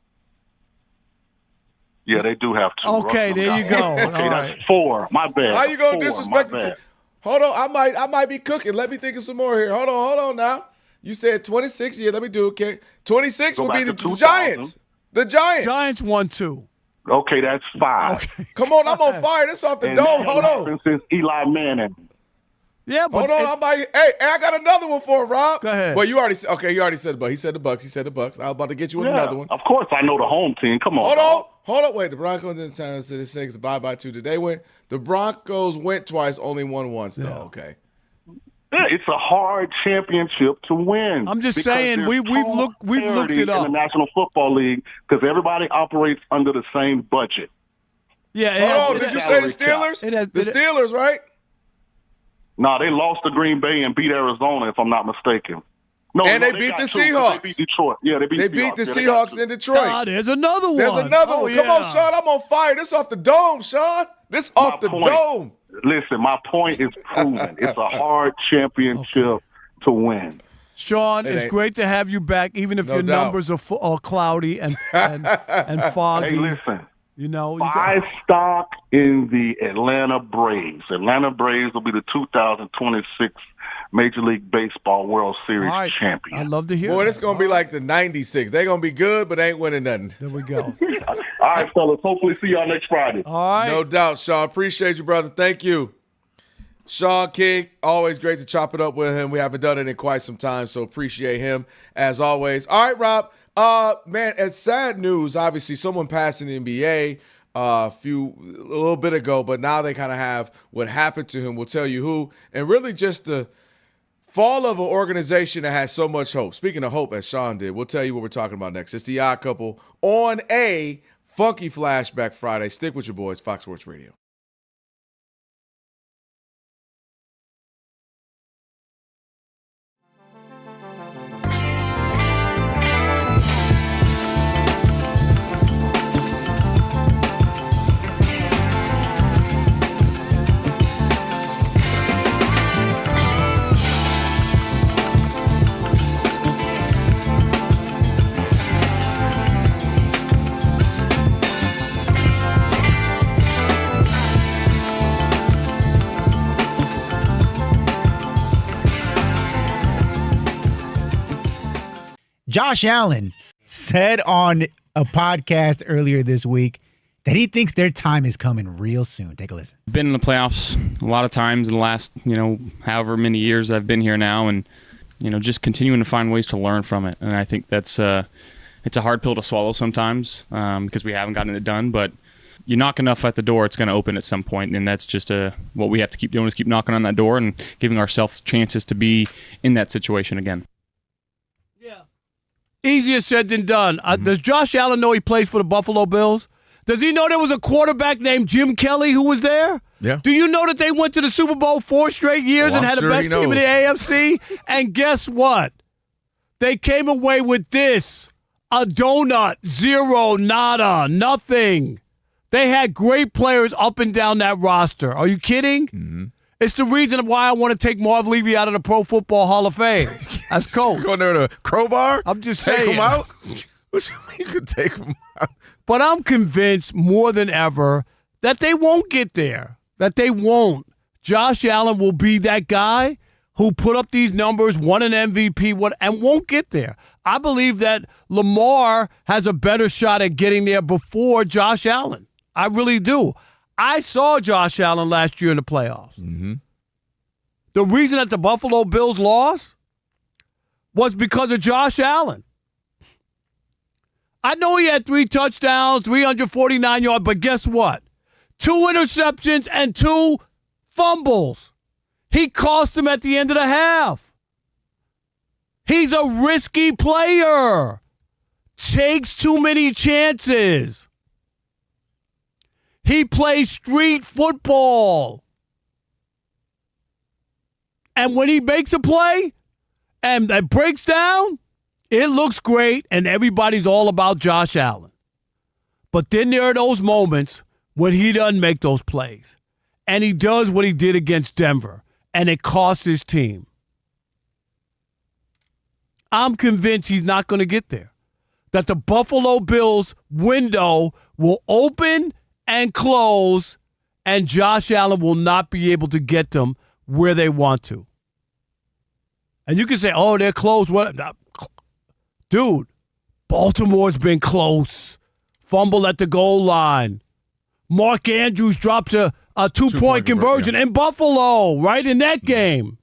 Speaker 5: Yeah, they do have two.
Speaker 6: Okay, there you go.
Speaker 5: Okay, that's four. My bad.
Speaker 2: How you gonna disrespect the team? Hold on, I might be cooking. Let me think of some more here. Hold on now. You said 26. Yeah, let me do it. Okay, 26 will be the Giants. The Giants.
Speaker 6: Giants won 2.
Speaker 5: Okay, that's 5.
Speaker 6: Okay.
Speaker 2: Come on, I'm on fire. This off the dome. Hold on.
Speaker 5: Since Eli Manning.
Speaker 6: Yeah, but
Speaker 2: hold on. Hey, I got another one for Rob.
Speaker 6: Go ahead.
Speaker 2: Well, you already said. Okay, you already said the Bucs. He said the Bucs. He said the Bucs. I was about to get you with another one.
Speaker 5: Of course, I know the home team. Come on.
Speaker 2: Hold on. Wait, the Broncos didn't sign to the 6. Bye two. Did they win? The Broncos went twice, only won once though. Yeah. Okay.
Speaker 5: Yeah, it's a hard championship to win.
Speaker 6: I'm just saying we've looked it up
Speaker 5: in the National Football League because everybody operates under the same budget.
Speaker 6: Yeah.
Speaker 2: Hold on. Did you say the Steelers? The Steelers, right?
Speaker 5: No, they lost to Green Bay and beat Arizona, if I'm not mistaken. No,
Speaker 2: and they beat the Seahawks.
Speaker 5: They beat Detroit. Yeah, they beat
Speaker 2: the Seahawks in Detroit.
Speaker 6: There's another one.
Speaker 2: There's another one. Come on, Sean. I'm on fire. This off the dome, Sean. This off the dome.
Speaker 5: Listen, my point is proven. It's a hard championship to win.
Speaker 6: Sean, it's great to have you back, even if your numbers are cloudy and foggy.
Speaker 5: Hey, listen.
Speaker 6: You know,
Speaker 5: buy stock in the Atlanta Braves. Atlanta Braves will be the 2026 Major League Baseball World Series champion.
Speaker 6: I'd love to hear.
Speaker 2: Boy, it's going to be like the 96. They're going to be good, but they ain't winning nothing.
Speaker 6: There we go.
Speaker 5: All right, fellas. Hopefully see y'all next Friday.
Speaker 6: All right.
Speaker 2: No doubt, Sean. Appreciate you, brother. Thank you. Sean King, always great to chop it up with him. We haven't done it in quite some time, so appreciate him as always. All right, Rob. Man, it's sad news. Obviously, someone passed in the NBA a little bit ago, but now they kind of have what happened to him. We'll tell you who, and really just the fall of an organization that has so much hope. Speaking of hope, as Sean did, we'll tell you what we're talking about next. It's The Odd Couple on a Funky Flashback Friday. Stick with your boys, Fox Sports Radio.
Speaker 14: Josh Allen said on a podcast earlier this week that he thinks their time is coming real soon. Take a listen.
Speaker 4: Been in the playoffs a lot of times in the last, however many years I've been here now, and, just continuing to find ways to learn from it. And I think that's it's a hard pill to swallow sometimes because we haven't gotten it done. But you knock enough at the door, it's going to open at some point, and that's just what we have to keep doing is keep knocking on that door and giving ourselves chances to be in that situation again.
Speaker 6: Easier said than done. Does Josh Allen know he plays for the Buffalo Bills? Does he know there was a quarterback named Jim Kelly who was there?
Speaker 2: Yeah.
Speaker 6: Do you know that they went to the Super Bowl 4 straight years and had the best team in the AFC? And guess what? They came away with this. A donut. Zero. Nada. Nothing. They had great players up and down that roster. Are you kidding? Mm-hmm. It's the reason why I want to take Marv Levy out of the Pro Football Hall of Fame as coach.
Speaker 2: Going there to crowbar?
Speaker 6: I'm just
Speaker 2: take
Speaker 6: saying.
Speaker 2: Him out? What you mean you could take him out?
Speaker 6: But I'm convinced more than ever that they won't get there. That they won't. Josh Allen will be that guy who put up these numbers, won an MVP, and won't get there. I believe that Lamar has a better shot at getting there before Josh Allen. I really do. I saw Josh Allen last year in the playoffs.
Speaker 2: Mm-hmm.
Speaker 6: The reason that the Buffalo Bills lost was because of Josh Allen. I know he had 3 touchdowns, 349 yards, but guess what? 2 interceptions and 2 fumbles. He cost them at the end of the half. He's a risky player. Takes too many chances. He plays street football. And when he makes a play and that breaks down, it looks great, and everybody's all about Josh Allen. But then there are those moments when he doesn't make those plays, and he does what he did against Denver, and it costs his team. I'm convinced he's not going to get there, that the Buffalo Bills window will open and close, and Josh Allen will not be able to get them where they want to. And you can say, oh, they're close. What? Dude, Baltimore's been close. Fumble at the goal line. Mark Andrews dropped a two-point conversion in Buffalo, right in that game.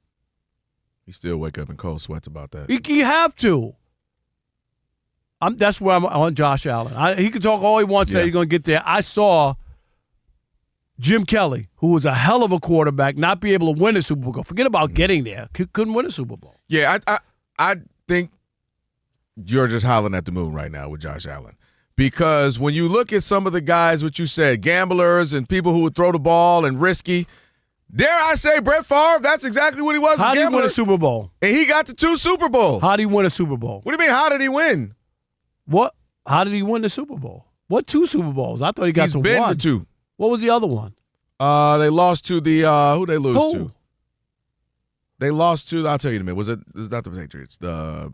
Speaker 2: You still wake up in cold sweats about that.
Speaker 6: You have to. That's where I'm on Josh Allen. He can talk all he wants that he's going to get there. I saw Jim Kelly, who was a hell of a quarterback, not be able to win a Super Bowl. Forget about getting there. Couldn't win a Super Bowl.
Speaker 2: Yeah, I think you're just howling at the moon right now with Josh Allen. Because when you look at some of the guys, what you said, gamblers and people who would throw the ball and risky, dare I say Brett Favre, that's exactly what he was.
Speaker 6: How did he win a Super Bowl?
Speaker 2: And he got to 2 Super Bowls.
Speaker 6: How did he win a Super Bowl?
Speaker 2: What do you mean, how did he win?
Speaker 6: What? How did he win the Super Bowl? What 2 Super Bowls? I thought he got to 1.
Speaker 2: He's been to 2.
Speaker 6: What was the other one?
Speaker 2: They lost to the who they lose
Speaker 6: Who?
Speaker 2: to? They lost to, I'll tell you in a minute. It was not the Patriots. I'll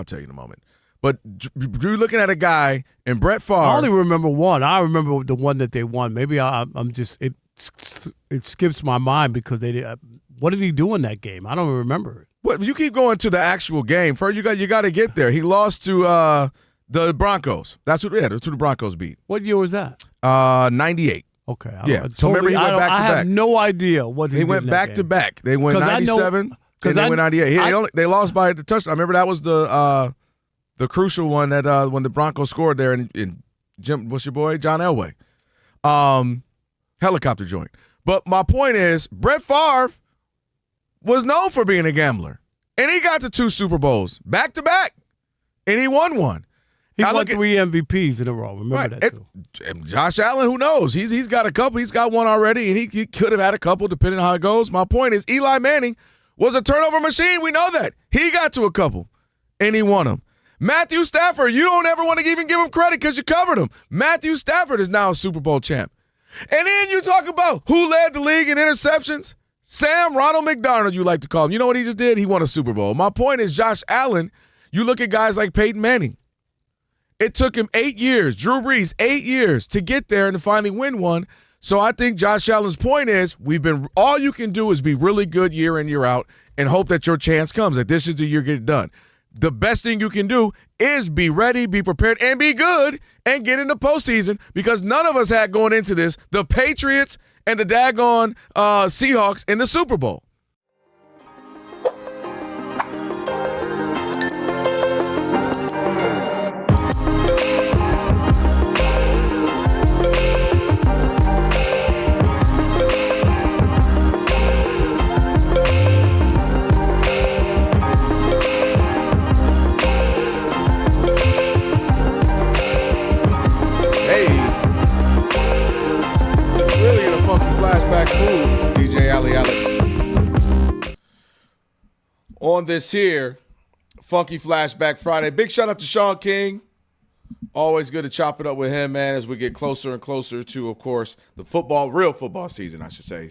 Speaker 2: tell you in a moment. But you're looking at a guy and Brett Favre.
Speaker 6: I only remember one. I remember the one that they won. Maybe I'm just it skips my mind because they did. What did he do in that game? I don't remember it.
Speaker 2: Well, you keep going to the actual game. First, you got to get there. He lost to the Broncos. That's who the Broncos beat.
Speaker 6: What year was that?
Speaker 2: 98.
Speaker 6: Okay.
Speaker 2: So remember he went back to back.
Speaker 6: I have no idea what he did.
Speaker 2: They went back to back. They went 97. Then they went 98. They lost by the touchdown. I remember that was the crucial one that when the Broncos scored there in Jim, what's your boy? John Elway. Helicopter joint. But my point is, Brett Favre was known for being a gambler. And he got to 2 Super Bowls back to back. And he won 1.
Speaker 6: He won 3 MVPs in a row. Remember that too.
Speaker 2: Josh Allen, who knows? He's got a couple. He's got 1 already, and he could have had a couple depending on how it goes. My point is, Eli Manning was a turnover machine. We know that. He got to a couple, and he won them. Matthew Stafford, you don't ever want to even give him credit because you covered him. Matthew Stafford is now a Super Bowl champ. And then you talk about who led the league in interceptions. Sam Ronald McDonald, you like to call him. You know what he just did? He won a Super Bowl. My point is, Josh Allen, you look at guys like Peyton Manning. It took him 8 years, Drew Brees, 8 years to get there and to finally win one. So I think Josh Allen's point is all you can do is be really good year in, year out and hope that your chance comes, that this is the year get it done. the best thing you can do is be ready, be prepared, and be good and get in the postseason, because none of us had going into this the Patriots and the daggone Seahawks in the Super Bowl. DJ Ali Alex on this here Funky Flashback Friday. Big shout out to Sean King. Always good to chop it up with him, man, as we get closer and closer to, of course, the real football season, I should say.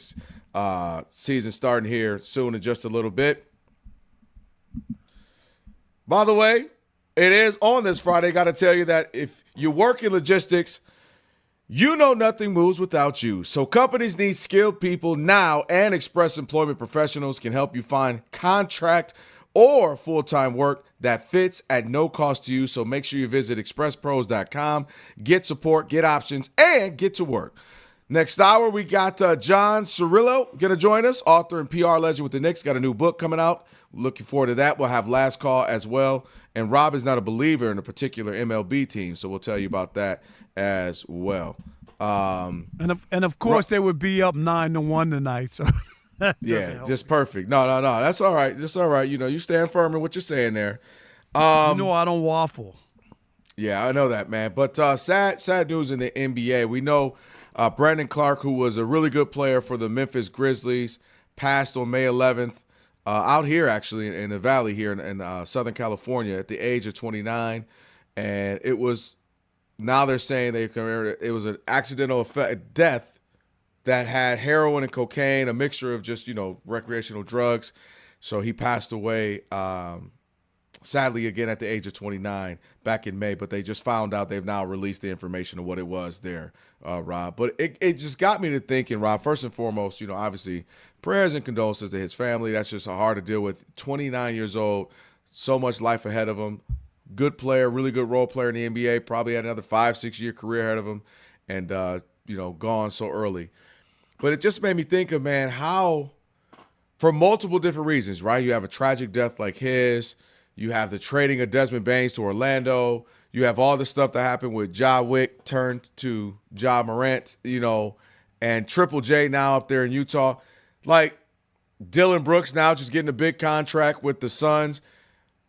Speaker 2: Season starting here soon in just a little bit. By the way, it is on this Friday. Got to tell you that if you work in logistics, you know nothing moves without you. So companies need skilled people now, and Express Employment Professionals can help you find contract or full-time work that fits at no cost to you. So make sure you visit expresspros.com, get support, get options, and get to work. Next hour, we got John Cirillo going to join us, author and PR legend with the Knicks. Got a new book coming out. Looking forward to that. We'll have Last Call as well. And Rob is not a believer in a particular MLB team, so we'll tell you about that as well.
Speaker 6: And of course, they would be up 9-1 tonight. So
Speaker 2: yeah, just perfect. No. That's all right. That's all right. You know, you stand firm in what you're saying there.
Speaker 6: I don't waffle.
Speaker 2: Yeah, I know that, man. But sad news in the NBA. We know Brandon Clark, who was a really good player for the Memphis Grizzlies, passed on May 11th. Out here, actually, in the Valley here in Southern California at the age of 29. And it was, now they're saying it was an accidental death that had heroin and cocaine, a mixture of just, recreational drugs. So he passed away, sadly, again, at the age of 29 back in May. But they just found out, they've now released the information of what it was there, Rob. But it just got me to thinking, Rob, first and foremost, obviously, prayers and condolences to his family. That's just hard to deal with. 29 years old, so much life ahead of him. Good player, really good role player in the NBA. Probably had another 5-6 year career ahead of him, and gone so early. But it just made me think of, man, how, for multiple different reasons, right? You have a tragic death like his. You have the trading of Desmond Baines to Orlando. You have all the stuff that happened with Ja Wick turned to Ja Morant, and Triple J now up there in Utah. Like, Dylan Brooks now just getting a big contract with the Suns.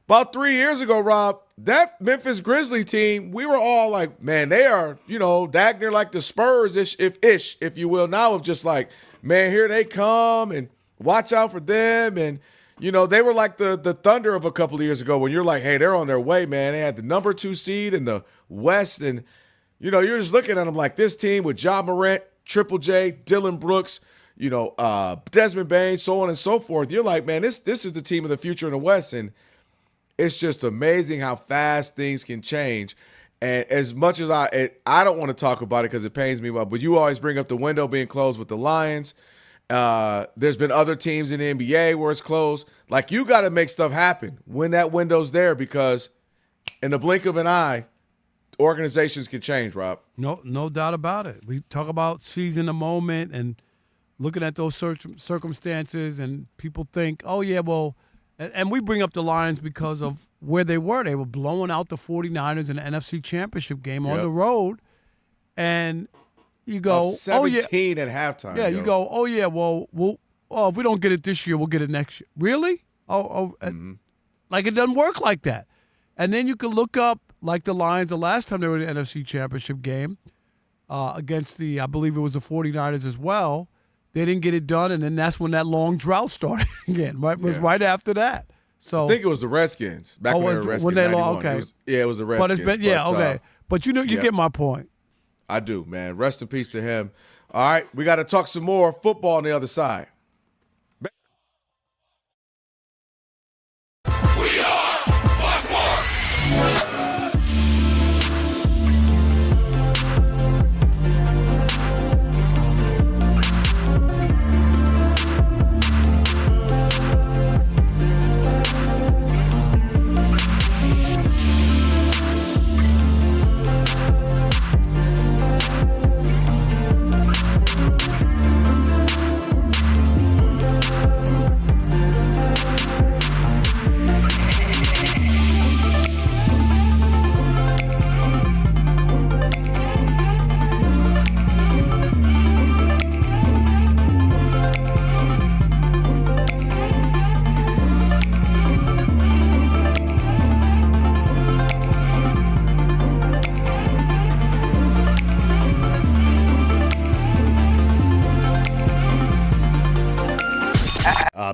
Speaker 2: About 3 years ago, Rob, that Memphis Grizzly team, we were all like, man, they are, Dagner like the Spurs, if you will. Now of just like, man, here they come, and watch out for them. And, they were like the Thunder of a couple of years ago, when you're like, hey, they're on their way, man. They had the number 2 seed in the West. And, you're just looking at them like this team with Ja Morant, Triple J, Dylan Brooks, Desmond Baines, so on and so forth. You're like, man, this is the team of the future in the West. And it's just amazing how fast things can change. And as much as I don't want to talk about it because it pains me, but you always bring up the window being closed with the Lions. There's been other teams in the NBA where it's closed. Like, you got to make stuff happen when that window's there, because in the blink of an eye, organizations can change, Rob.
Speaker 6: No doubt about it. We talk about seizing the moment and looking at those circumstances, and people think, oh, yeah, well, and we bring up the Lions because of where they were. They were blowing out the 49ers in the NFC Championship game on the road, and you go,
Speaker 2: 17 at halftime.
Speaker 6: Yeah, you go, oh, yeah, well, if we don't get it this year, we'll get it next year. Really? Like, it doesn't work like that. And then you can look up, like the Lions, the last time they were in the NFC Championship game against I believe it was the 49ers as well. They didn't get it done, and then that's when that long drought started again. Right, was right after that. So
Speaker 2: I think it was the Redskins back when they were Redskins. When they lost,
Speaker 6: okay,
Speaker 2: it was the Redskins.
Speaker 6: But it's been, okay. But you get my point.
Speaker 2: I do, man. Rest in peace to him. All right, we got to talk some more football on the other side.
Speaker 3: We are Blackboard.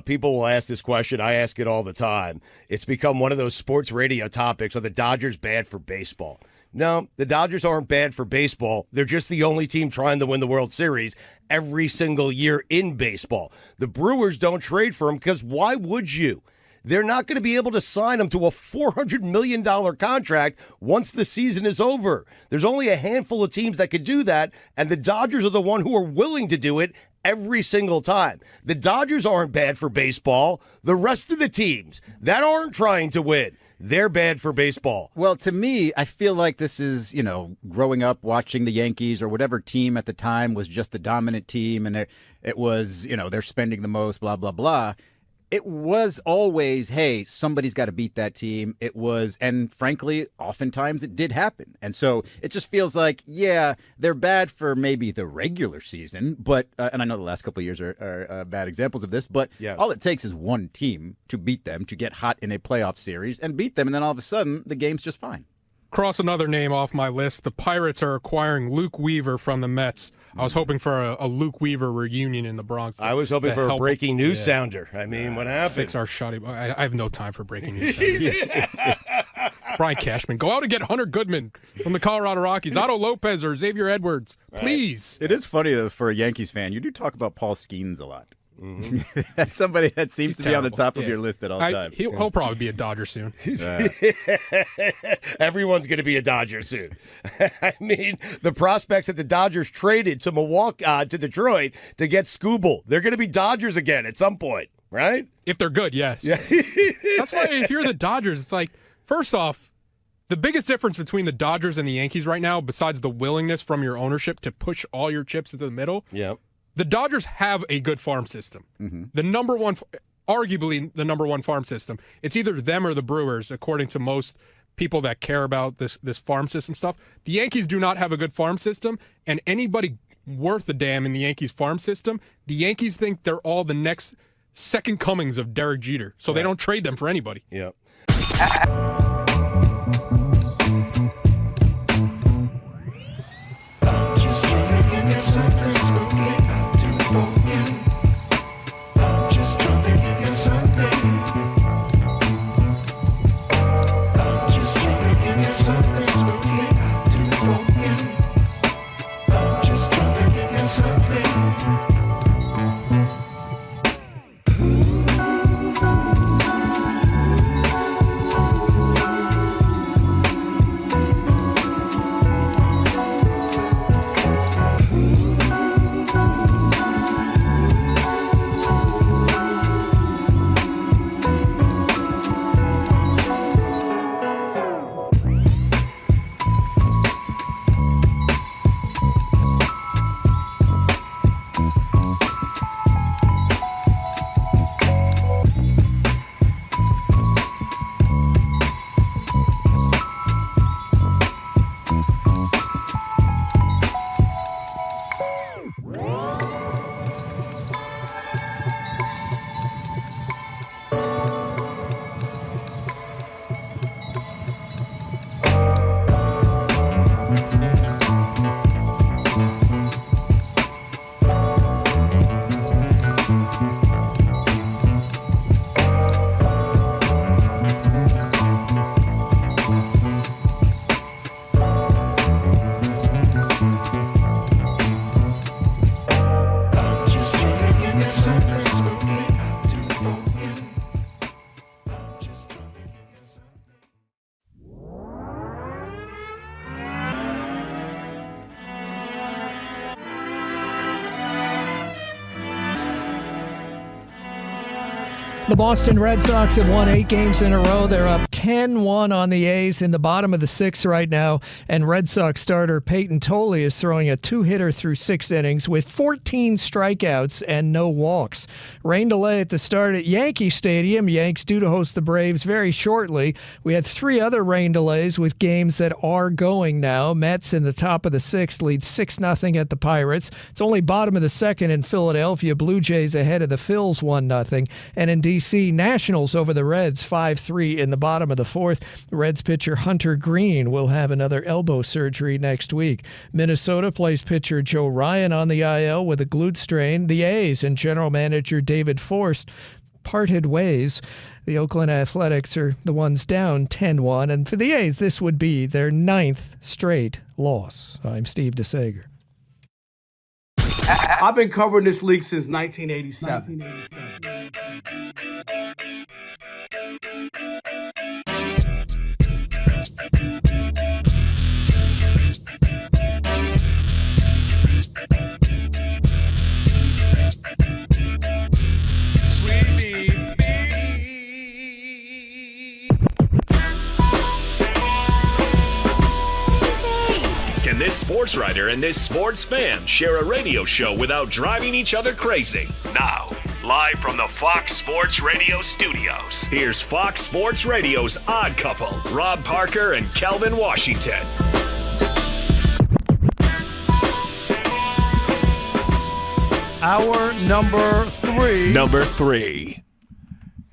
Speaker 7: People will ask this question. I ask it all the time. It's become one of those sports radio topics. Are the Dodgers bad for baseball? No, the Dodgers aren't bad for baseball. They're just the only team trying to win the World Series every single year in baseball. The Brewers don't trade for them because why would you? They're not going to be able to sign him to a $400 million contract once the season is over. There's only a handful of teams that could do that, and the Dodgers are the one who are willing to do it every single time. The Dodgers aren't bad for baseball. The rest of the teams that aren't trying to win, they're bad for baseball.
Speaker 11: Well, to me, I feel like this is, growing up watching the Yankees or whatever team at the time was just the dominant team, and it was, they're spending the most, blah, blah, blah. It was always, hey, somebody's got to beat that team. It was, and frankly, oftentimes it did happen. And so it just feels like, yeah, they're bad for maybe the regular season, but, and I know the last couple of years are bad examples of this, but all it takes is one team to beat them, to get hot in a playoff series and beat them, and then all of a sudden, the game's just fine.
Speaker 12: Cross another name off my list. The Pirates are acquiring Luke Weaver from the Mets. I was hoping for a Luke Weaver reunion in the Bronx.
Speaker 7: I was hoping for a breaking news sounder. I mean, what happened?
Speaker 12: Fix our shoddy. I have no time for breaking news sounders. Brian Cashman, go out and get Hunter Goodman from the Colorado Rockies. Otto Lopez or Xavier Edwards, please.
Speaker 11: It is funny, though, for a Yankees fan. You do talk about Paul Skeens a lot. Mm-hmm. That's somebody that seems to be on the top of your list at all times.
Speaker 12: He'll probably be a Dodger soon.
Speaker 7: Everyone's going to be a Dodger soon. I mean, the prospects that the Dodgers traded to to Detroit to get Skubal, they're going to be Dodgers again at some point, right?
Speaker 12: If they're good, yes. Yeah. That's why if you're the Dodgers, it's like, first off, the biggest difference between the Dodgers and the Yankees right now, besides the willingness from your ownership to push all your chips into the middle, the Dodgers have a good farm system. Mm-hmm. Arguably the number one farm system. It's either them or the Brewers, according to most people that care about this farm system stuff. The Yankees do not have a good farm system, and anybody worth a damn in the Yankees farm system, the Yankees think they're all the next second comings of Derek Jeter, so they don't trade them for anybody.
Speaker 7: Yep.
Speaker 1: The Boston Red Sox have won 8 games in a row. They're up 10-1 on the A's in the bottom of the 6th right now. And Red Sox starter Peyton Tolley is throwing a 2-hitter through 6 innings with 14 strikeouts and no walks. Rain delay at the start at Yankee Stadium. Yanks due to host the Braves very shortly. We had 3 other rain delays with games that are going now. Mets in the top of the 6th lead 6-0 at the Pirates. It's only bottom of the 2nd in Philadelphia. Blue Jays ahead of the Phils 1-0. And in D.C., Nationals over the Reds 5-3 in the bottom of the 4th. Reds pitcher Hunter Green will have another elbow surgery next week. Minnesota plays pitcher Joe Ryan on the IL with a glute strain. The A's and general manager David Forst parted ways. The Oakland Athletics are the ones down 10-1, and for the A's, this would be their 9th straight loss. I'm Steve DeSager.
Speaker 13: I've been covering this league since 1987.
Speaker 3: Can this sports writer and this sports fan share a radio show without driving each other crazy? Now, live from the Fox Sports Radio studios, here's Fox Sports Radio's Odd Couple, Rob Parker and Kelvin Washington.
Speaker 6: Hour number 3.
Speaker 3: Number 3.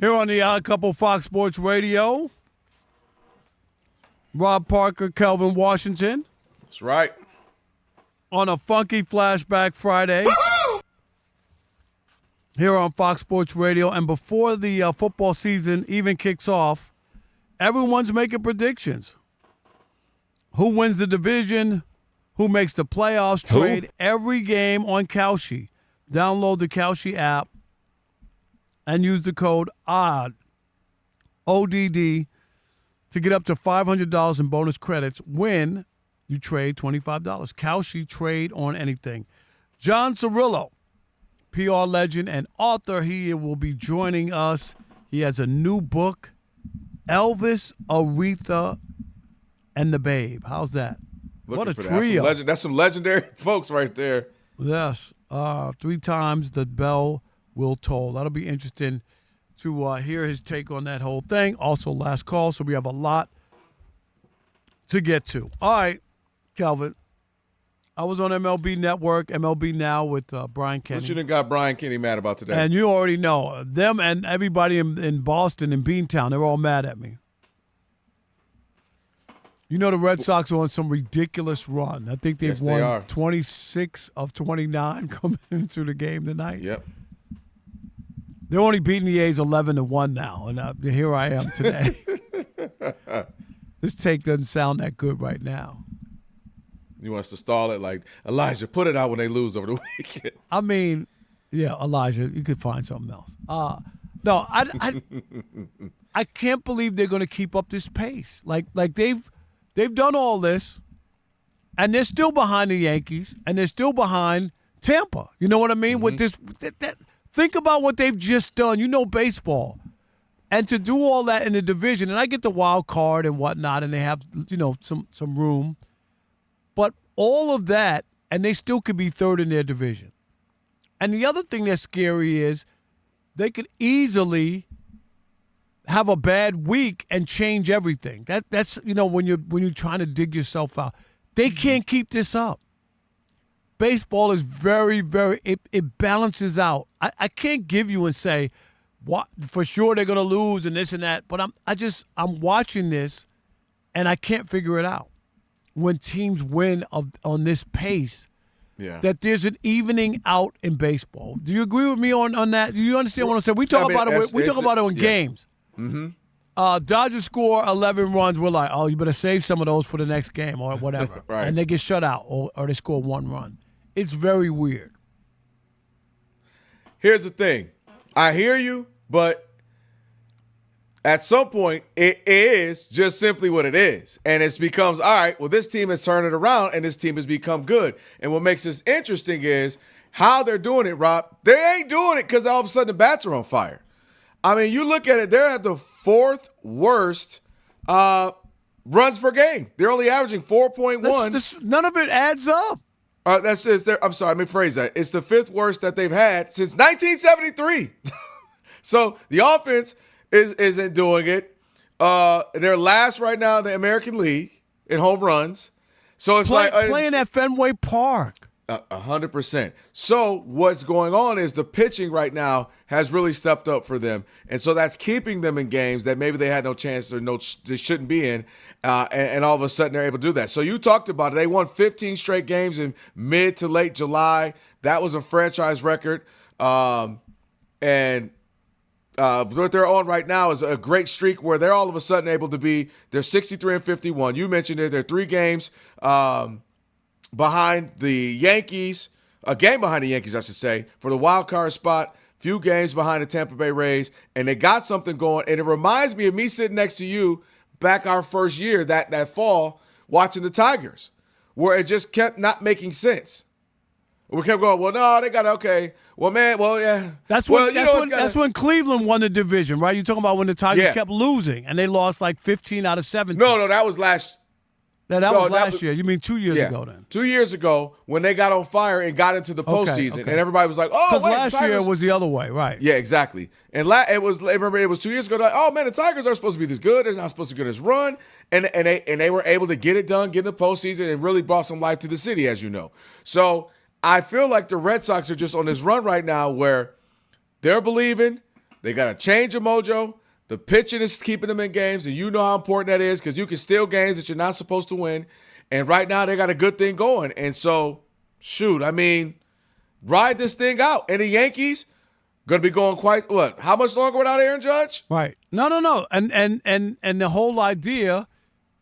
Speaker 6: Here on the Odd Couple Fox Sports Radio. Rob Parker, Kelvin Washington.
Speaker 2: That's right.
Speaker 6: On a funky Flashback Friday. Here on Fox Sports Radio. And before the football season even kicks off, everyone's making predictions. Who wins the division? Who makes the playoffs? Trade every game on Kalshi. Download the Kalshi app and use the code ODD, ODD, to get up to $500 in bonus credits when you trade $25. Kalshi, trade on anything. John Cirillo, PR legend and author, he will be joining us. He has a new book, Elvis, Aretha, and the Babe. How's that? What a trio.
Speaker 2: That's some legendary folks right there.
Speaker 6: Yes. 3 times the bell will toll. That'll be interesting to hear his take on that whole thing. Also, last call, so we have a lot to get to. All right, Kelvin. I was on MLB Network, MLB Now with Brian Kenny.
Speaker 2: What you done got Brian Kenny mad about today?
Speaker 6: And you already know. Them and everybody in Boston and Beantown, they're all mad at me. You know the Red Sox are on some ridiculous run. I think they've won 26 of 29 coming into the game tonight.
Speaker 2: Yep.
Speaker 6: They're only beating the A's 11-1 now, and here I am today. This take doesn't sound that good right now.
Speaker 2: You want us to stall it? Like, Elijah, put it out when they lose over the weekend.
Speaker 6: I mean, yeah, Elijah, you could find something else. No, I can't believe they're going to keep up this pace. Like they've done all this, and they're still behind the Yankees, and they're still behind Tampa. You know what I mean?
Speaker 2: Mm-hmm.
Speaker 6: With this, think about what they've just done. You know baseball. And to do all that in the division, and I get the wild card and whatnot, and they have, some room. But all of that, and they still could be third in their division. And the other thing that's scary is they could easily have a bad week and change everything. That's when you're trying to dig yourself out. They can't keep this up. Baseball is very, very it balances out. I can't give you and say what for sure they're gonna lose and this and that, but I'm watching this and I can't figure it out. When teams win on this pace, that there's an evening out in baseball. Do you agree with me on that? Do you understand what I'm saying? We talk about it. We talk about it on games.
Speaker 2: Mm-hmm.
Speaker 6: Dodgers score 11 runs. We're like, oh, you better save some of those for the next game or whatever.
Speaker 2: Right.
Speaker 6: And they get shut out or they score 1 run. It's very weird.
Speaker 2: Here's the thing. I hear you, but at some point, it is just simply what it is. And it becomes, all right, well, this team has turned it around and this team has become good. And what makes this interesting is how they're doing it, Rob. They ain't doing it because all of a sudden the bats are on fire. I mean, you look at it, they're at the 4th worst runs per game. They're only averaging 4.1.
Speaker 6: None of it adds up.
Speaker 2: I'm sorry, let me phrase that. It's the 5th worst that they've had since 1973. So the offense isn't doing it. They're last right now in the American League in home runs. So it's
Speaker 6: playing at Fenway Park.
Speaker 2: 100%. So what's going on is the pitching right now has really stepped up for them. And so that's keeping them in games that maybe they had no chance or they shouldn't be in. And all of a sudden they're able to do that. So you talked about it. They won 15 straight games in mid to late July. That was a franchise record. And what they're on right now is a great streak where they're all of a sudden able to be. They're 63-51. You mentioned it. They're 3 games behind the Yankees. A game behind the Yankees, I should say, for the wild card spot. Few games behind the Tampa Bay Rays, and they got something going. And it reminds me of me sitting next to you back our first year that fall watching the Tigers, where it just kept not making sense. We kept going, well, no, they got okay. Well, man, well, yeah.
Speaker 6: That's when Cleveland won the division, right? You're talking about when the Tigers kept losing, and they lost like 15 out of 17.
Speaker 2: No, that was last.
Speaker 6: That was last year. You mean 2 years ago then?
Speaker 2: 2 years ago when they got on fire and got into the postseason, and everybody was like, "Oh, wait,
Speaker 6: last year was the other way, right?"
Speaker 2: Yeah, exactly. And it was 2 years ago. Like, oh man, the Tigers are supposed to be this good. They're not supposed to get this run, and they were able to get it done, get in the postseason, and really brought some life to the city, as you know. So I feel like the Red Sox are just on this run right now where they're believing. They got a change of mojo. The pitching is keeping them in games, and you know how important that is because you can steal games that you're not supposed to win. And right now they got a good thing going. And so, shoot, I mean, ride this thing out. And the Yankees going to be going how much longer without Aaron Judge?
Speaker 6: Right. No. And the whole idea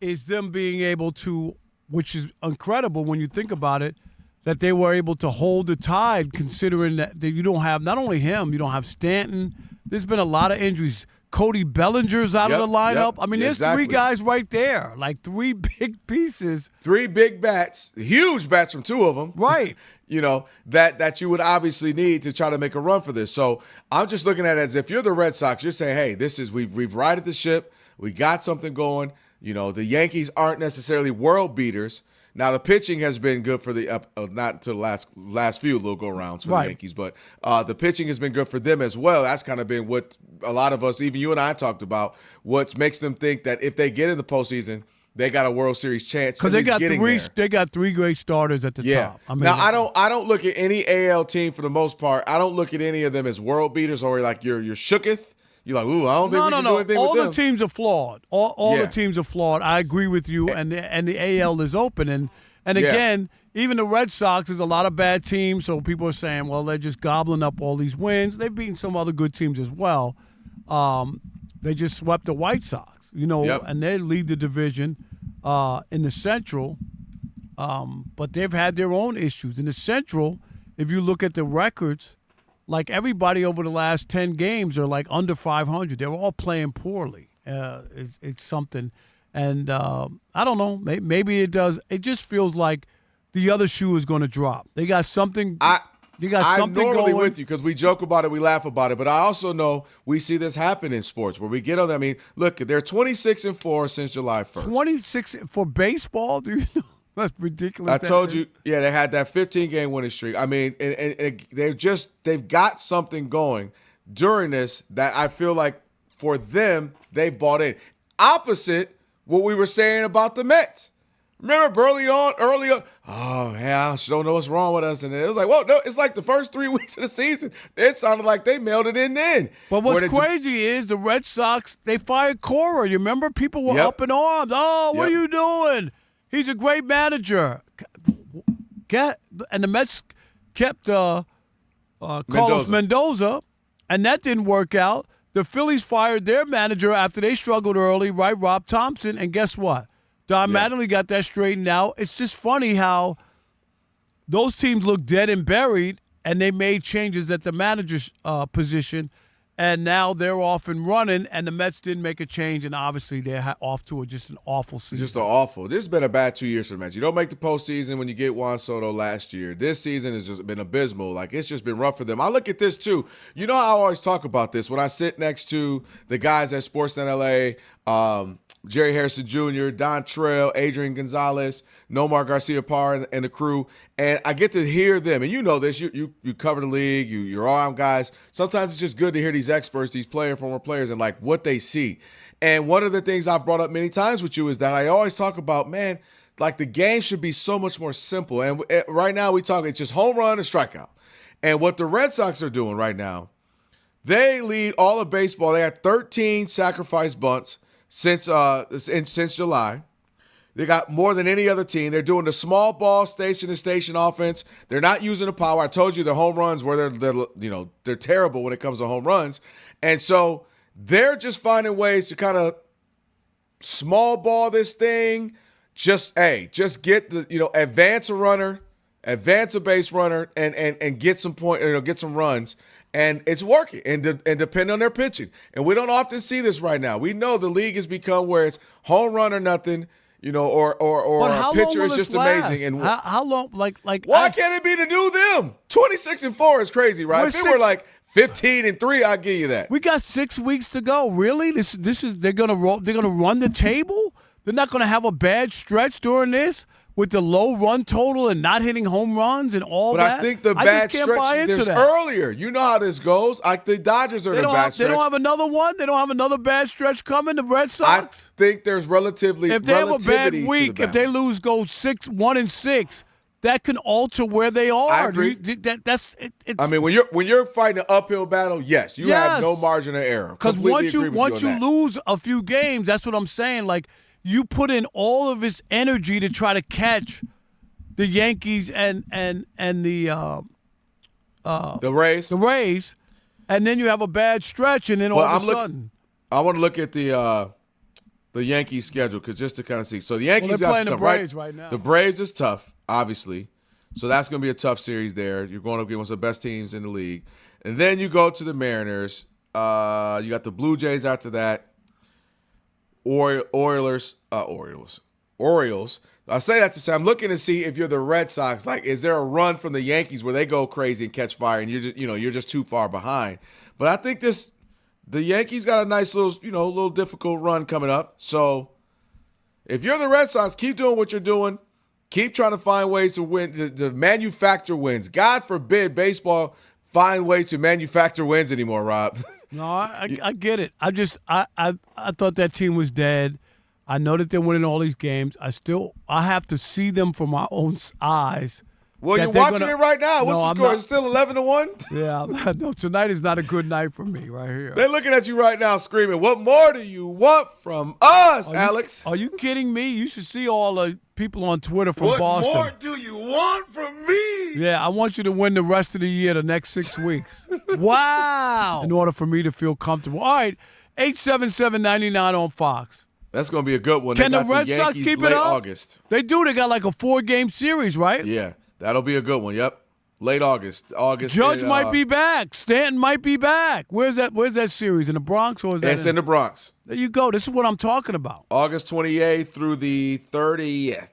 Speaker 6: is them being able to, which is incredible when you think about it, that they were able to hold the tide considering that you don't have, not only him, you don't have Stanton. There's been a lot of injuries. Cody Bellinger's out of the lineup. I mean, there's 3 guys right there, like 3 big pieces.
Speaker 2: 3 big bats, huge bats from 2 of them.
Speaker 6: Right.
Speaker 2: that you would obviously need to try to make a run for this. So I'm just looking at it as if you're the Red Sox, you're saying, hey, we've righted the ship. We got something going. The Yankees aren't necessarily world beaters. Now, the pitching has been good for the not to the last few little go-rounds for the Yankees, but the pitching has been good for them as well. That's kind of been what a lot of us, even you and I, talked about, what makes them think that if they get in the postseason, they got a World Series chance.
Speaker 6: Because they got 3 great starters at the top. I mean,
Speaker 2: now, I don't look at any AL team for the most part. I don't look at any of them as world beaters or like you're shooketh. You're like, ooh, I don't think we can do anything
Speaker 6: all
Speaker 2: with them.
Speaker 6: The teams are flawed. All the teams are flawed. I agree with you, and the AL is open. And again, even the Red Sox, there's a lot of bad teams, so people are saying, well, they're just gobbling up all these wins. They've beaten some other good teams as well. They just swept the White Sox, and they lead the division in the Central. But they've had their own issues. In the Central, if you look at the records, like everybody over the last 10 games are like under 500. They're all playing poorly. It's something. And I don't know. Maybe it does. It just feels like the other shoe is going to drop. They got something. I'm
Speaker 2: normally
Speaker 6: going.
Speaker 2: with you because we joke about it, we laugh about it. But I also know we see this happen in sports where we get on. I mean, look, they're 26-4 since July 1st.
Speaker 6: 26 for baseball? Do you know? That's ridiculous.
Speaker 2: I told you, they had that 15-game winning streak. I mean, and they've got something going during this that I feel like for them, they've bought in. Opposite what we were saying about the Mets. Remember early on, oh, man, I just don't know what's wrong with us. And it was like, well, no, it's like the first 3 weeks of the season. It sounded like they mailed it in then.
Speaker 6: But what's crazy is the Red Sox, they fired Cora. You remember? People were up in arms. Oh, what are you doing? He's a great manager. And the Mets kept Carlos Mendoza, and that didn't work out. The Phillies fired their manager after they struggled early, right, Rob Thompson, and guess what? Don Mattingly got that straightened out. It's just funny how those teams look dead and buried, and they made changes at the manager's position, and now they're off and running, and the Mets didn't make a change, and obviously they're off to just an awful season.
Speaker 2: Just awful. This has been a bad 2 years for the Mets. You don't make the postseason when you get Juan Soto last year. This season has just been abysmal. Like, it's just been rough for them. I look at this, too. You know how I always talk about this when I sit next to the guys at Sportsnet LA, Jerry Harrison Jr., Don Trell, Adrian Gonzalez, Nomar Garcia-Parra, and the crew, and I get to hear them. And you know this. You cover the league. You're all guys. Sometimes it's just good to hear these experts, these former players, and like what they see. And one of the things I've brought up many times with you is that I always talk about, man, like the game should be so much more simple. And right now it's just home run and strikeout. And what the Red Sox are doing right now, they lead all of baseball. They had 13 sacrifice bunts since July. They got more than any other team. They're doing the small ball station-to-station offense. They're not using the power. I told you the home runs where they're terrible when it comes to home runs. And so they're just finding ways to kind of small ball this thing. Just get advance a runner, advance a base runner, and get some get some runs. And it's working, and depending on their pitching. And we don't often see this right now. We know the league has become where it's home run or nothing, or a pitcher is just amazing. And
Speaker 6: how long? Like
Speaker 2: why can't it be to do them? 26-4 is crazy, right? If they were like 15-3, I'll give you that.
Speaker 6: We got 6 weeks to go. Really? This is they're gonna run the table. They're not gonna have a bad stretch during this with the low run total and not hitting home runs and all that.
Speaker 2: But I think the bad stretch is earlier. You know how this goes. The Dodgers are the bad stretch.
Speaker 6: They don't have another one? They don't have another bad stretch coming, the Red Sox?
Speaker 2: I think there's relativity.
Speaker 6: If they have a bad week, if they lose, go 1-6, that can alter where they are.
Speaker 2: I agree. When you're fighting an uphill battle, yes, you have no margin of error.
Speaker 6: Because once you lose a few games, that's what I'm saying. Like, you put in all of his energy to try to catch the Yankees and the Rays, and then you have a bad stretch, and then all of a sudden,
Speaker 2: I want to look at the Yankees schedule just to kind of see. So the Yankees
Speaker 6: they're playing
Speaker 2: got
Speaker 6: the Braves right now.
Speaker 2: The Braves is tough, obviously, so that's going to be a tough series there. You're going up against one of the best teams in the league, and then you go to the Mariners. You got the Blue Jays after that. Orioles. I say that to say I'm looking to see if you're the Red Sox. Like, is there a run from the Yankees where they go crazy and catch fire, and you're just too far behind? But I think the Yankees got a nice little difficult run coming up. So if you're the Red Sox, keep doing what you're doing. Keep trying to find ways to win, to manufacture wins. God forbid baseball find ways to manufacture wins anymore, Rob.
Speaker 6: No, I get it. I thought that team was dead. I know that they're winning all these games. I have to see them from my own eyes.
Speaker 2: Well, you're watching it right now. What's the score? It's still 11-1?
Speaker 6: Yeah, no, tonight is not a good night for me right here.
Speaker 2: They're looking at you right now screaming, what more do you want from us, Alex?
Speaker 6: Are you kidding me? You should see all the people on Twitter from Boston.
Speaker 2: What more do you want from me?
Speaker 6: Yeah, I want you to win the rest of the year, the next 6 weeks.
Speaker 1: Wow.
Speaker 6: In order for me to feel comfortable. All right, 877-99 on Fox.
Speaker 2: That's going to be a good one.
Speaker 6: Can the Red Sox keep it up?
Speaker 2: August.
Speaker 6: They do. They got like a 4-game series, right?
Speaker 2: Yeah, that'll be a good one. Yep. Late August.
Speaker 6: Judge might be back. Stanton might be back. Where's that series? In the Bronx or is that?
Speaker 2: It's in the Bronx.
Speaker 6: There you go. This is what I'm talking about.
Speaker 2: August 28th through the 30th.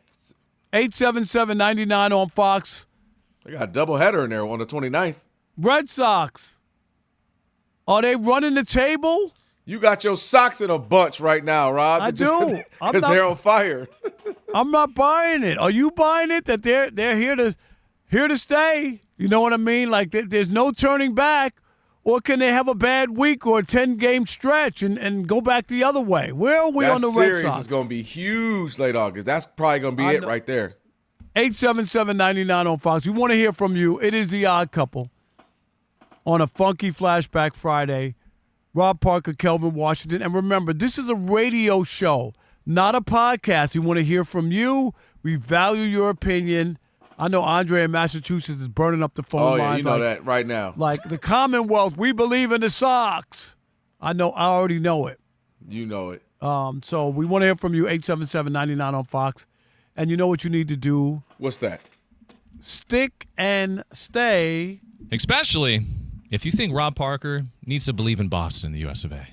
Speaker 6: 877-99 on Fox.
Speaker 2: They got a doubleheader in there on the 29th.
Speaker 6: Red Sox. Are they running the table?
Speaker 2: You got your socks in a bunch right now, Rob.
Speaker 6: I do.
Speaker 2: Because they're on fire.
Speaker 6: I'm not buying it. Are you buying it that they're here to stay? You know what I mean? Like there's no turning back. Or can they have a bad week or a 10-game stretch and go back the other way? Where are we on the Red Sox?
Speaker 2: That series is going to be huge late August. That's probably going to be it right there.
Speaker 6: 877-99 on Fox. We want to hear from you. It is The Odd Couple on a Funky Flashback Friday. Rob Parker, Kelvin Washington. And remember, this is a radio show, not a podcast. We want to hear from you. We value your opinion. I know Andre in Massachusetts is burning up the phone lines.
Speaker 2: Oh, yeah, you know that right now.
Speaker 6: Like the Commonwealth, we believe in the Sox. I already know it.
Speaker 2: You know it.
Speaker 6: So we want to hear from you, 877-99 on Fox. And you know what you need to do?
Speaker 2: What's that?
Speaker 6: Stick and stay.
Speaker 8: Especially if you think Rob Parker needs to believe in Boston in the US of A.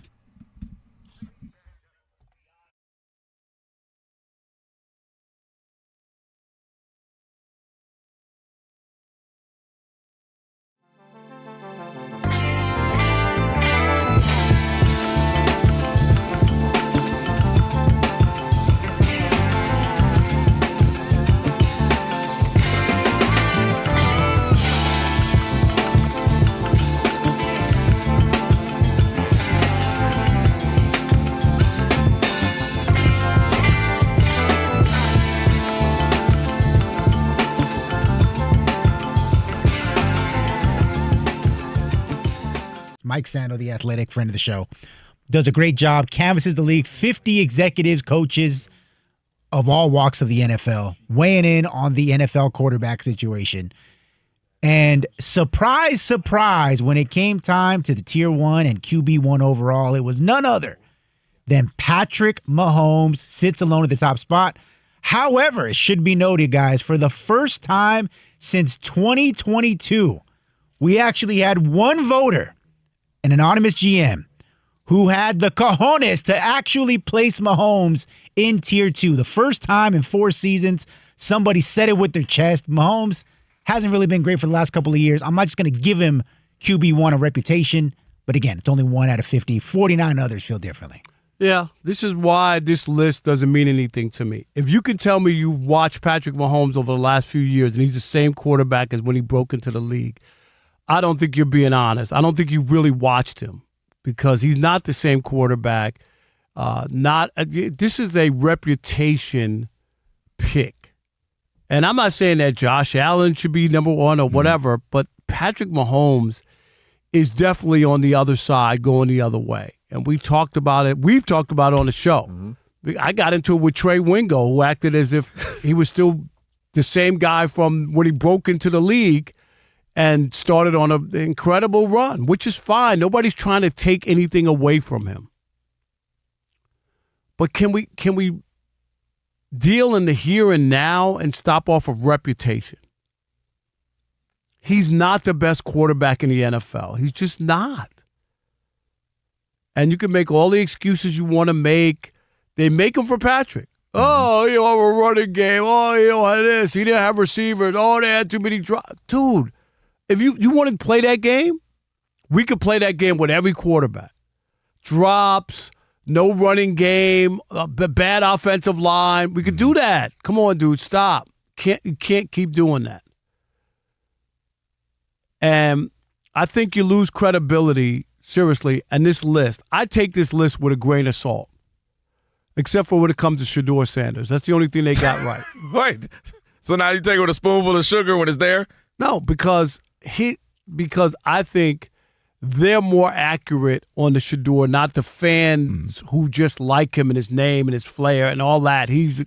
Speaker 14: Mike Sando, the Athletic, friend of the show, does a great job, canvasses the league, 50 executives, coaches, of all walks of the NFL, weighing in on the NFL quarterback situation. And surprise, surprise, when it came time to the Tier 1 and QB1 overall, it was none other than Patrick Mahomes sits alone at the top spot. However, it should be noted, guys, for the first time since 2022, we actually had one voter, an anonymous GM, who had the cojones to actually place Mahomes in Tier 2. The first time in 4 seasons, somebody said it with their chest. Mahomes hasn't really been great for the last couple of years. I'm not just going to give him QB1 a reputation, but again, it's only 1 out of 50. 49 others feel differently.
Speaker 6: Yeah, this is why this list doesn't mean anything to me. If you can tell me you've watched Patrick Mahomes over the last few years and he's the same quarterback as when he broke into the league, I don't think you're being honest. I don't think you've really watched him because he's not the same quarterback. This is a reputation pick. And I'm not saying that Josh Allen should be number 1 or whatever, but Patrick Mahomes is definitely on the other side, going the other way. And we talked about it. We've talked about it on the show. I got into it with Trey Wingo, who acted as if he was still the same guy from when he broke into the league and started on an incredible run, which is fine. Nobody's trying to take anything away from him. But can we deal in the here and now and stop off of reputation? He's not the best quarterback in the NFL. He's just not. And you can make all the excuses you want to make. They make them for Patrick. Oh, you know, a running game. Oh, you know, this. He didn't have receivers. Oh, they had too many drops. Dude, if you want to play that game, we could play that game with every quarterback. Drops, no running game, bad offensive line. We could do that. Come on, dude, stop. You can't keep doing that. And I think you lose credibility, seriously, and this list. I take this list with a grain of salt, except for when it comes to Shedeur Sanders. That's the only thing they got right.
Speaker 2: Wait, so now you take it with a spoonful of sugar when it's there?
Speaker 6: No, because I think they're more accurate on the Shedeur, not the fans who just like him and his name and his flair and all that. He's,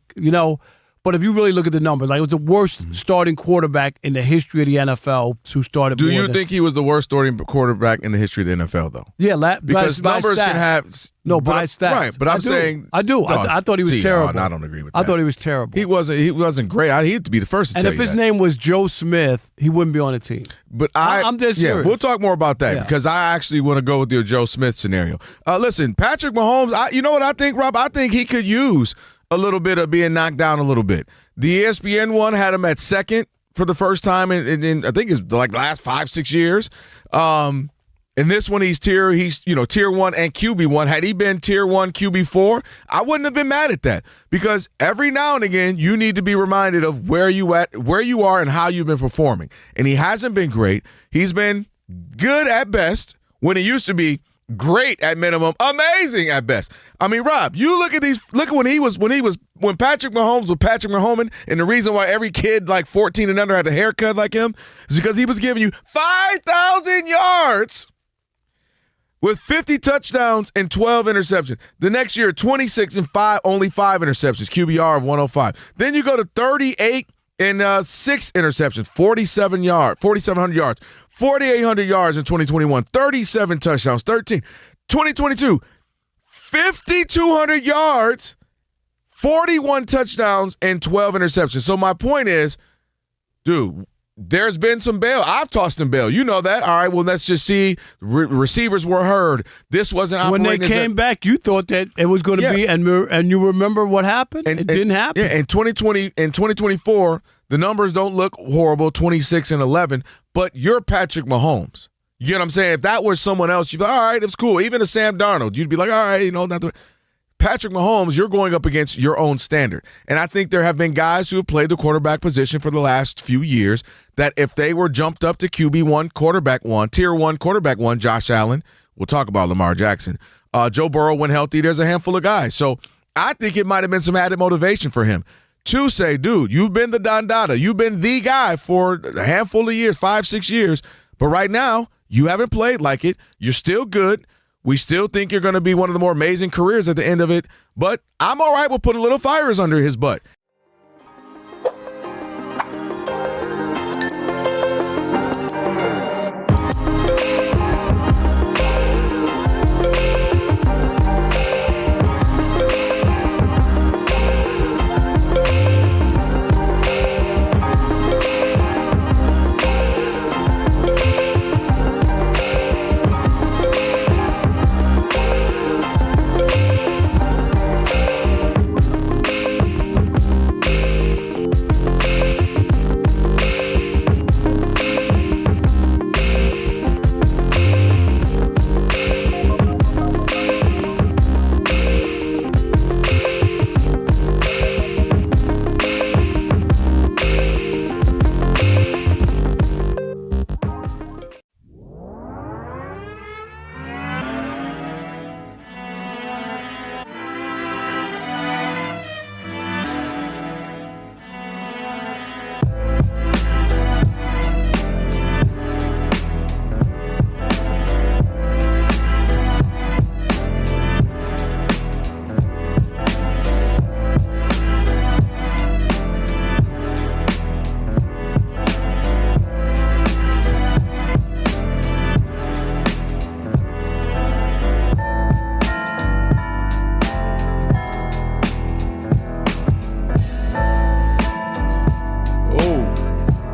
Speaker 6: but if you really look at the numbers, like it was the worst starting quarterback in the history of the NFL who started.
Speaker 2: Do you think he was the worst starting quarterback in the history of the NFL, though?
Speaker 6: Yeah,
Speaker 2: because numbers can have
Speaker 6: by stats.
Speaker 2: Right, but I'm saying
Speaker 6: I do. I thought he was terrible.
Speaker 2: No, I don't agree with that.
Speaker 6: I thought he was terrible.
Speaker 2: He wasn't great. He had to be the first to
Speaker 6: and
Speaker 2: tell
Speaker 6: if
Speaker 2: you
Speaker 6: his
Speaker 2: that.
Speaker 6: name was Joe Smith, he wouldn't be on the team.
Speaker 2: But
Speaker 6: I'm dead serious.
Speaker 2: Yeah, we'll talk more about that because I actually want to go with your Joe Smith scenario. Listen, Patrick Mahomes, you know what I think, Rob? I think he could use a little bit of being knocked down a little bit. The ESPN one had him at second for the first time in I think it's like the last 5-6 years. In this one, he's tier 1 and QB1. Had he been tier 1 QB4, I wouldn't have been mad at that because every now and again you need to be reminded of where you are, and how you've been performing. And he hasn't been great. He's been good at best when he used to be great at minimum, amazing at best. I mean, Rob, you look at when Patrick Mahomes was Patrick Mahomes, and the reason why every kid like 14 and under had a haircut like him is because he was giving you 5,000 yards with 50 touchdowns and 12 interceptions. The next year, 26 and 5, only 5 interceptions, QBR of 105. Then you go to 38 and 6 interceptions, 4,700 yards, 4,800 yards in 2021, 37 touchdowns, 13. 2022, 5,200 yards, 41 touchdowns, and 12 interceptions. So my point is, dude, there's been some bail. I've tossed him bail. You know that. All right, well, let's just see. Receivers were heard. This wasn't operating.
Speaker 6: When they came back, you thought that it was going to be, and you remember what happened? It didn't happen.
Speaker 2: Yeah, in 2024, the numbers don't look horrible, 26 and 11, but you're Patrick Mahomes. You know what I'm saying? If that was someone else, you'd be like, all right, it's cool. Even a Sam Darnold, you'd be like, all right, not the Patrick Mahomes, you're going up against your own standard. And I think there have been guys who have played the quarterback position for the last few years that if they were jumped up to QB1, quarterback 1, tier 1, quarterback 1, Josh Allen, we'll talk about Lamar Jackson, Joe Burrow when healthy, there's a handful of guys. So I think it might have been some added motivation for him to say, dude, you've been the Don Dada. You've been the guy for a handful of years, 5-6 years. But right now, you haven't played like it. You're still good. We still think you're going to be one of the more amazing careers at the end of it, but I'm all right with putting little fires under his butt.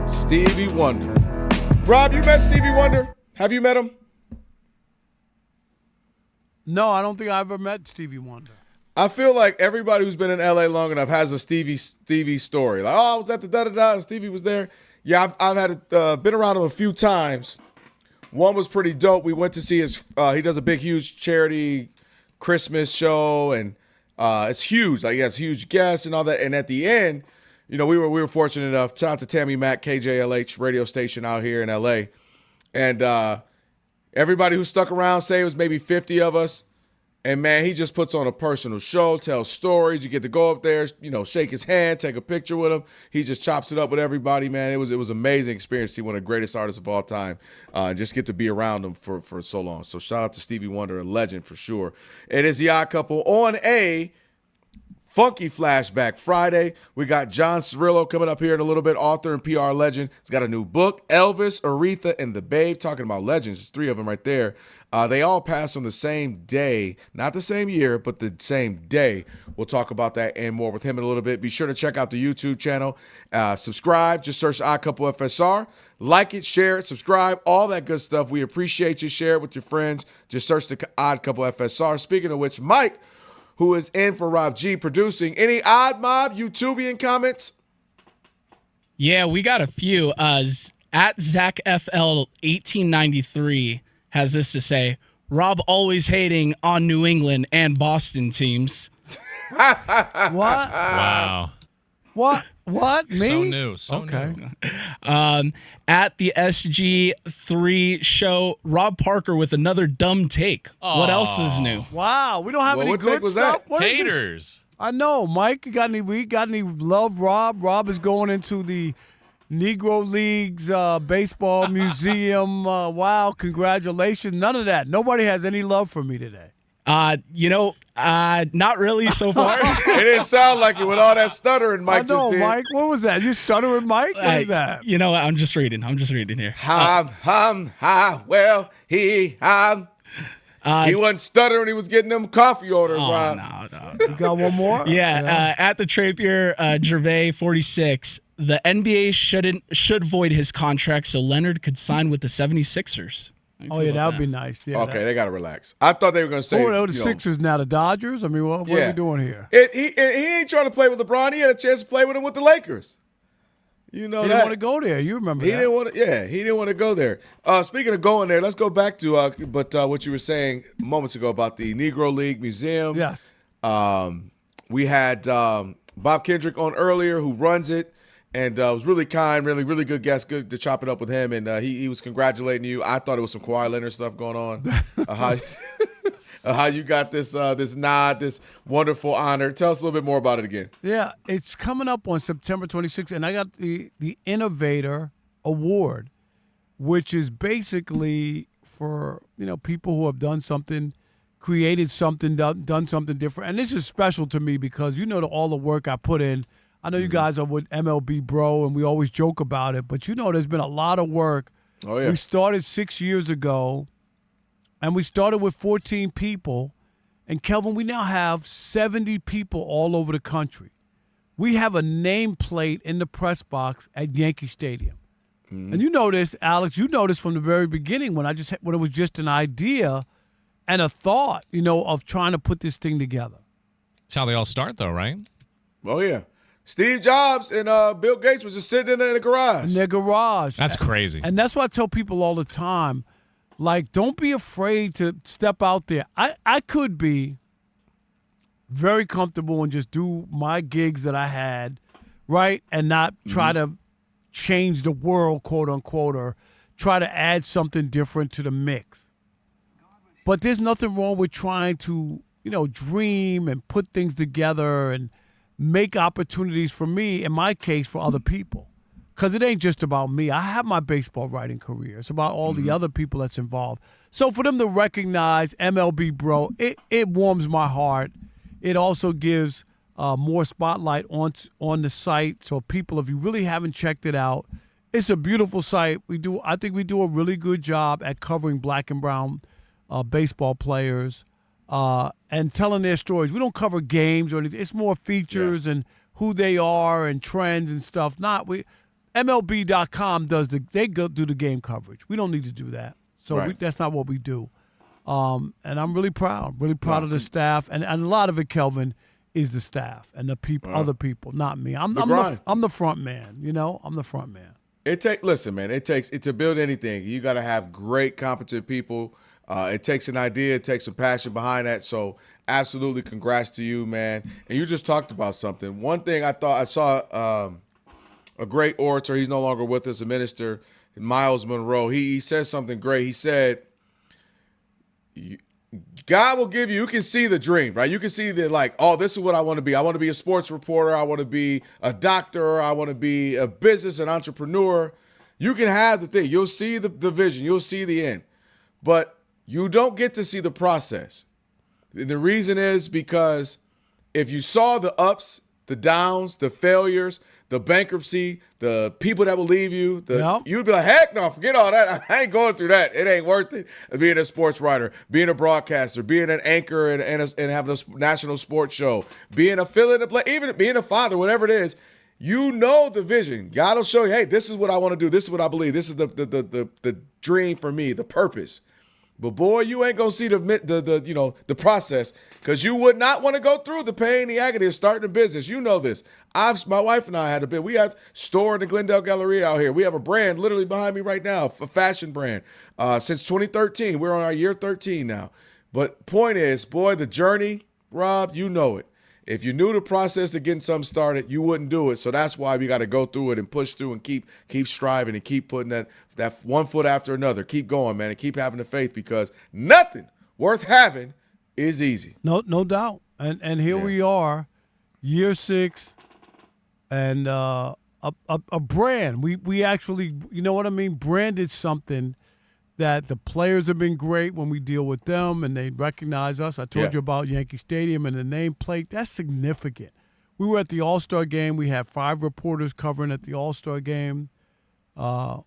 Speaker 2: Stevie Wonder. Rob, you met Stevie Wonder? Have you met him?
Speaker 6: No, I don't think I ever met Stevie Wonder.
Speaker 2: I feel like everybody who's been in LA long enough has a Stevie story. Like, oh, I was at the da-da-da and Stevie was there. Yeah, I've had been around him a few times. One was pretty dope. We went to see his he does a big, huge charity Christmas show, and it's huge. Like, he has huge guests and all that. And at the end, you know, we were fortunate enough. Shout out to Tammy Mack, KJLH radio station out here in LA. And everybody who stuck around, say it was maybe 50 of us. And, man, he just puts on a personal show, tells stories. You get to go up there, you know, shake his hand, take a picture with him. He just chops it up with everybody, man. It was an amazing experience to see one of the greatest artists of all time and just get to be around him for so long. So shout out to Stevie Wonder, a legend for sure. It is The Odd Couple on a Funky Flashback Friday. We got John Cirillo coming up here in a little bit, author and PR legend. He's got a new book, Elvis, Aretha, and the Babe. Talking about legends, there's three of them right there. They all passed on the same day, not the same year, but the same day. We'll talk about that and more with him in a little bit. Be sure to check out the YouTube channel. Subscribe. Just search Odd Couple FSR. Like it, share it, subscribe, all that good stuff. We appreciate you. Share it with your friends. Just search the Odd Couple FSR. Speaking of which, Mike, who is in for Rob G producing. Any Odd Mob YouTubian comments?
Speaker 9: Yeah, we got a few. At ZachFL1893 has this to say, Rob always hating on New England and Boston teams.
Speaker 6: What?
Speaker 8: Wow.
Speaker 6: What? Me?
Speaker 8: So new.
Speaker 6: Okay.
Speaker 8: New.
Speaker 9: At the SG3 show, Rob Parker with another dumb take. What else is new?
Speaker 6: Wow, we don't have any
Speaker 2: what
Speaker 6: good
Speaker 2: take was
Speaker 6: stuff.
Speaker 2: that?
Speaker 6: What is this?
Speaker 8: Haters.
Speaker 6: I know, Mike. We got any love, Rob? Rob is going into the Negro Leagues baseball museum. Wow, congratulations! None of that. Nobody has any love for me today.
Speaker 9: Not really so far.
Speaker 2: It didn't sound like it with all that stuttering Mike
Speaker 6: I know,
Speaker 2: just did.
Speaker 6: Mike. What was that? You stuttering, Mike? What is that?
Speaker 9: You know what? I'm just reading here.
Speaker 2: He wasn't stuttering. He was getting them coffee orders, Rob.
Speaker 9: No.
Speaker 6: You got one more?
Speaker 9: Yeah. At the Trapier, Gervais 46, the NBA should void his contract so Leonard could sign with the 76ers.
Speaker 6: Oh, yeah, that would be nice. Yeah,
Speaker 2: Okay, they got to relax. I thought they were going to say,
Speaker 6: the Sixers now, the Dodgers? I mean, what are we doing here?
Speaker 2: He ain't trying to play with LeBron. He had a chance to play with him with the Lakers. You know
Speaker 6: He
Speaker 2: that.
Speaker 6: didn't want to go there. You remember
Speaker 2: He
Speaker 6: that.
Speaker 2: didn't want to. Yeah, he didn't want to go there. Speaking of going there, let's go back to what you were saying moments ago about the Negro League Museum.
Speaker 6: Yes.
Speaker 2: We had Bob Kendrick on earlier, who runs it, and was really kind, really, really good guest. Good to chop it up with him, and he was congratulating you. I thought it was some Kawhi Leonard stuff going on. How you got this nod, this wonderful honor. Tell us a little bit more about it again.
Speaker 6: Yeah, it's coming up on September 26th, and I got the Innovator Award, which is basically for people who have done something created something, done something different. And this is special to me because all the work I put in. I know you guys are with MLB Bro, and we always joke about it, but there's been a lot of work.
Speaker 2: Oh, yeah.
Speaker 6: We started 6 years ago, and we started with 14 people. And, Kelvin, we now have 70 people all over the country. We have a nameplate in the press box at Yankee Stadium. And you know this, Alex, from the very beginning when it was just an idea and a thought, of trying to put this thing together.
Speaker 8: That's how they all start, though, right?
Speaker 2: Oh, yeah. Steve Jobs and Bill Gates was just sitting in the garage.
Speaker 6: In their garage.
Speaker 8: That's crazy.
Speaker 6: And that's what I tell people all the time. Like, don't be afraid to step out there. I could be very comfortable and just do my gigs that I had, right, and not try to change the world, quote unquote, or try to add something different to the mix. But there's nothing wrong with trying to, dream and put things together and make opportunities for me, in my case, for other people. Because it ain't just about me. I have my baseball writing career. It's about all the other people that's involved. So for them to recognize MLB Bro, it warms my heart. It also gives more spotlight on the site. So people, if you really haven't checked it out, it's a beautiful site. I think we do a really good job at covering black and brown baseball players and telling their stories. We don't cover games or anything. It's more features and who they are and trends and stuff. MLB.com do the game coverage. We don't need to do that. So that's not what we do. And I'm really proud of the staff. And a lot of it, Kelvin, is the staff and the people, other people, not me. I'm the front man, I'm the front man.
Speaker 2: Listen, man, to build anything, you got to have great, competent people. It takes an idea, it takes some passion behind that. So absolutely congrats to you, man. And you just talked about something. One thing I saw a great orator, he's no longer with us, a minister, Miles Monroe. He said something great. He said, God will give you can see the dream, right? You can see this is what I want to be. I want to be a sports reporter. I want to be a doctor. I want to be a business and entrepreneur. You can have the thing. You'll see the vision. You'll see the end. But you don't get to see the process. The reason is because if you saw the ups, the downs, the failures, the bankruptcy, the people that will leave you, you'd be like, heck no, forget all that. I ain't going through that. It ain't worth it. Being a sports writer, being a broadcaster, being an anchor and having a national sports show, being a fill-in play, even being a father, whatever it is, the vision. God will show you, hey, this is what I want to do. This is what I believe. This is the dream for me, the purpose. But boy, you ain't gonna see the process because you would not want to go through the pain, the agony of starting a business. You know this. My wife and I had a bit. We have store in the Glendale Galleria out here. We have a brand literally behind me right now, a fashion brand. Since 2013, we're on our year 13 now. But point is, boy, the journey, Rob, you know it. If you knew the process of getting something started, you wouldn't do it. So that's why we got to go through it and push through and keep striving and keep putting that one foot after another. Keep going, man, and keep having the faith because nothing worth having is easy.
Speaker 6: No doubt. And here we are, year 6, and a brand. We actually, you know what I mean, branded something that the players have been great when we deal with them and they recognize us. I told you about Yankee Stadium and the nameplate. That's significant. We were at the All-Star game. We had 5 reporters covering at the All-Star game. I'm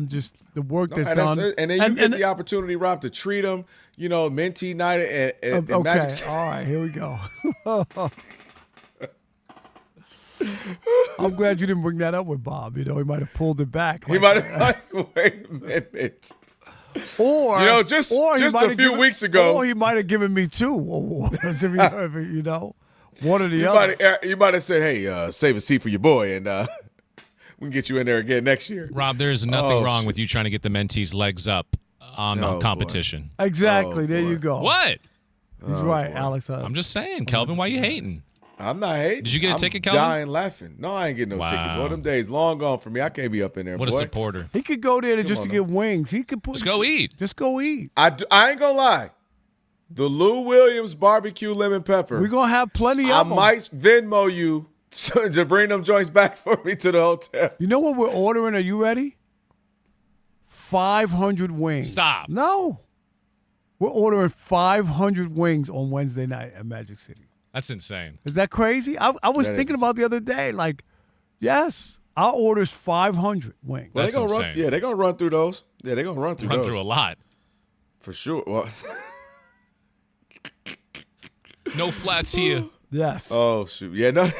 Speaker 6: just the work that's done.
Speaker 2: And then you get the opportunity, Rob, to treat them, Mentee night and
Speaker 6: okay.
Speaker 2: Magic.
Speaker 6: All right, here we go. I'm glad you didn't bring that up with Bob. He might have pulled it back.
Speaker 2: He might have. Wait a minute.
Speaker 6: Or
Speaker 2: just a few weeks ago,
Speaker 6: or he might have given me 2 awards. One or the other.
Speaker 2: You might have said, "Hey, save a seat for your boy, and we can get you in there again next year."
Speaker 8: Rob, there is nothing wrong with you trying to get the mentees' legs up on competition.
Speaker 6: Boy. Exactly. There you go.
Speaker 8: What?
Speaker 6: He's right, Alex.
Speaker 8: I'm just saying, Kelvin. Why are you hating?
Speaker 2: I'm not hating.
Speaker 8: Did you get a ticket, Kelvin?
Speaker 2: I'm dying laughing. No, I ain't getting no ticket. Boy, them days long gone for me. I can't be up in there.
Speaker 8: What
Speaker 2: boy.
Speaker 8: a supporter.
Speaker 6: He could go there to get wings. He could
Speaker 8: just go eat.
Speaker 6: Just go eat.
Speaker 2: I ain't gonna lie. The Lou Williams barbecue lemon pepper.
Speaker 6: We're gonna have plenty of them.
Speaker 2: I might Venmo you to bring them joints back for me to the hotel.
Speaker 6: You know what we're ordering? Are you ready? 500 wings.
Speaker 8: Stop.
Speaker 6: No. We're ordering 500 wings on Wednesday night at Magic City.
Speaker 8: That's insane.
Speaker 6: Is that crazy? I was thinking about the other day, like, yes, our order's 500 wings.
Speaker 2: Well, they're gonna run through those. Yeah, they're gonna run through those.
Speaker 8: Run through a lot.
Speaker 2: For sure. Well,
Speaker 8: no flats here.
Speaker 6: Yes.
Speaker 2: Oh shoot. Yeah. No.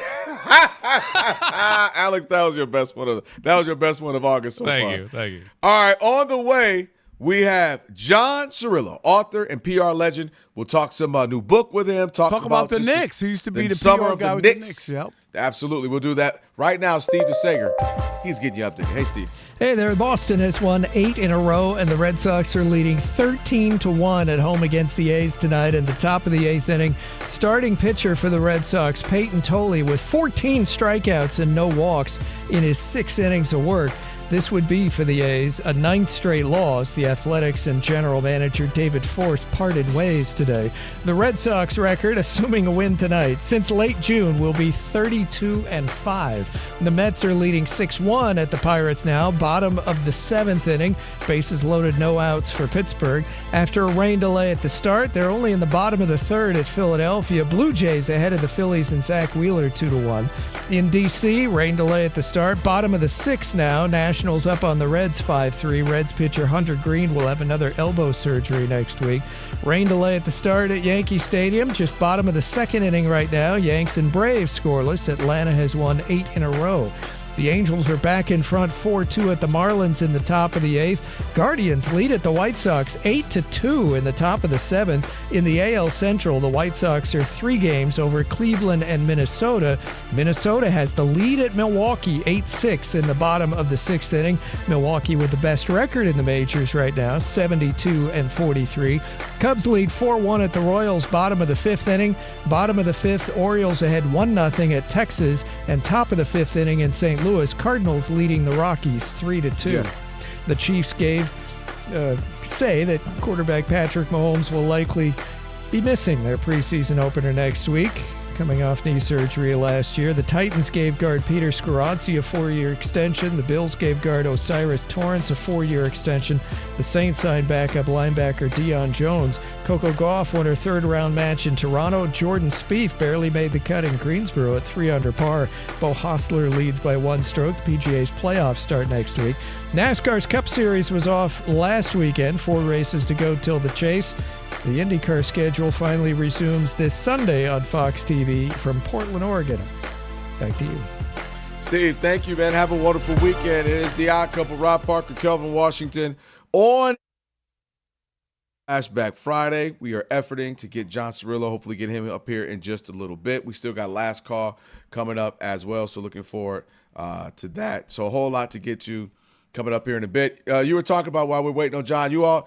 Speaker 2: Alex, that was your best one of August so far.
Speaker 8: Thank you.
Speaker 2: All right, on the way we have John Cirillo, author and PR legend. We'll talk some new book with him. Talk
Speaker 6: about the Knicks. He used to be the
Speaker 2: summer
Speaker 6: PR
Speaker 2: of
Speaker 6: guy
Speaker 2: the
Speaker 6: with
Speaker 2: Knicks.
Speaker 6: the Knicks. Yep.
Speaker 2: Absolutely, we'll do that right now. Steve Sager, he's getting you updated. Hey, Steve.
Speaker 1: Hey there, Boston has won 8 in a row, and the Red Sox are leading 13-1 at home against the A's tonight in the top of the 8th inning. Starting pitcher for the Red Sox, Peyton Tolley, with 14 strikeouts and no walks in his 6 innings of work. This would be, for the A's, a 9th straight loss. The Athletics and general manager David Forst parted ways today. The Red Sox record, assuming a win tonight, since late June will be 32-5. The Mets are leading 6-1 at the Pirates now, bottom of the 7th inning. Bases loaded, no outs for Pittsburgh. After a rain delay at the start, they're only in the bottom of the 3rd at Philadelphia. Blue Jays ahead of the Phillies and Zach Wheeler 2-1. In D.C., rain delay at the start, bottom of the 6th now. Nationals up on the Reds 5-3. Reds pitcher Hunter Green will have another elbow surgery next week. Rain delay at the start at Yankee Stadium, just bottom of the 2nd inning right now. Yanks and Braves scoreless. Atlanta has won 8 in a row. The Angels are back in front 4-2 at the Marlins in the top of the 8th. Guardians lead at the White Sox 8-2 in the top of the 7th. In the AL Central, the White Sox are 3 games over Cleveland and Minnesota. Minnesota has the lead at Milwaukee 8-6 in the bottom of the 6th inning. Milwaukee with the best record in the majors right now, 72-43. Cubs lead 4-1 at the Royals, bottom of the 5th inning. Bottom of the 5th, Orioles ahead 1-0 at Texas. And top of the 5th inning in St. Louis, Cardinals leading the Rockies 3-2.
Speaker 2: Yeah.
Speaker 1: The Chiefs say that quarterback Patrick Mahomes will likely be missing their preseason opener next week, coming off knee surgery last year. The Titans gave guard Peter Skoronsky a 4-year extension. The Bills gave guard Osiris Torrance a 4-year extension. The Saints signed backup linebacker Deion Jones. Coco Gauff won her 3rd-round match in Toronto. Jordan Spieth barely made the cut in Greensboro at 3 under par. Bo Hostler leads by 1 stroke. The PGA's playoffs start next week. NASCAR's Cup Series was off last weekend. 4 races to go till the chase. The IndyCar schedule finally resumes this Sunday on Fox TV from Portland, Oregon. Back to you.
Speaker 2: Steve, thank you, man. Have a wonderful weekend. It is the Odd Couple, Rob Parker, Kelvin Washington, on Flashback Friday. We are efforting to get John Cirillo, hopefully get him up here in just a little bit. We still got Last Call coming up as well, so looking forward to that. So a whole lot to get to coming up here in a bit. You were talking about while we're waiting on John, you are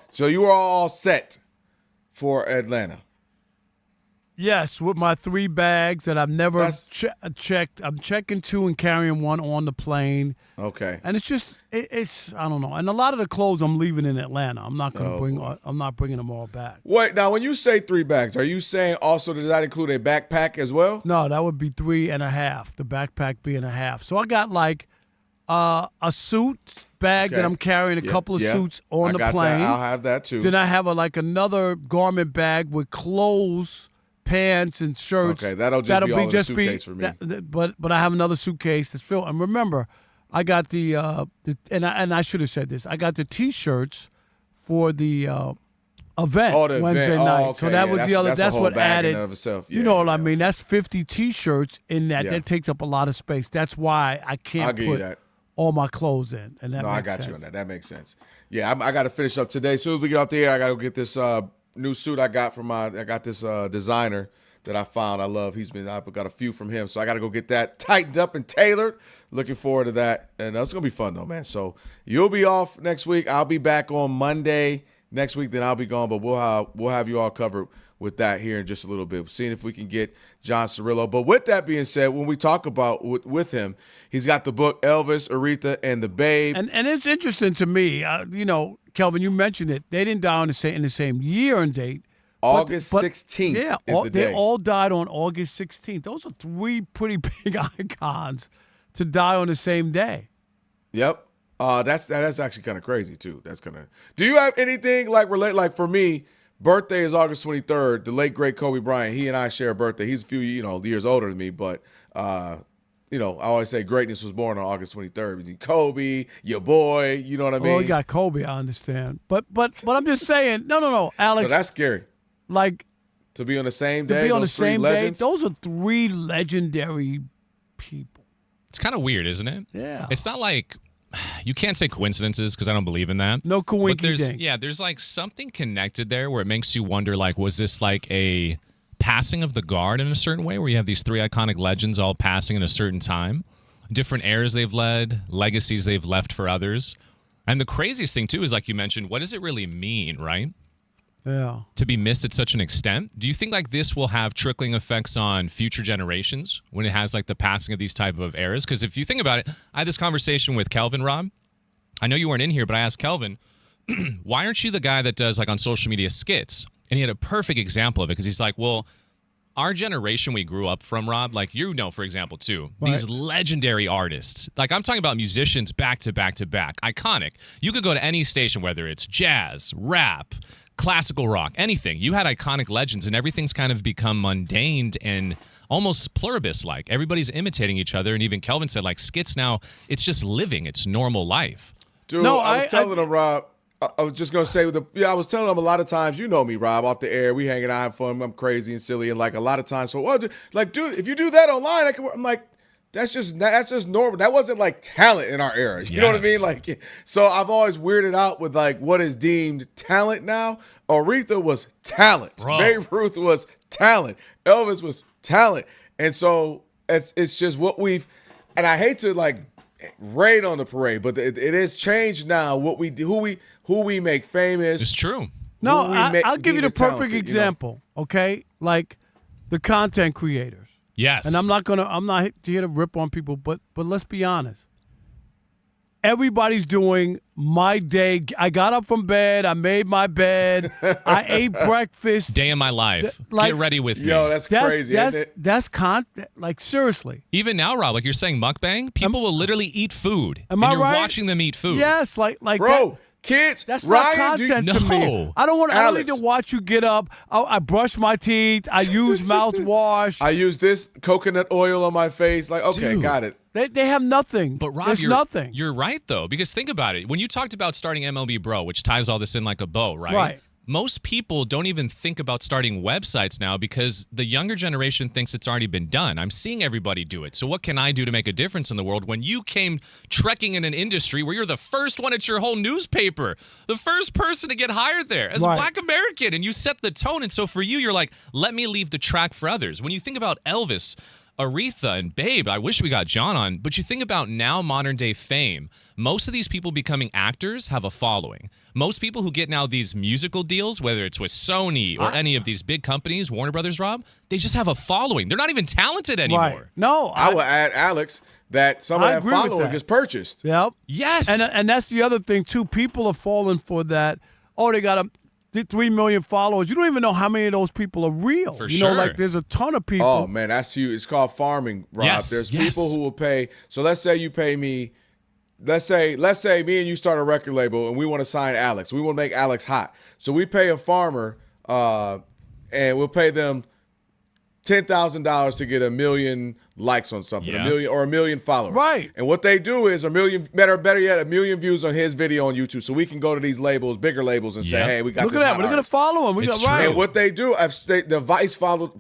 Speaker 2: all set for Atlanta.
Speaker 6: Yes, with my 3 bags that I've never checked. I'm checking 2 and carrying 1 on the plane.
Speaker 2: Okay.
Speaker 6: And it's just, it's I don't know. And a lot of the clothes I'm leaving in Atlanta. I'm not going to bring. I'm not bringing them all back.
Speaker 2: Wait, now when you say 3 bags, are you saying also does that include a backpack as well?
Speaker 6: No, that would be 3.5. The backpack being a half. So I got like a suit bag that I'm carrying, a couple of suits on the plane.
Speaker 2: I'll have that too.
Speaker 6: Then I have another garment bag with clothes, pants, and shirts.
Speaker 2: Okay, that'll be all in the suitcase for me.
Speaker 6: But I have another suitcase that's filled. And remember, I got and I should have said this. I got the T-shirts for the event Wednesday night.
Speaker 2: Okay,
Speaker 6: so that was the other. That's what added.
Speaker 2: You
Speaker 6: know what I mean? That's 50 T-shirts in that. That takes up a lot of space. That's why I can't put all my clothes in. And that
Speaker 2: I got you on that. That makes sense. Yeah, I got to finish up today. As soon as we get off the air, I got to go get this new suit I got from I got this designer that I found. I love. I've got a few from him, so I got to go get that tightened up and tailored. Looking forward to that, and it's gonna be fun though, man. So you'll be off next week. I'll be back on Monday next week. Then I'll be gone, but we'll have you all covered with that here in just a little bit. Seeing if we can get John Cirillo. But with that being said, when we talk about with him, he's got the book Elvis, Aretha, and the Babe.
Speaker 6: And it's interesting to me, Kelvin, you mentioned it. They didn't die in the same year and date.
Speaker 2: August 16th is the day.
Speaker 6: They all died on August 16th. Those are 3 pretty big icons to die on the same day.
Speaker 2: Yep. That's actually kind of crazy too. That's kind of. Do you have anything like relate? Like for me birthday is August 23rd. The late great Kobe Bryant. He and I share a birthday. He's a few years older than me, but I always say greatness was born on August 23rd. Kobe, your boy. You know what I mean?
Speaker 6: Oh, you got Kobe. I understand, but I'm just saying. No, Alex.
Speaker 2: No, that's scary.
Speaker 6: Like
Speaker 2: to be on the same day.
Speaker 6: To be on the
Speaker 2: those three
Speaker 6: same
Speaker 2: legends?
Speaker 6: day. Those are three legendary people.
Speaker 8: It's kind of weird, isn't it?
Speaker 6: Yeah.
Speaker 8: It's not like you can't say coincidences because I don't believe in that.
Speaker 6: No coinky dink.
Speaker 8: Yeah, there's like something connected there where it makes you wonder, like, was this like a passing of the guard in a certain way where you have these three iconic legends all passing in a certain time, different eras they've led, legacies they've left for others. And the craziest thing, too, is like you mentioned, what does it really mean, right?
Speaker 6: Yeah.
Speaker 8: To be missed at such an extent. Do you think like this will have trickling effects on future generations when it has like the passing of these type of eras? Because if you think about it, I had this conversation with Kelvin, Rob. I know you weren't in here, but I asked Kelvin, why aren't you the guy that does like on social media skits? And he had a perfect example of it because he's like, well, our generation we grew up from, Rob, like for example, too, these legendary artists. Like I'm talking about musicians back to back to back, iconic. You could go to any station, whether it's jazz, rap, classical rock, anything. You had iconic legends, and everything's kind of become mundane and almost pluribus-like. Everybody's imitating each other, and even Kelvin said, like, skits now, it's just living. It's normal life.
Speaker 2: Dude, I was telling him, Rob, I was just going to say, I was telling him a lot of times, you know me, Rob, off the air, we hanging out, having fun, I'm crazy and silly, and like a lot of times, dude, if you do that online, I'm like, that's just normal. That wasn't like talent in our era. You know what I mean? Like, so I've always weirded out with like what is deemed talent now. Aretha was talent.
Speaker 8: Bro.
Speaker 2: Babe Ruth was talent. Elvis was talent. And so it's just what we've. And I hate to like raid on the parade, but it is changed now. What we do, who we make famous.
Speaker 8: It's true.
Speaker 6: No, I'll give you the perfect example. Okay, like the content creators.
Speaker 8: Yes.
Speaker 6: And I'm not here to rip on people, but let's be honest. Everybody's doing my day. I got up from bed. I made my bed. I ate breakfast.
Speaker 8: Day in my life. Get ready with me.
Speaker 2: Yo, that's crazy.
Speaker 6: That's content. Like, seriously.
Speaker 8: Even now, Rob, like you're saying mukbang, people will literally eat food.
Speaker 6: Am
Speaker 8: and
Speaker 6: I
Speaker 8: you're
Speaker 6: right?
Speaker 8: watching them eat food.
Speaker 6: Yes, like
Speaker 2: bro. Kids,
Speaker 6: that's
Speaker 2: Ryan,
Speaker 6: not content to me. I don't need to watch you get up. I brush my teeth. I use mouthwash.
Speaker 2: I use this coconut oil on my face. Like, okay,
Speaker 8: Dude.
Speaker 2: got it.
Speaker 6: They have nothing.
Speaker 8: But Rob,
Speaker 6: there's nothing.
Speaker 8: You're right though, because think about it. When you talked about starting MLB Bro, which ties all this in like a bow, right?
Speaker 6: Right.
Speaker 8: Most people don't even think about starting websites now because the younger generation thinks it's already been done. I'm seeing everybody do it. So what can I do to make a difference in the world when you came trekking in an industry where you're the first one at your whole newspaper, the first person to get hired there as a Black American, and you set the tone. And so for you, you're like, let me leave the track for others. When you think about Elvis, Aretha, and Babe, I wish we got John on, but you think about now modern day fame, most of these people becoming actors have a following. Most people who get now these musical deals, whether it's with Sony or any of these big companies, Warner Brothers, Rob, they just have a following. They're not even talented anymore.
Speaker 6: Right. No,
Speaker 2: I would add, Alex, that some of that following is purchased.
Speaker 6: Yep.
Speaker 8: Yes.
Speaker 6: And that's the other thing, too. People are falling for that. Oh, they got 3 million followers. You don't even know how many of those people are real.
Speaker 8: For
Speaker 6: you know, like there's a ton of people.
Speaker 2: Oh, man, that's huge. It's called farming, Rob.
Speaker 8: Yes,
Speaker 2: There's
Speaker 8: yes.
Speaker 2: people who will pay. So let's say you pay me. Let's say me and you start a record label and we want to sign Alex. We want to make Alex hot. So we pay a farmer and we'll pay them $10,000 to get 1 million likes on something,
Speaker 8: Yeah.
Speaker 2: 1 million followers.
Speaker 6: Right.
Speaker 2: And what they do is 1 million, better yet, 1 million views on his video on YouTube. So we can go to these labels, bigger labels, and say,
Speaker 8: Yep.
Speaker 2: hey, we got
Speaker 6: Look
Speaker 2: this
Speaker 6: at that.
Speaker 2: hot
Speaker 6: We're going to
Speaker 2: artist.
Speaker 6: follow him. We
Speaker 8: It's
Speaker 6: got right.
Speaker 8: true.
Speaker 2: And what they do,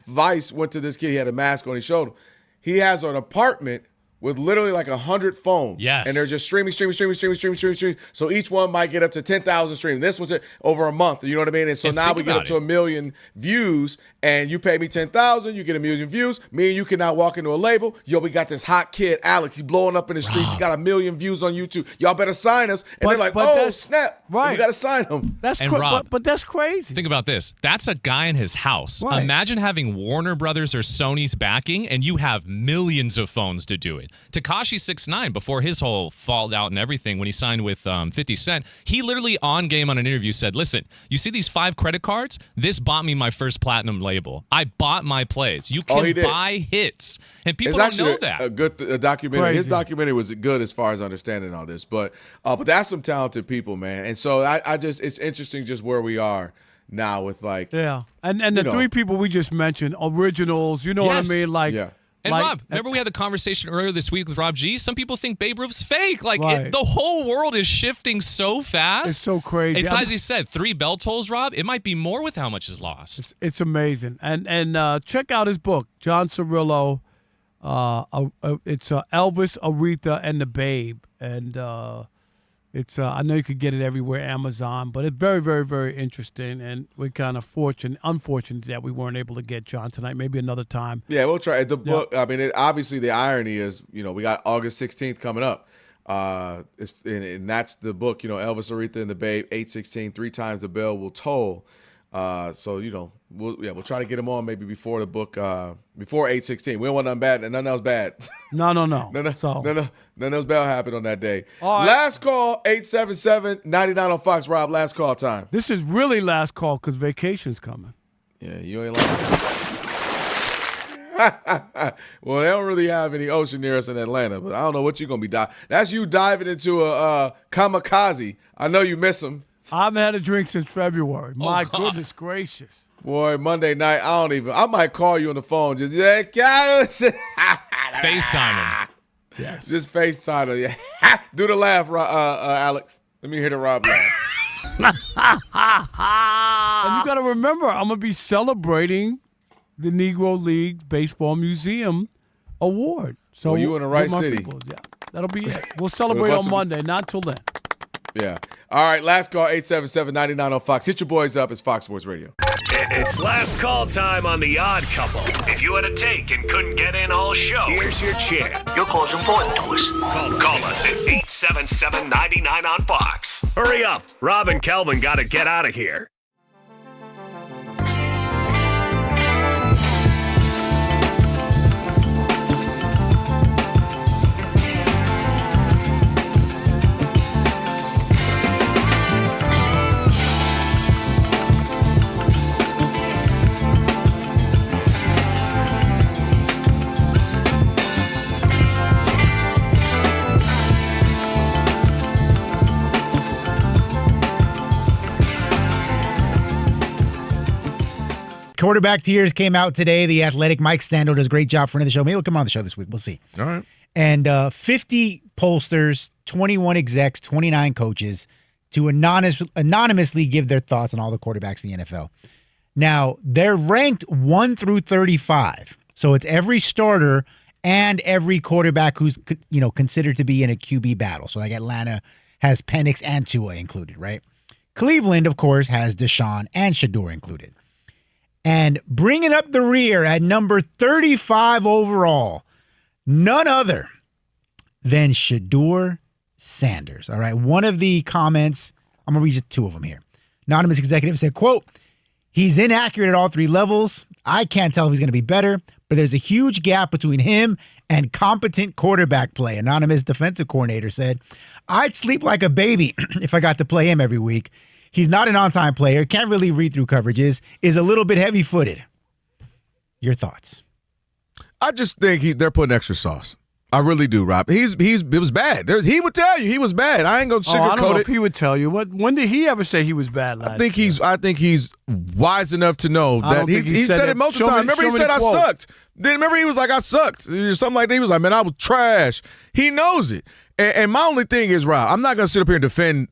Speaker 2: Vice went to this kid. He had a mask on. He showed him. He has an apartment with literally like 100 phones.
Speaker 8: Yes.
Speaker 2: And they're just streaming. So each one might get up to 10,000 streams. This was over a month. You know what I mean? And so
Speaker 8: And
Speaker 2: now
Speaker 8: think
Speaker 2: we get
Speaker 8: about
Speaker 2: up to 1 million views, and you pay me 10,000, you get 1 million views. Me and you can now walk into a label. Yo, we got this hot kid, Alex. He's blowing up in the streets. He got 1 million views on YouTube. Y'all better sign us. And they're like, oh,
Speaker 6: that's-
Speaker 2: snap.
Speaker 6: right.
Speaker 2: We got to sign him.
Speaker 6: That's
Speaker 8: And Rob-
Speaker 6: but that's crazy.
Speaker 8: Think about this. That's a guy in his house.
Speaker 6: Right.
Speaker 8: Imagine having Warner Brothers or Sony's backing, and you have millions of phones to do it. Tekashi 6ix9ine, before his whole fallout and everything, when he signed with 50 Cent, he literally on game on an interview said, listen, you see these 5 credit cards? This bought me my first platinum label. I bought my plays. You
Speaker 2: Oh, he
Speaker 8: can
Speaker 2: did.
Speaker 8: buy hits. And people
Speaker 2: It's
Speaker 8: don't
Speaker 2: actually
Speaker 8: know that.
Speaker 2: a good documentary. His
Speaker 6: Crazy.
Speaker 2: documentary was good as far as understanding all this, but that's some talented people, man. And so I just, it's interesting just where we are now with like
Speaker 6: and the three people we just mentioned, originals. You know what I mean? Like.
Speaker 2: Yeah.
Speaker 8: And
Speaker 6: like,
Speaker 8: Rob, remember we had the conversation earlier this week with Rob G? Some people think Babe Ruth's fake. Like,
Speaker 6: Right.
Speaker 8: the whole world is shifting so fast.
Speaker 6: It's so crazy.
Speaker 8: It's as he said, 3 bell tolls, Rob. It might be more with how much is lost.
Speaker 6: It's amazing. And check out his book, John Cirillo. It's Elvis, Aretha, and the Babe. And it's I know you could get it everywhere, Amazon, but it's very, very, very interesting. And we're kind of unfortunate that we weren't able to get John tonight. Maybe another time.
Speaker 2: Yeah, we'll try. The book, I mean, obviously the irony is, we got August 16th coming up. And that's the book, Elvis, Aretha, and the Babe, 8/16, 3 times the bell will toll. So, we'll try to get him on maybe before the book, before 8/16. We don't want nothing bad, and nothing else bad.
Speaker 6: No.
Speaker 2: None else bad happened on that day.
Speaker 6: All right.
Speaker 2: Last call, 877-99 on Fox. Rob, last call time.
Speaker 6: This is really last call because vacation's coming.
Speaker 2: Yeah, you ain't lying. Well, they don't really have any ocean near us in Atlanta, but I don't know what you're going to be diving. That's you diving into a kamikaze. I know you miss them.
Speaker 6: I haven't had a drink since February. My goodness gracious.
Speaker 2: Boy, Monday night, I might call you on the phone. Just
Speaker 8: FaceTime him.
Speaker 6: Yes.
Speaker 2: Just FaceTime him. Yeah. Do the laugh, Alex. Let me hear the Rob laugh.
Speaker 6: And you got to remember, I'm going to be celebrating the Negro League Baseball Museum Award. So
Speaker 2: you in the right city.
Speaker 6: People, yeah, that'll be it. We'll celebrate on Monday, not till then.
Speaker 2: Yeah. All right, last call, 877-99 on Fox. Hit your boys up. It's Fox Sports Radio.
Speaker 3: It's last call time on The Odd Couple. If you had a take and couldn't get in all show, here's your chance. Your call's important to us. Call us at 877-99 on Fox. Hurry up. Rob and Kelvin got to get out of here.
Speaker 14: Quarterback tiers came out today. The Athletic Mike Stando does a great job for the show. Maybe he'll come on the show this week. We'll see.
Speaker 2: All right.
Speaker 14: And 50 pollsters, 21 execs, 29 coaches to anonymously give their thoughts on all the quarterbacks in the NFL. Now, they're ranked 1 through 35. So it's every starter and every quarterback who's considered to be in a QB battle. So like Atlanta has Penix and Tua included, right? Cleveland, of course, has Deshaun and Shador included. And bringing up the rear at number 35 overall, none other than Shador Sanders. All right, one of the comments, I'm going to read just 2 of them here. Anonymous executive said, quote, "He's inaccurate at all 3 levels. I can't tell if he's going to be better, but there's a huge gap between him and competent quarterback play." Anonymous defensive coordinator said, "I'd sleep like a baby if I got to play him every week. He's not an on-time player, can't really read through coverages, is a little bit heavy-footed." Your thoughts?
Speaker 2: I just think they're putting extra sauce. I really do, Rob. It was bad. He would tell you he was bad. I ain't gonna sugarcoat it.
Speaker 6: I don't know if he would tell you. When did he ever say he was bad last year?
Speaker 2: I think he's wise enough to know that he said it multiple times. Remember he said I sucked. Then remember he was like I sucked. Something like that. He was like, man, I was trash. He knows it. And my only thing is, Rob, I'm not gonna sit up here and defend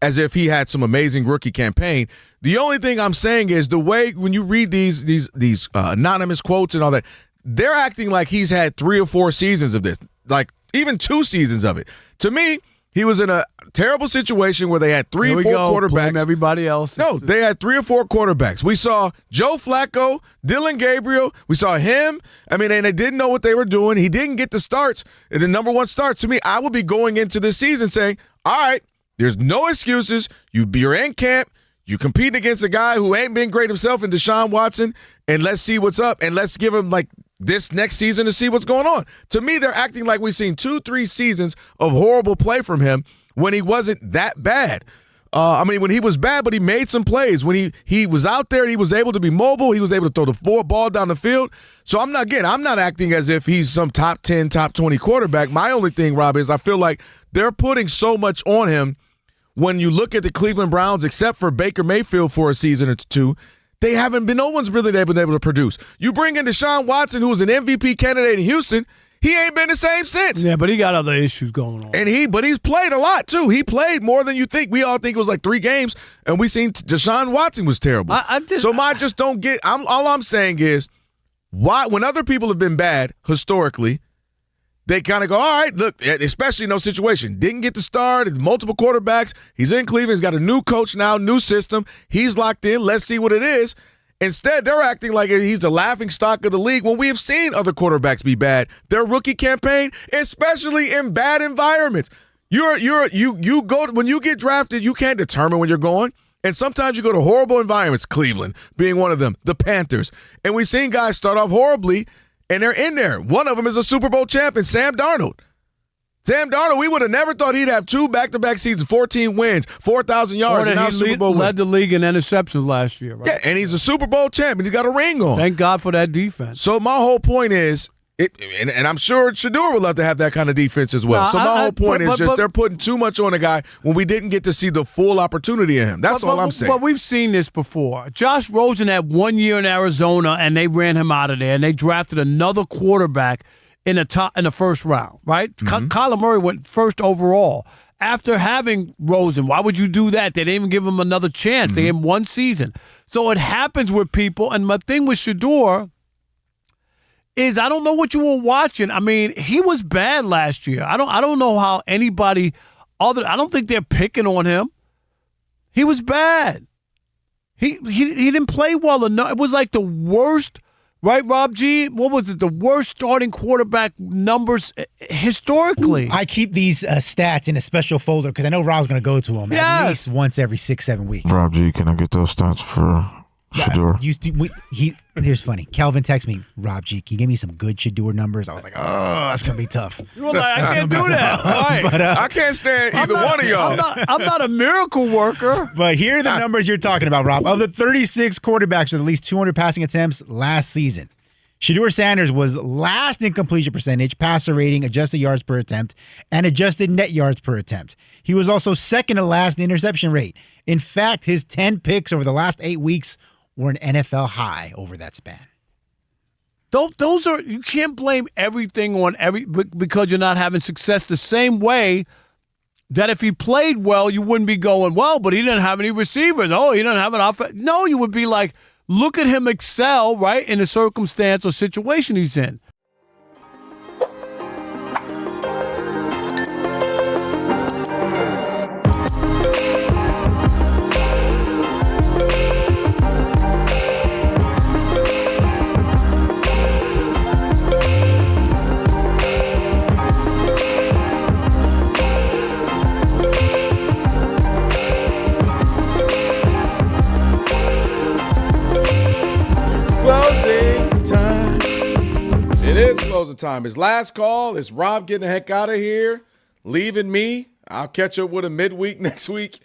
Speaker 2: as if he had some amazing rookie campaign. The only thing I'm saying is the way when you read these anonymous quotes and all that, they're acting like he's had 3 or 4 seasons of this, like even 2 seasons of it. To me, he was in a terrible situation where they had 3 or 4 quarterbacks.
Speaker 6: Blame everybody else.
Speaker 2: No, they had 3 or 4 quarterbacks. We saw Joe Flacco, Dylan Gabriel. We saw him. I mean, and they didn't know what they were doing. He didn't get the starts, the number 1 starts. To me, I would be going into this season saying, all right, there's no excuses. You're in camp. You compete against a guy who ain't been great himself in Deshaun Watson, and let's see what's up, and let's give him like this next season to see what's going on. To me, they're acting like we've seen 2-3 seasons of horrible play from him when he wasn't that bad. When he was bad, but he made some plays. When he was out there, he was able to be mobile. He was able to throw the ball down the field. So I'm not acting as if he's some top 10, top 20 quarterback. My only thing, Rob, is I feel like they're putting so much on him when you look at the Cleveland Browns, except for Baker Mayfield for a season or two, they haven't been, no one's really been able to produce. You bring in Deshaun Watson, who was an MVP candidate in Houston, he ain't been the same since.
Speaker 6: Yeah, but he got other issues going on.
Speaker 2: But he's played a lot, too. He played more than you think. We all think it was like 3 games, and we seen Deshaun Watson was terrible. All I'm saying is, why, when other people have been bad historically, they kind of go, all right, look, especially in those situations. Didn't get the start, multiple quarterbacks. He's in Cleveland. He's got a new coach now, new system. He's locked in. Let's see what it is. Instead, they're acting like he's the laughing stock of the league when we have seen other quarterbacks be bad. Their rookie campaign, especially in bad environments. You go when you get drafted, you can't determine when you're going. And sometimes you go to horrible environments, Cleveland being one of them, the Panthers. And we've seen guys start off horribly, and they're in there. One of them is a Super Bowl champion, Sam Darnold. Sam Darnold, we would have never thought he'd have 2 back-to-back seasons, 14 wins, 4,000 yards, and now Super Bowl
Speaker 6: led the league in interceptions last year, right?
Speaker 2: Yeah, and he's a Super Bowl champion. He's got a ring on.
Speaker 6: Thank God for that defense.
Speaker 2: So my whole point is, and I'm sure Shedeur would love to have that kind of defense as well. My whole point is they're putting too much on a guy when we didn't get to see the full opportunity in him. That's all I'm saying.
Speaker 6: But we've seen this before. Josh Rosen had 1 year in Arizona, and they ran him out of there, and they drafted another quarterback in the first round, right? Mm-hmm. Kyler Murray went first overall. After having Rosen, why would you do that? They didn't even give him another chance. Mm-hmm. They gave him 1 season. So it happens with people, and my thing with Shedeur is I don't know what you were watching. I mean, he was bad last year. I don't know how anybody other. I don't think they're picking on him. He was bad. He didn't play well enough. It was like the worst, right, Rob G? What was it? The worst starting quarterback numbers historically.
Speaker 14: I keep these stats in a special folder because I know Rob's going to go to them at least once every 6-7 weeks.
Speaker 15: Rob G, can I get those stats for Shedeur?
Speaker 14: Here's funny. Kelvin texted me, Rob G, can you give me some good Shedeur numbers? I was like, oh, that's going to be tough.
Speaker 6: You were like, I can't do that. Right.
Speaker 2: But, I can't stand either one of y'all.
Speaker 6: I'm not a miracle worker.
Speaker 14: But here are the numbers you're talking about, Rob. Of the 36 quarterbacks with at least 200 passing attempts last season, Shedeur Sanders was last in completion percentage, passer rating, adjusted yards per attempt, and adjusted net yards per attempt. He was also second to last in interception rate. In fact, his 10 picks over the last 8 weeks were an NFL high over that span.
Speaker 6: Those are, you can't blame everything on because you're not having success the same way that if he played well, you wouldn't be going, well, but he didn't have any receivers. Oh, he didn't have an offense. No, you would be like, look at him excel, right, in the circumstance or situation he's in.
Speaker 2: Closing time. His last call is Rob getting the heck out of here, leaving me. I'll catch up with him midweek next week.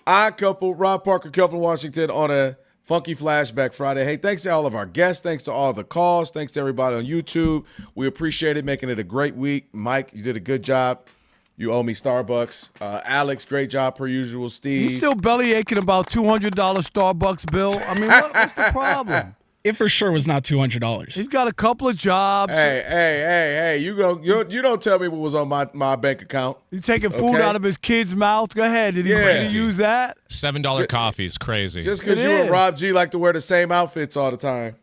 Speaker 2: I couple Rob Parker, Kelvin Washington on a Funky Flashback Friday. Hey, thanks to all of our guests. Thanks to all the calls. Thanks to everybody on YouTube. We appreciate it, making it a great week. Mike, you did a good job. You owe me Starbucks. Alex, great job per usual. Steve.
Speaker 6: He's still belly aching about $200 Starbucks bill. I mean, what's the problem?
Speaker 9: It for sure was not $200.
Speaker 6: He's got a couple of jobs.
Speaker 2: Hey! You don't tell me what was on my bank account.
Speaker 6: You taking food out of his kid's mouth? Go ahead. Did he use that?
Speaker 8: $7 coffee is crazy.
Speaker 2: Just because you and Rob G like to wear the same outfits all the time.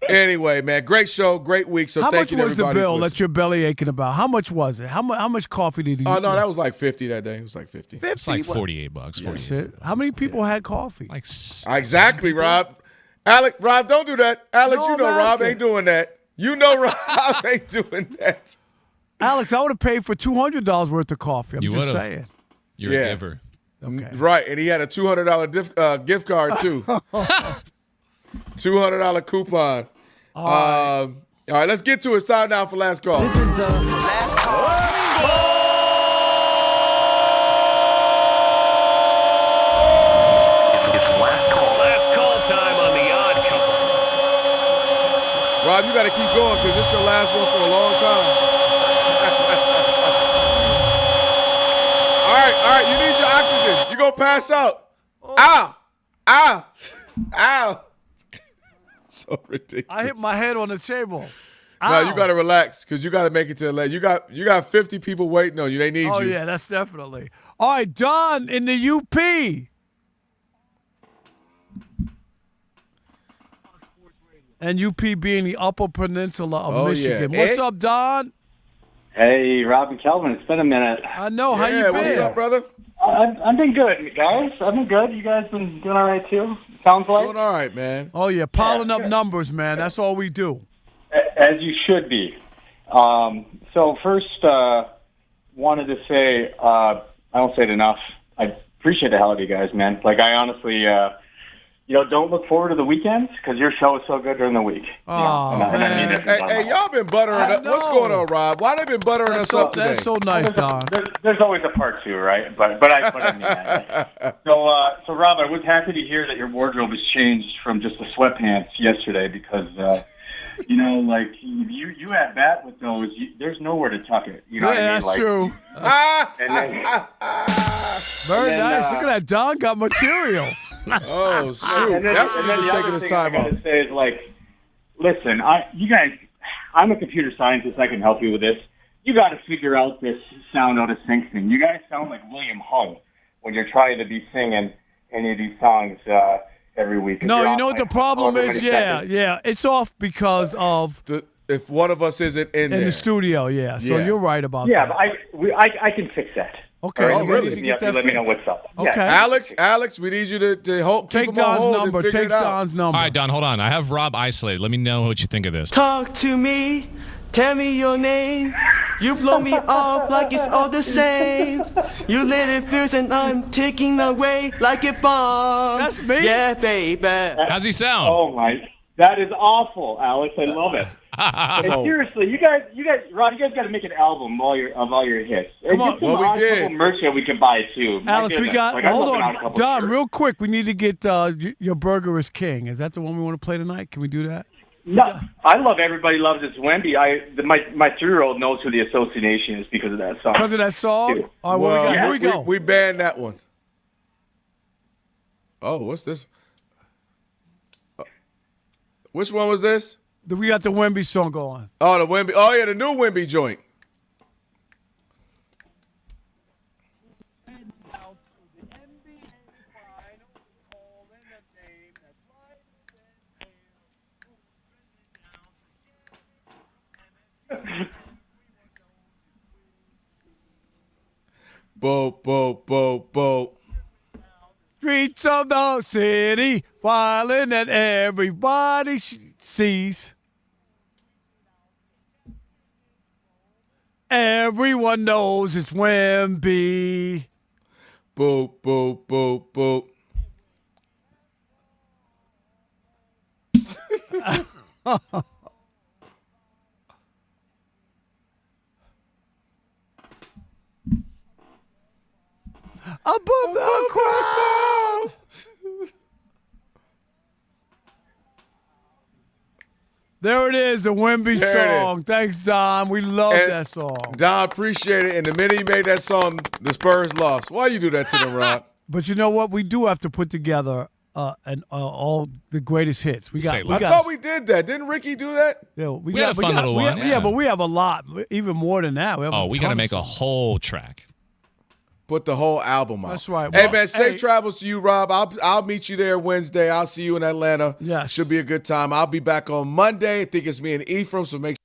Speaker 2: Anyway, man, great show, great week. So thank you to everybody.
Speaker 6: How much was the bill that you're belly aching about? How much was it? How much coffee did you?
Speaker 2: Oh no, that was like 50 that day. It was like 50.
Speaker 8: It's like $48.
Speaker 6: Yeah, how many people had coffee?
Speaker 8: Like
Speaker 2: exactly, Rob. Rob, don't do that. Alex, you know Rob ain't doing that. You know Rob ain't doing that.
Speaker 6: Alex, I would have paid for $200 worth of coffee. I'm just saying.
Speaker 8: You're a giver.
Speaker 6: Okay.
Speaker 2: Right, and he had a $200 gift card too. $200 coupon. All right, let's get to it. Sign down for last call.
Speaker 16: This is the last call.
Speaker 3: Time on the Odd Couple.
Speaker 2: Rob, you got to keep going because this is your last one for a long time. right. You need your oxygen. You're going to pass out. Ow. So ridiculous.
Speaker 6: I hit my head on the table.
Speaker 2: No, you got to relax because you got to make it to LA. You got 50 people waiting on you. They need you.
Speaker 6: Oh, yeah, that's definitely. All right, Don in the UP. And UP being the Upper Peninsula of Michigan.
Speaker 2: Yeah.
Speaker 6: What's up, Don?
Speaker 17: Hey, Rob and Kelvin. It's been a minute.
Speaker 6: I know. How you been?
Speaker 2: What's up, brother?
Speaker 17: I've been good, guys. I've been good. You guys been doing all right, too? Sounds like?
Speaker 2: Doing all right, man.
Speaker 6: Oh, yeah, piling up numbers, man. That's all we do.
Speaker 17: As you should be. So first, wanted to say, I don't say it enough. I appreciate the hell out of you guys, man. Like, I honestly, don't look forward to the weekends because your show is so good during the week.
Speaker 6: Oh, man.
Speaker 2: Hey, y'all been buttering up. What's going on, Rob? Why they been buttering us up today?
Speaker 6: That's so nice, Don.
Speaker 17: There's always a part two, right? But I mean that. So Rob, I was happy to hear that your wardrobe has changed from just the sweatpants yesterday because, like you at bat with those, there's nowhere to tuck it. You know what I mean?
Speaker 6: That's
Speaker 17: like,
Speaker 6: true. Very nice. Look at that. Don got material.
Speaker 2: Oh, shoot. That's what he's taking his time off.
Speaker 17: I gotta say is listen, you guys, I'm a computer scientist. I can help you with this. You got to figure out this sound out of sync thing. You guys sound like William Hung when you're trying to be singing any of these songs every week.
Speaker 6: No, you know what the problem is? Yeah. It's off because of
Speaker 2: if one of us isn't in
Speaker 6: the studio. Yeah. So you're right about that.
Speaker 17: Yeah, but I can fix that.
Speaker 6: Okay.
Speaker 17: Right,
Speaker 2: really?
Speaker 17: Let me know what's up.
Speaker 6: Okay.
Speaker 17: Yeah.
Speaker 2: Alex, we need you to hold.
Speaker 6: Take Don's number. Take Don's number.
Speaker 8: All right, Don, hold on. I have Rob isolated. Let me know what you think of this.
Speaker 16: Talk to me, tell me your name. You blow me off like it's all the same. You lit it fierce and I'm taking away like a bomb.
Speaker 6: That's me.
Speaker 16: Yeah, baby.
Speaker 8: How's he sound?
Speaker 17: Oh my, that is awful, Alex. I love it. And seriously, you guys, Rob, you guys got to make an album of all your hits.
Speaker 6: Come on.
Speaker 17: Well, we did. Merch that we can buy too.
Speaker 6: Alex, we got. Hold on, Don. Real quick, we need to get Your Burger is King. Is that the one we want to play tonight? Can we do that?
Speaker 17: No, I love Everybody Loves It's Wemby. My 3-year-old knows who the Association is because of that song.
Speaker 6: Because of that song? All right, here we go.
Speaker 2: We banned that one. Oh, what's this? Which one was this?
Speaker 6: We got the Wemby song going.
Speaker 2: Oh, the Wemby. Oh, yeah, the new Wemby joint. Bo.
Speaker 6: Streets of the city, filing that everybody sees. Everyone knows it's Wemby.
Speaker 2: Bo.
Speaker 6: Above the crowd. There it is, the Wemby song. Thanks, Don. We love that song.
Speaker 2: Don, appreciate it. And the minute he made that song, the Spurs lost. Why you do that to them, Rob?
Speaker 6: But you know what? We do have to put together all the greatest hits. I
Speaker 2: thought we did that. Didn't Ricky do that?
Speaker 6: Yeah,
Speaker 8: we had a fun little one.
Speaker 6: Yeah, but we have a lot, even more than that.
Speaker 8: We got to make a whole track.
Speaker 2: Put the whole album out.
Speaker 6: That's right.
Speaker 2: Hey,
Speaker 6: Well,
Speaker 2: man, safe travels to you, Rob. I'll meet you there Wednesday. I'll see you in Atlanta.
Speaker 6: Yes.
Speaker 2: Should be a good time. I'll be back on Monday. I think it's me and Ephraim, so make